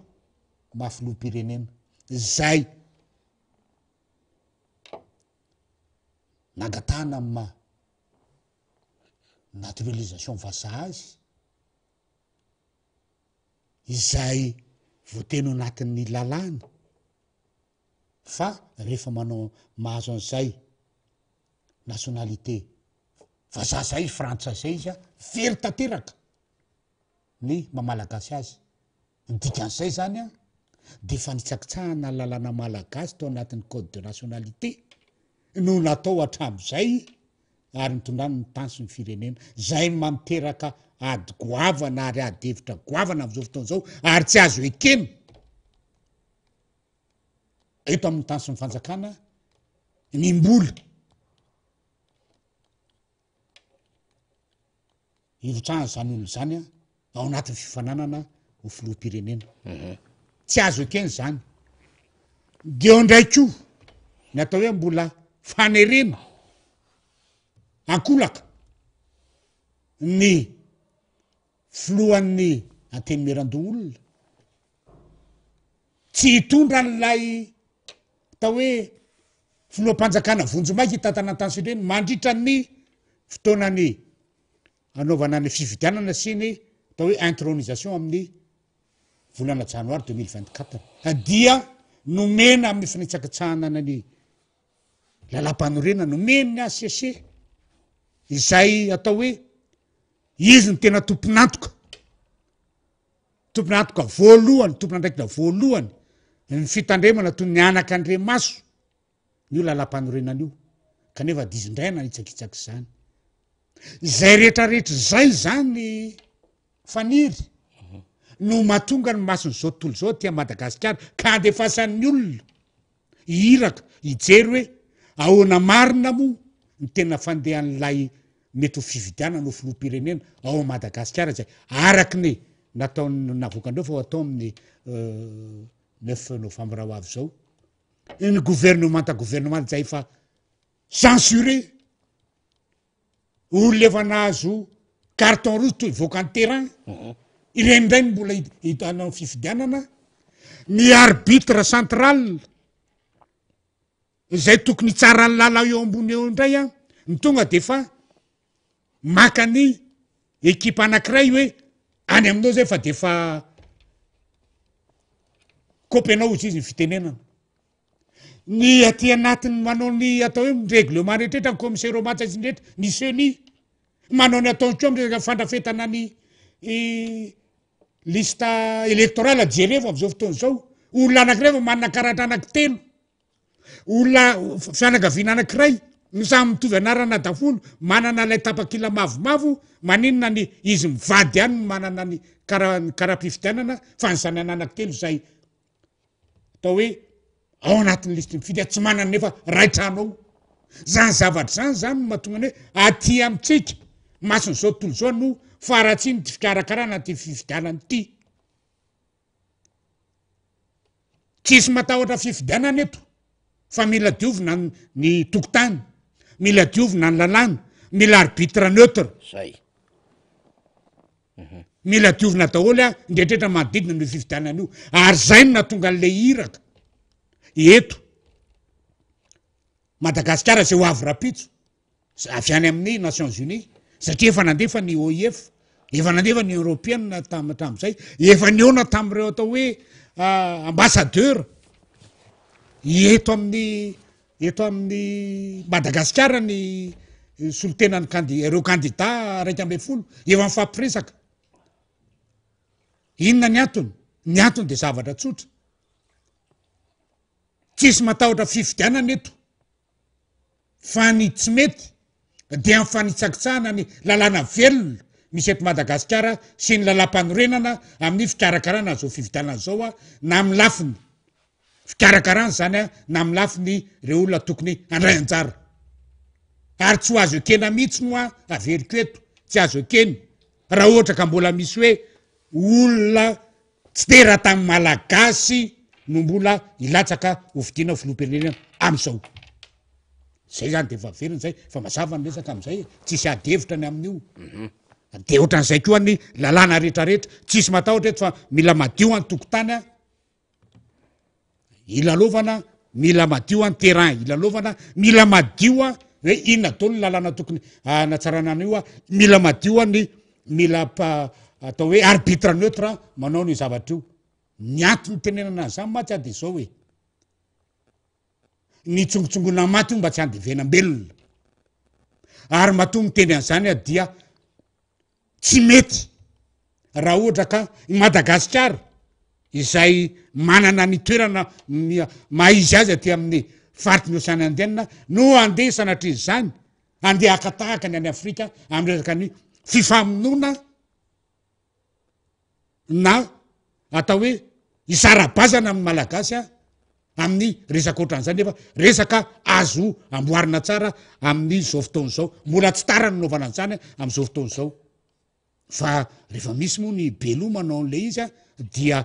mafiloham-pirenena zay nangatahana amin'ny naturalisation vazaha azy izay voateny ao anatin'ny lalàna fa rehefa manao mahazo an'izay nationalité vazaha zay frantsa zay izy very tanteraka ny mamalagasy azy dikan'izay zany de fa nitsakitsahana lalàna malagasy tao anatin'ny code de nationalité no natao hatram'izay ary nitondrany ny tany sy ny firenena zay mamiteraka ady goavana ary ady hevitra goavana am'izao fotoana zao ary tsy azo ekena eto amin'ny tany sy ny fanjakana ny mbola ivitrahany zany olo zany a ao anatin'ny fifananana ho filoham-pirenena tsy azo ekeny zany de eo ndraiky io ny atao hoe mbola fanerena ankolaka ny filohan'ny antenimeran-doha olona tsy hitondra n'lay atao hoe filoham-panjakana vonjomaiky hitatana tansoreny mandritra ny fotoanany anaovana ny fividianana sy ny atao hoe intronisation amin'ny volana janoary 2024 dia nomena amin'ny finitsakatsahanana ny lalam-panorena nomeny ny ACC izay atao hoe izy ny tena tomponantoka voalohany tomponandraikina voalohany ny fitandremana toy ny anak'Andriamaso io lalam-panorenan'io kanefa dizindraina itsakitsaky zany zay rehetrarehetra zay zany faniry no mahatonga ny masony zao tontolo zao tia Madagasikara ka andefasan'ny olona hiraka hijery hoe ahoana marina mo ny tena fandehan'lay mety ho fividianana ho filoham-pirenena ao Madagasikara zay araky ny nataony navokandreo fa atao amin'ny 9 novambra ho avy zao ny gouvernement zay fa censuré olona efa nahazo carton rouge toy voakany terrain ireny ndray mbola hitanao fifidianana ny arbitre central zay tokony tsara ny lala eo ambony eo indray a ny tonga de fa maka ny ekipa anankiray hoe any aminao zay fa de fa kopenao izy ny fitenenana ny aty anatiny manao ny atao hoe règlement rehetrrehetra ny commissaire au match rehetra ny seni manao ny ataony koa am'resaka fandrafetana ny lista électorale jereva am'izao fotoana zao olona anankiray fa manana karatra anankitelo olona fianakaviana anankiray ny samy mitovy anarana dafolo manana lay tapakila mavomavo maninona ny izy mivady any manana ny karaha-pifidianana fa ny zany anankitelo zay atao hoe ao anatin'ny listy mifidy tsy manana nefa raitranao zany zavatra zany zany mahatonga ny hoe aty amitsika masony zao tontolo zao no faratsiny ty fikarakarana ty fifidianany ty tsisy matahotra fifidianana eto fa mila diovina ny tokotany mila diovina ny lalàna mila arbitre neutre zay mila diovina daholy a ndrehetrehtra manodidina ny fifidianana io ary zay no natonga an'le hiraka eto Madagasikara zay ho avy rapitso avy any amin'ny Nations Unies satria efa nandefa ny OIF efa nandefa ny européenne tam'izay efa niona tam'ireo atao hoe ambassadeur eto amin'ny Madagasikara ny solotenany ireo candidat raiky amby folo efa mifampiresaka inona ny antony de zavatra tsotra tsisy matahotra fifidianana eto fa ny tsy mety de amin'ny fanitsakitsahana ny lalàna velona misy eto Madagasikara sy ny lalam-panorenana amin'ny fikarakarana zao fividianana zao a na amin'ny lafiny fikarakarana zany a na amin'ny lafiny reo olona tokony andray anjara ary tsy ho azo ekena mihitsy no a averiko eto tsy azo ekeny raha ohatra ka mbola misy hoe olona tsy tera tamin'ny malagasy no mbola ilatsaka hovidiana filoham-pirenena am'izao zay zany de fa veriny zay fa mazava ny resaka am'izay tsisy adevitra ny amin'io de ohatran'izay koa ny lalàna rehetrarehetra tsisy matahotra eto fa mila madio any tokotany a ilalovana mila madio any terrain ilalovana mila madio a hoe inona dao ny lalàna tokony anatsarana an'io a mila madio a ny mila atao hoe arbitre neutre manao ny zavatra io ny antony tenenana zany matsy a de zao hoe ny tsongotsongona maty io mba tsy andevenam-belona ary mahatonga teny an'izany a dia tsy mety raha ohatra ka Madagasikara izay manana ny toerana maizy azy aty amin'ny faritry ny Océan Indienne no andeha sanatry zany andeha akatahaka ny any Afrika amin'ny resaka ny fifamonoana na atao hoe isara-bazana amin'ny malagasy a amin'ny resaka ohatran'izany nefa resaka azo amboarina tsara amin'ny zao fotoana zao mbola tsy tara ny naovana an'izany am'izao fotoana zao fa rehefa misy moa ny belo manao an'le izy a dia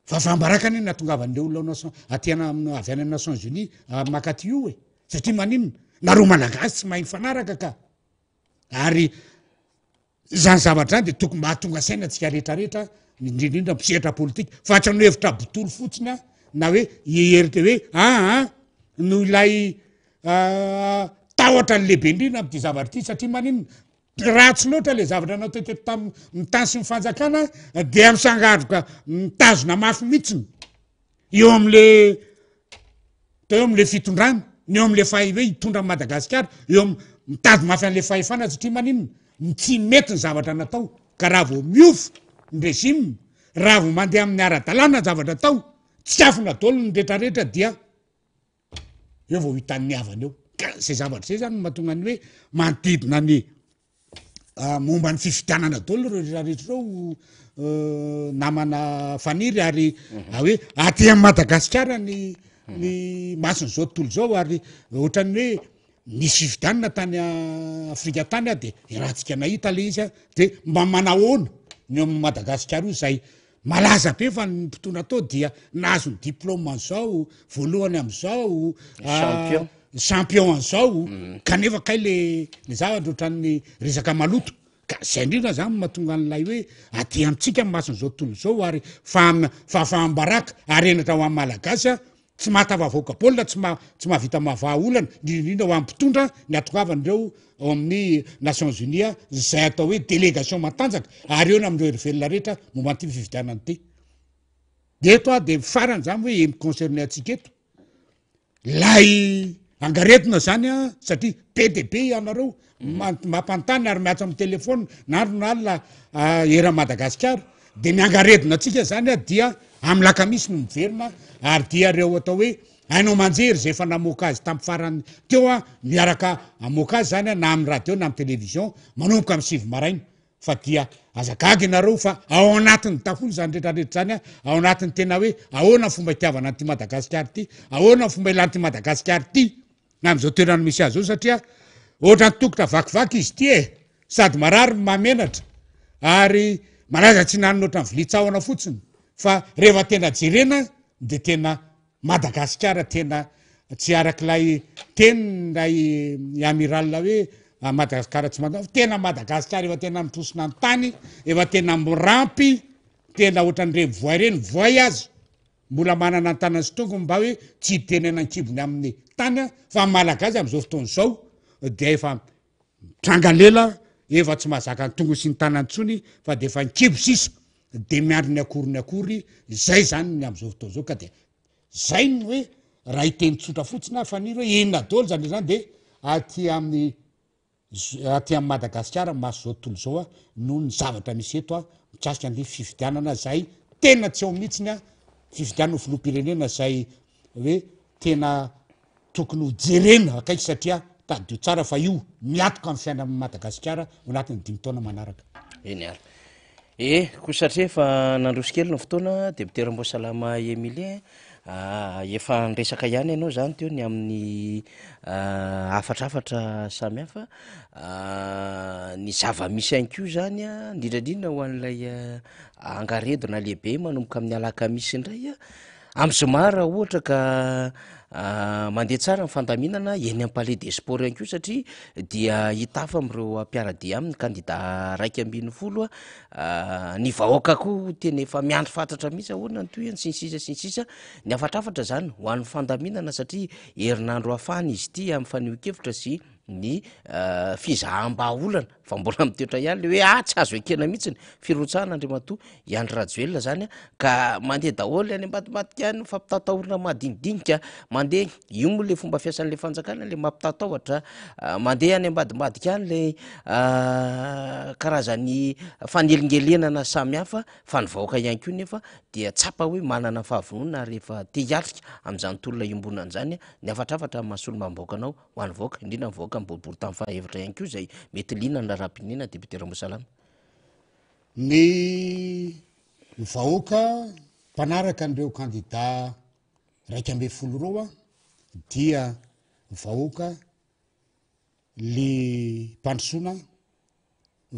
fafambarakany natongavan'le olona atyana avy any Nations Unies makaty io e satria maninona nareo malagasy tsy mahay mifanaraka ka ary zany zavatra zany de tokony mahatonga saina atsika rehetrarehetra indrindrindra mpisehatra politika fa hatrano hevitra botolo fotsiny a na hoe ieritra hoe no ilay tahotra ny lehibe indrindra amty zavatra ty satria maninona ratsy loatra le zavatra natao mitany sy mifanjakana de amsangaroka mitazona mafy mihitsiny eo am'le fitondrana ny eo am'le fahy hoe hitondra Madagasikara eo mitady mafy an'le fahefana satria maninona tsy mety ny zavatra natao ka raha vao miofo ny régime raha vao mandeha amin'ny ara-dalàna zavatra atao tsy afina daholo ny rehetrarehetra dia eo vao hitan'ny havana eo ka zay zavatra zay zany mahatonga ny hoe manodidina ny momba ny fifidianana daholo reo rehetrarehetra reo namana faniry ary hoe aty amin'ny Madagasikara ny masony zao tontolo zao ary ohatran'ny hoe nisy fifidianana tany Afrika tany a de rahantsika nahita le izy a de mba manahoana ny amin'ny Madagasikara io zay malaza be fa ny mpitondra atao dia nahazo ny diplôme an'izao voalohany am'izao champion an'izao kanefa kay le zavatra ohatran'ny resaka maloto ka zay indrindra zany mahatonga an'lay hoe aty amitsika masony zao tontolo zao ary fahambaraka ary enatra ho amin'ny malagasy a tsy mahatavavoaka baolina tsy mahavita mahavaha olana indrindrindra ho amin'ny mpitondra ny atongavandreo ao amin'ny Nations Unies zay atao hoe délégation matanjaka ary eo na amindreo hery rehetra momba an'ity fifidianany ty de eto a de farany zany hoe emy concerné atsika eto lay angaretina zany a satria be de be ianareo mampantany ary miatsa amin'ny telefona nandro na alina era Madagasikara de miangaredina atsika zany a dia amy lakamisy no miverina ary dia reo atao hoe hainao manjery zay efa namoaka azy tamy farany teo a miaraka amoaka azy zany a na amy radio na amy television manomboka amy 7 maraina fa dia azagagy nareo fa ao anatin'ny tafolo zany rehetrarehetra zany a ao anatin'ny tena hoe ahoana fomba itiavana an'ty Madagasikara ty ahoana fomba ilan'ty Madagasikara ty na am'izao toerana misy azy zao satria ohatra ny tokotra vakivaky izy ty e sady marary mamenatra ary malaza tsy nanona oatra ny vilitsahona fotsiny fa rehefa tena jerena de tena Madagasikara tena tsy arak'ilay tenylay amiral hoe Madagasikara tsy tena Madagasikara efa tena mitrosona ny tany efa tena mirampy tena ohatran'ireny voay reny voay azy mbola manana ny tanany sy tongony mba hoe tsy tenena ankibony amin'ny tany fa malagasy am'izao fotoana zao de efa trangalela efa tsy mahazaka ny tongony sy ny tanany tsony fa de efa nkibo sisa de miandro ny akory zay zany ny am'izao fotoana zao ka de zay ny hoe raha iteny tsotra fotsiny faniry hoe enina daholo zany zany de aty amin'ny Madagasikara maso zao tontolo zao a noho ny zavatra misy eto a mitrasika an'le fifidianana zay tena tsy ao mihitsiny a fifidianana filoham-pirenena zay hoe tena tokony ho jerena akaiky satria tadio tsara fa io miatoka amin'ny fiaina amin'ny Madagasikara ho anatin'ny 5 taona manaraka eny ary ko satria efa nandrosikely no fotoana deputeram-boasalama Emilien efa nresaka ihany ianao zany teo ny amin'ny afatrafatra samy hafa ny zava-misy anko zany a indrindrandrindra ho an'ilay angaredona lehibe manomboka amin'ny alakamisy indray a am'zomara ohatra ka mandeha tsara ny fandaminana eny am palais des sports ihany ko satria dia hitafa am'ireo ampiaradia amin'ny candidat 140 ny vahoaka ko tena efa miandro fantatra mihitsy ahoana ny toy any sinsisa ny afatrafatra zany ho an'ny fandaminana satria herinandro afany izy ity amin'ny fanio-kevitra sy ny fizaham-baolana fa mbola mitoetra ihany le hoe tsy azo ekena mihitsy ny firotsahana Andriamatoa Iandry Rajoelina zany ka mandeha daholo any ambadimbadika any fampitataorana madinidinika mandeha io moa le fomba fiasan'le fanjakana le mampitatahotra mandeha any ambadimbadika any le karazany fanelingelenana samy hafa fa ny vahoaka ihany ko nefa dia tsapa hoe manana fahavonona rehefa te hiatrika am'izany tolona iombonana zany ny afatrafatra mahasolo mamboakanao ho an'ny vahoaka indrindra ny vahoaka boribory tamin'ny fahevitra ihany ko zay mety lina ny raha-pinina deputeram-boasalama ny vahoaka mpanaraka an'ireo candidat 140 reo a dia vahoaka le mpandrosoana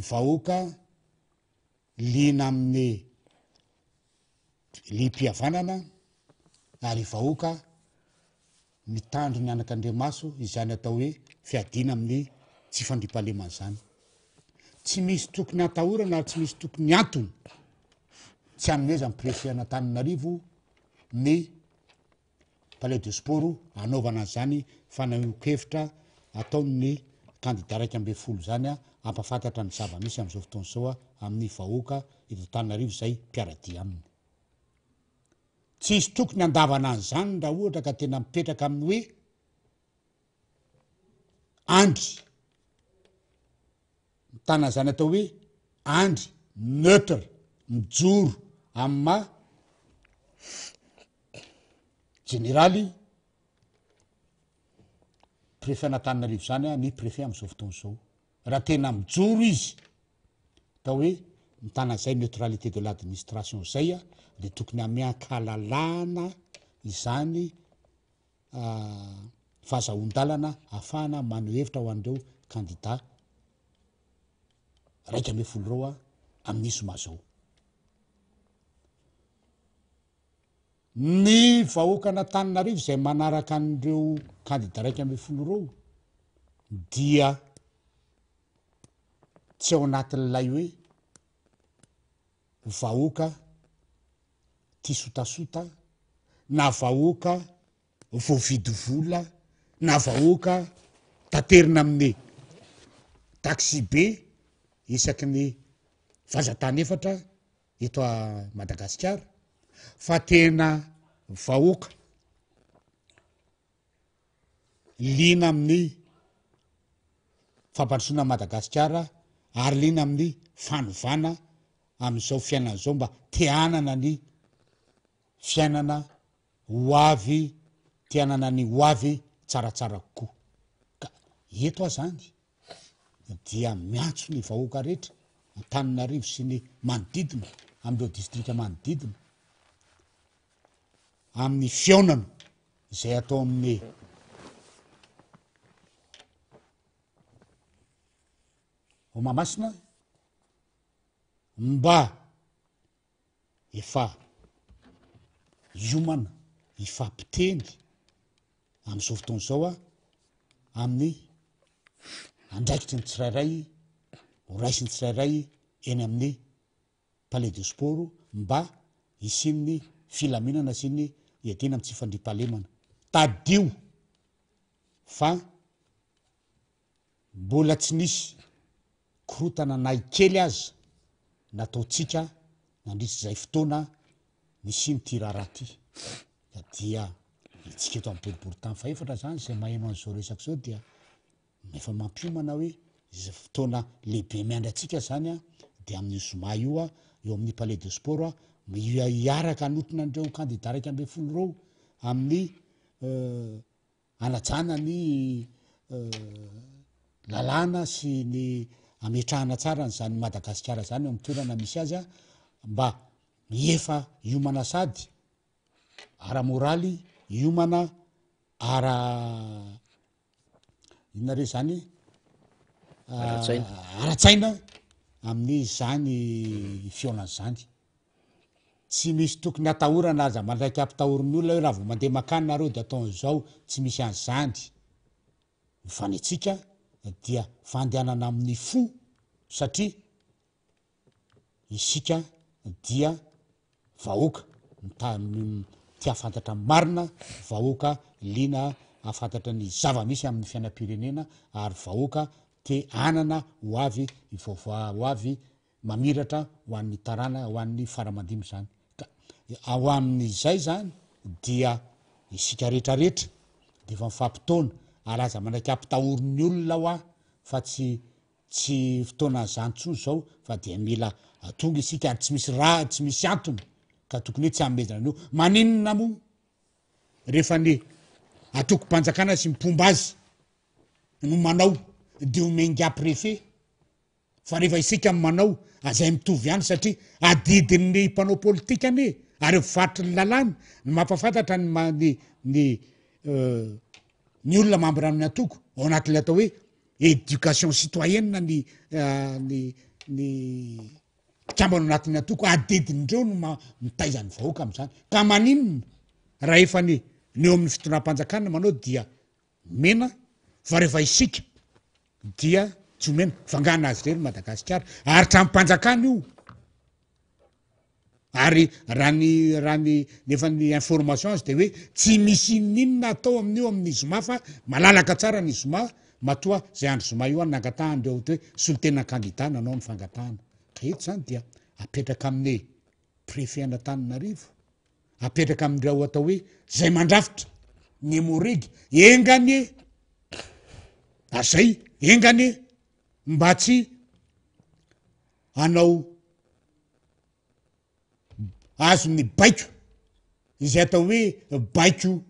vahoaka liana amin'ny lim-pihavanana ary vahoaka mitandro ny anak'Andriamaso izany atao hoe fiadina amin'ny tsy fandriam-pahalemana zany. Tsy misy tokony atahorana ary tsy misy tokony antony tsy hanomeza ny préfet Antananarivo ny palais de sport anaovana zany fanahian-kevitra ataon'ny candidat raika amby folo zany ampafantatra ny zava-misy am'izao fotoana zao amin'ny vahoaka eto Antananarivo zay mpiaradia aminy. Tsisy tokony andavana an'izany raha ohatra ka tena mipetraka amin'ny hoe andry mitana zany atao hoe andry neutre mijoro amin'ny maha generaly préfet Antananarivo zany ny préfet am'izao fotoana zao. Raha tena mijoro izy atao hoe mitana zay neutralité de l'administration zay de tokony amiankalalana izany fahazahon-dalana ahafahana maneho hevitra ho an'ireo candidat raika amby folo reo amin'ny zoma zao. Ny vahoaka Antananarivo zay manaraka an'ireo candidat raika amby folo reo dia tsy ao anatin'ilay hoe vahoaka tia sotasota na vahoaka voavidy vola na vahoaka taterina amin'ny taxi be isaky ny fazatany efatra eto a Madagasikara fa tena vahoaka liana amin'ny fampandrosoana Madagasikara ary liana amin'ny fanovana amin'izao fiainana zao mba teanana ny fiainana hoavy teanana ny hoavy tsaratsara kokoa. Ka eto aho zany dia miantso ny vahoaka rehetra Antananarivo sy ny manodidina amin'ireo distrika manodidina amin'ny fiaonana izay atao amin'ny Mahamasina mba efa iomana ifampiteny am'izao fotoana zao amin'ny andraikitry ny tsirairay ho raisy ny tsirairay eny amin'ny palais de sport mba isin'ny filaminana sy ny iadina amin'ny tsy fandriam-pahalemana. Tadio fa mbola tsy nisy korotana nay kely azy nataotsika nandritsy zay fotoana nisy ny ty raharaha ty dia itsika eto amin'ny boribory-tany faefatra zany zay maheno an'izao resaka zao dia efa mampiomana hoe zay fotoana lehibe miandry atsika zany de amin'ny zoma io eo amin'ny palais de sport iaraka anotona andreo candidat raika amby folo reo amin'ny anajana ny lalàna sy ny ametrahana tsara n'zany Madagasikara zany eo amin'ny toerana misy azy mba efa iomana sady ara-moraly iomana inona re zany ara-tsaina amin'ny zany fiaonany zany. Tsy misy tokony atahorana aza mandraiky ampitahorin'ny olona hoe raha vao mandeha makany nareo de ataon'izao tsy misy an'izany fany atsika dia fandehanana amin'ny fo satria isika dia vahoaka tia afantatra marina vahoaka liana afantatra ny zava-misy amin'ny fiainam-pirenena ary vahoaka te anana ho avy ivaovao ho avy mamiratra ho an'ny tarana ho an'ny faramandimy zany. Ka ao amin'izay zany dia isika rehetrarehetra de efa mifampitaona ary aza mandraiky ampitahorin'ny olona ho fa tsy fotoana zany tsony zao fa de mila tonga isika ary tsy misy raha tsy misy antony ka tokony hoe tsy amezana an'io maninona mo rehefa ny atoko-panjakana sy mipomba azy no manao de omenga préfet fa rehefa isika manao azay mitovy ihany satria adidin'ny mpanao politika ane ary mivaritry ny lalàna ny mampafantatra ny olona mambrano ny atoko ao anatin'le atao hoe éducation citoyenne ny kambana anatiny atoko adedindreo no mitaizany vahoaka am'zany ka maninona raha efa ny eo amin'ny fitondram-panjakana manao dia mena fa rehefa isika dia tsy omena vangana azy rery Madagasikara ary trampanjakana io ary raha ny nefa ny information azy de hoe tsy misy ninona atao amin'io amin'ny zoma fa malalaka tsara ny zoma matoa zay andro zoma io any nangatahany reo hoe solotena candidat nanao ny fangatahana ka eto zany dia apetraka amin'ny préfet Antananarivo apetraka amin'ireo atao hoe zay mandrafitra ny Morigy engany azay engany mba tsy anao azo ny baiko izay atao hoe baiko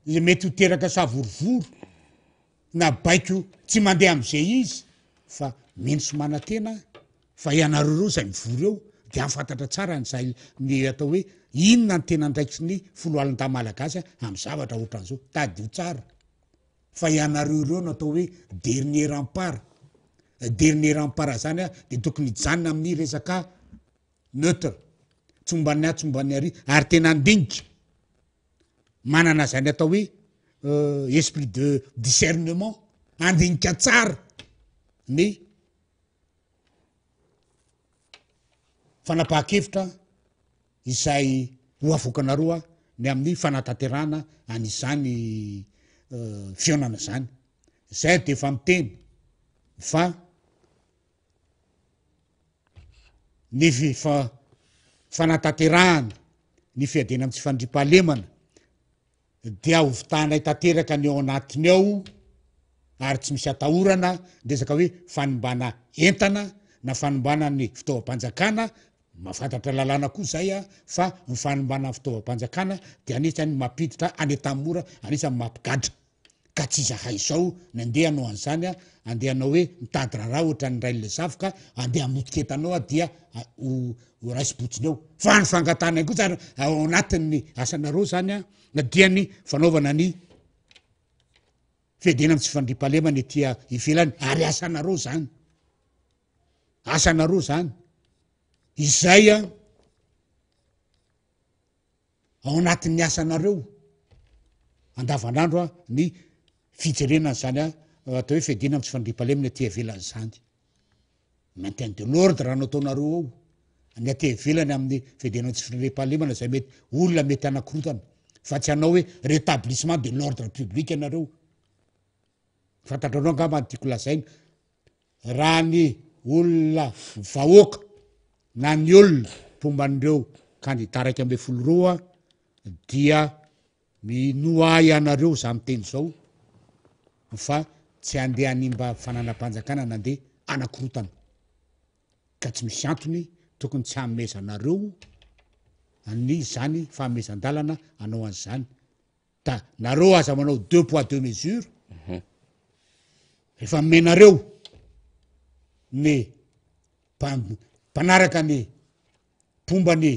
izay mety ho teraka savorovoro na baiko tsy mandeha am'izay izy fa mino somanatena fa ianareo zay mivory eo de afantatra tsara nzay ny atao hoe inona ny tena ndraikitry ny folo alin-ta malagasy amy zavatra ohatran'izao tadio tsara fa ianareo reo no atao hoe dernier rempart zany de tokony hijanona amin'ny resaka neutre tsombany ary ary tena andinika manana zany atao hoe esprit de discernement andinika tsara ny fanapahan-kevitra izay ho avoakanareo ny amin'ny fanatanterahana an'izany fionana zany zay de efa miteny fa ny fanatanterahana ny fiadena amy tsy fandripahalemana dia hovitanay tanteraka ny ao anatiny ao ary tsy misy atahorana ndresaka hoe fanimbana entana na fanimbana ny fitaovam-panjakana mafantatra lalàna koa zay fa ny fanimbana fitaovam-panjakana de anisany mampiditra anetambora anisany mampigadra ka tsy zahay zao ny andeha anao an'izany andehanao hoe mitady raharaha ohatra ny raile zavoka andeha amotiketanao dia ho raisibotsiny eo fa ny fangatana koa zany ao anatin'ny asanareo zany dia ny fanaovana ny fiadena amy tsy fandripahalemana tia ivelany ary asanareo zany izay ao anatin'ny asanareo andavanandro ny fijerenany zany atao hoe fiadena amy tsy fandripahalemana tia ivelany zany maintien de l'ordre no ataonareo ao ny atia ivelany amin'ny fiadena tsy fandripahalemana zay mety olona mety anakorotana fa tsy hanao hoe rétablissement de l'ordre public ianareo fantatranao angamba ny tiako lazaina raha ny olona vahoaka na ny olona mpomban'ireo candidat raiky ambe folo roa dia minoa ianareo za miteny zao fa tsy andeha hanimba fananam-panjakana nandeha anakorotana ka tsy misy antony tokony tsy hamezanareo any zany fahamezan-dalana anao an'izany da nareo aza manao 2 poids 2 mesures rehefa menareo ny mpanaraka ny pombany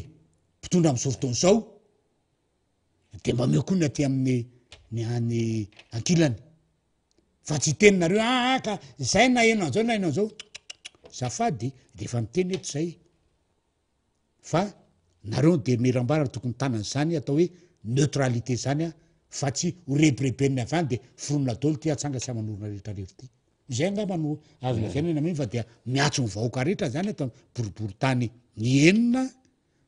mpitondra am'izao fotoana zao de mba meo koa ny aty amin'ny ny ankilany fa tsy teninareo ka zay na enao an'zao na enao an'zao zafady de efa miteny eto zay fa nareo ny dernier rempart tokony tanany zany atao hoe neutralité zany fa tsy ho rebribeniny avy any de foronona dolo ty atsanga sy aman'orona rehetrarehetra ty zay angamba no azo lazaina eny aminy fa dia miatso ny vahoaka rehetra zany atao boribory tany ny enina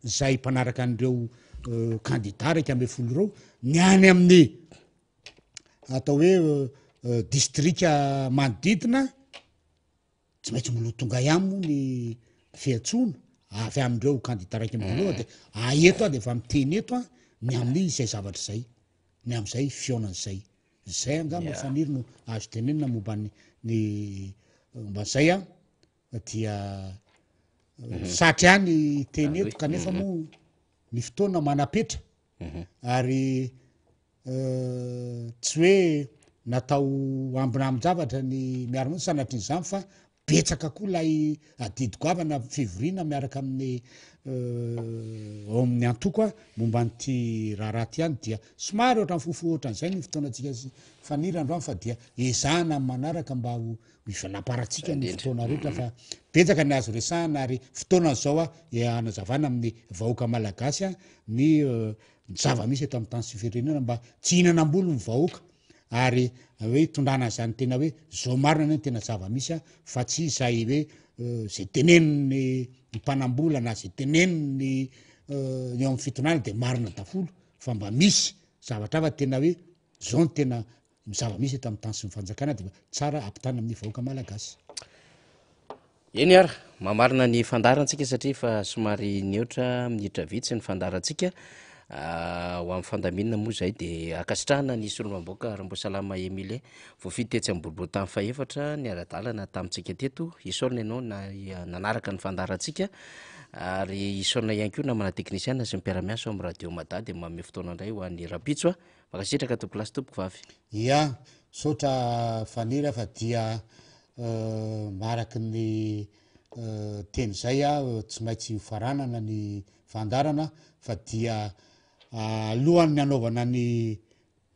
zay mpanaraka an'ireo candidat raiky ambe folo reo ny any amin'ny atao hoe district manodidina tsy maintsy molo tonga ihamo ny fiatsoana avy amindreo candidat raiky ambe folo de eto de efa miteny eto ny amin'ny zay zavatra zay ny am'izay fionan'zay zay angamba faniry no azo tenenina mombany ny mbazay dia satry any teny eto kanefa moa ny fotoana manapetra ary tsy hoe natao ambina amin-javatra ny miaramony sanatr'izany fa betsaka koa lay adidogoavana fivoriana miaraka amin'ny ao amin'ny antoko a momba nyty raharaha ty any dia somary ohatrany fofo ohatran'izay ny fotoanatsika sy fanirandroany fa dia ezahana amin'ny manaraka mba ho ivanaparatsika ny fotoana rehetra fa betsaka ny azo resahana ary fotoanan'izao a anazavana amin'ny vahoaka malagasy a ny zava-misy eto amin'ny tany sy firenena mba tsy hihinanam-bolo ny vahoaka ary hoe tondrana zany tena hoe zao marina ny tena zava-misy a fa tsy izay hoe zay teneniny mpanambola na zay teneniny eo amin'ny fitonana de marina dafolo fa mba misy zavatra fa tena hoe zao ny tena zava-misy eto amin'ny tany sy ny fanjakana de tsara ampitana amin'ny vahoaka malagasy. Eny ara mamarina ny fandarantsika satria fa somary niotra minitra vitsy ny fandarantsika ho amin'ny fandaminana moa zay de akasitrahana ny solomamboaka Ramboasalama Emile voafity tetsy amin'ny boribory tamin'ny faefatra ny ara-dalana tamintsika teto isaorina ianao nanaraka ny fandarantsika ary isaorina ihany koa namana teknisiana sy mpiaramiasa ao amin'ny radio Mada de manome fotoana indray ho an'ny rapitso a makasitraka tompoko lasy tompoko vavy. Ia saotra fanira fa dia maraky ny teny zay a tsy maintsy faranana ny fandarana fa dia alohan'ny anaovana ny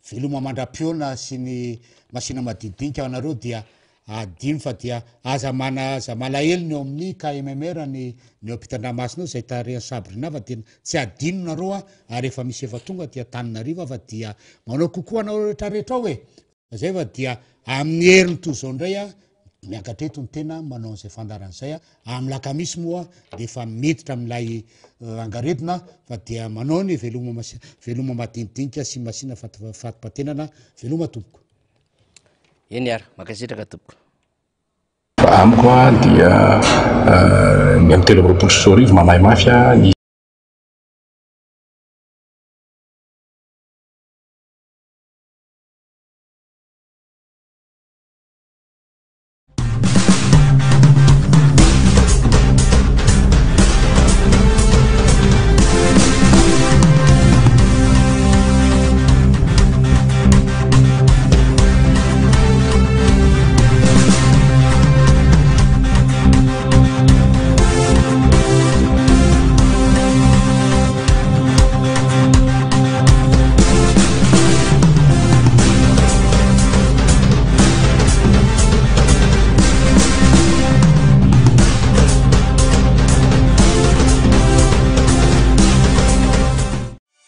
veloma mandram-piona sy ny masina madidinika anareo dia adino fa dia aza malahelo ny eo amin'ny KMMR ny eo ampitandramasinao zay tarehan'ny Sabrina fa tena tsy adino nareo a ary efa misy efa tonga dia Taninarivo fa dia manao kokoa anao rehetra rehetra ao zay fa dia amin'ny heriny toy zao ndray a miakatreto ny tena manao an'izay fandaran'izay a amin'ny lakamisy moa de efa miditra amin'ilay angaredina fa dia manao ny veloma madinidinika sy masina fatipatenana veloma tompoko. Eny ara makasitraka tompoko. Amiko a dia ny amin'ny telo amby roapolo sy roa arivo mamahy mafy a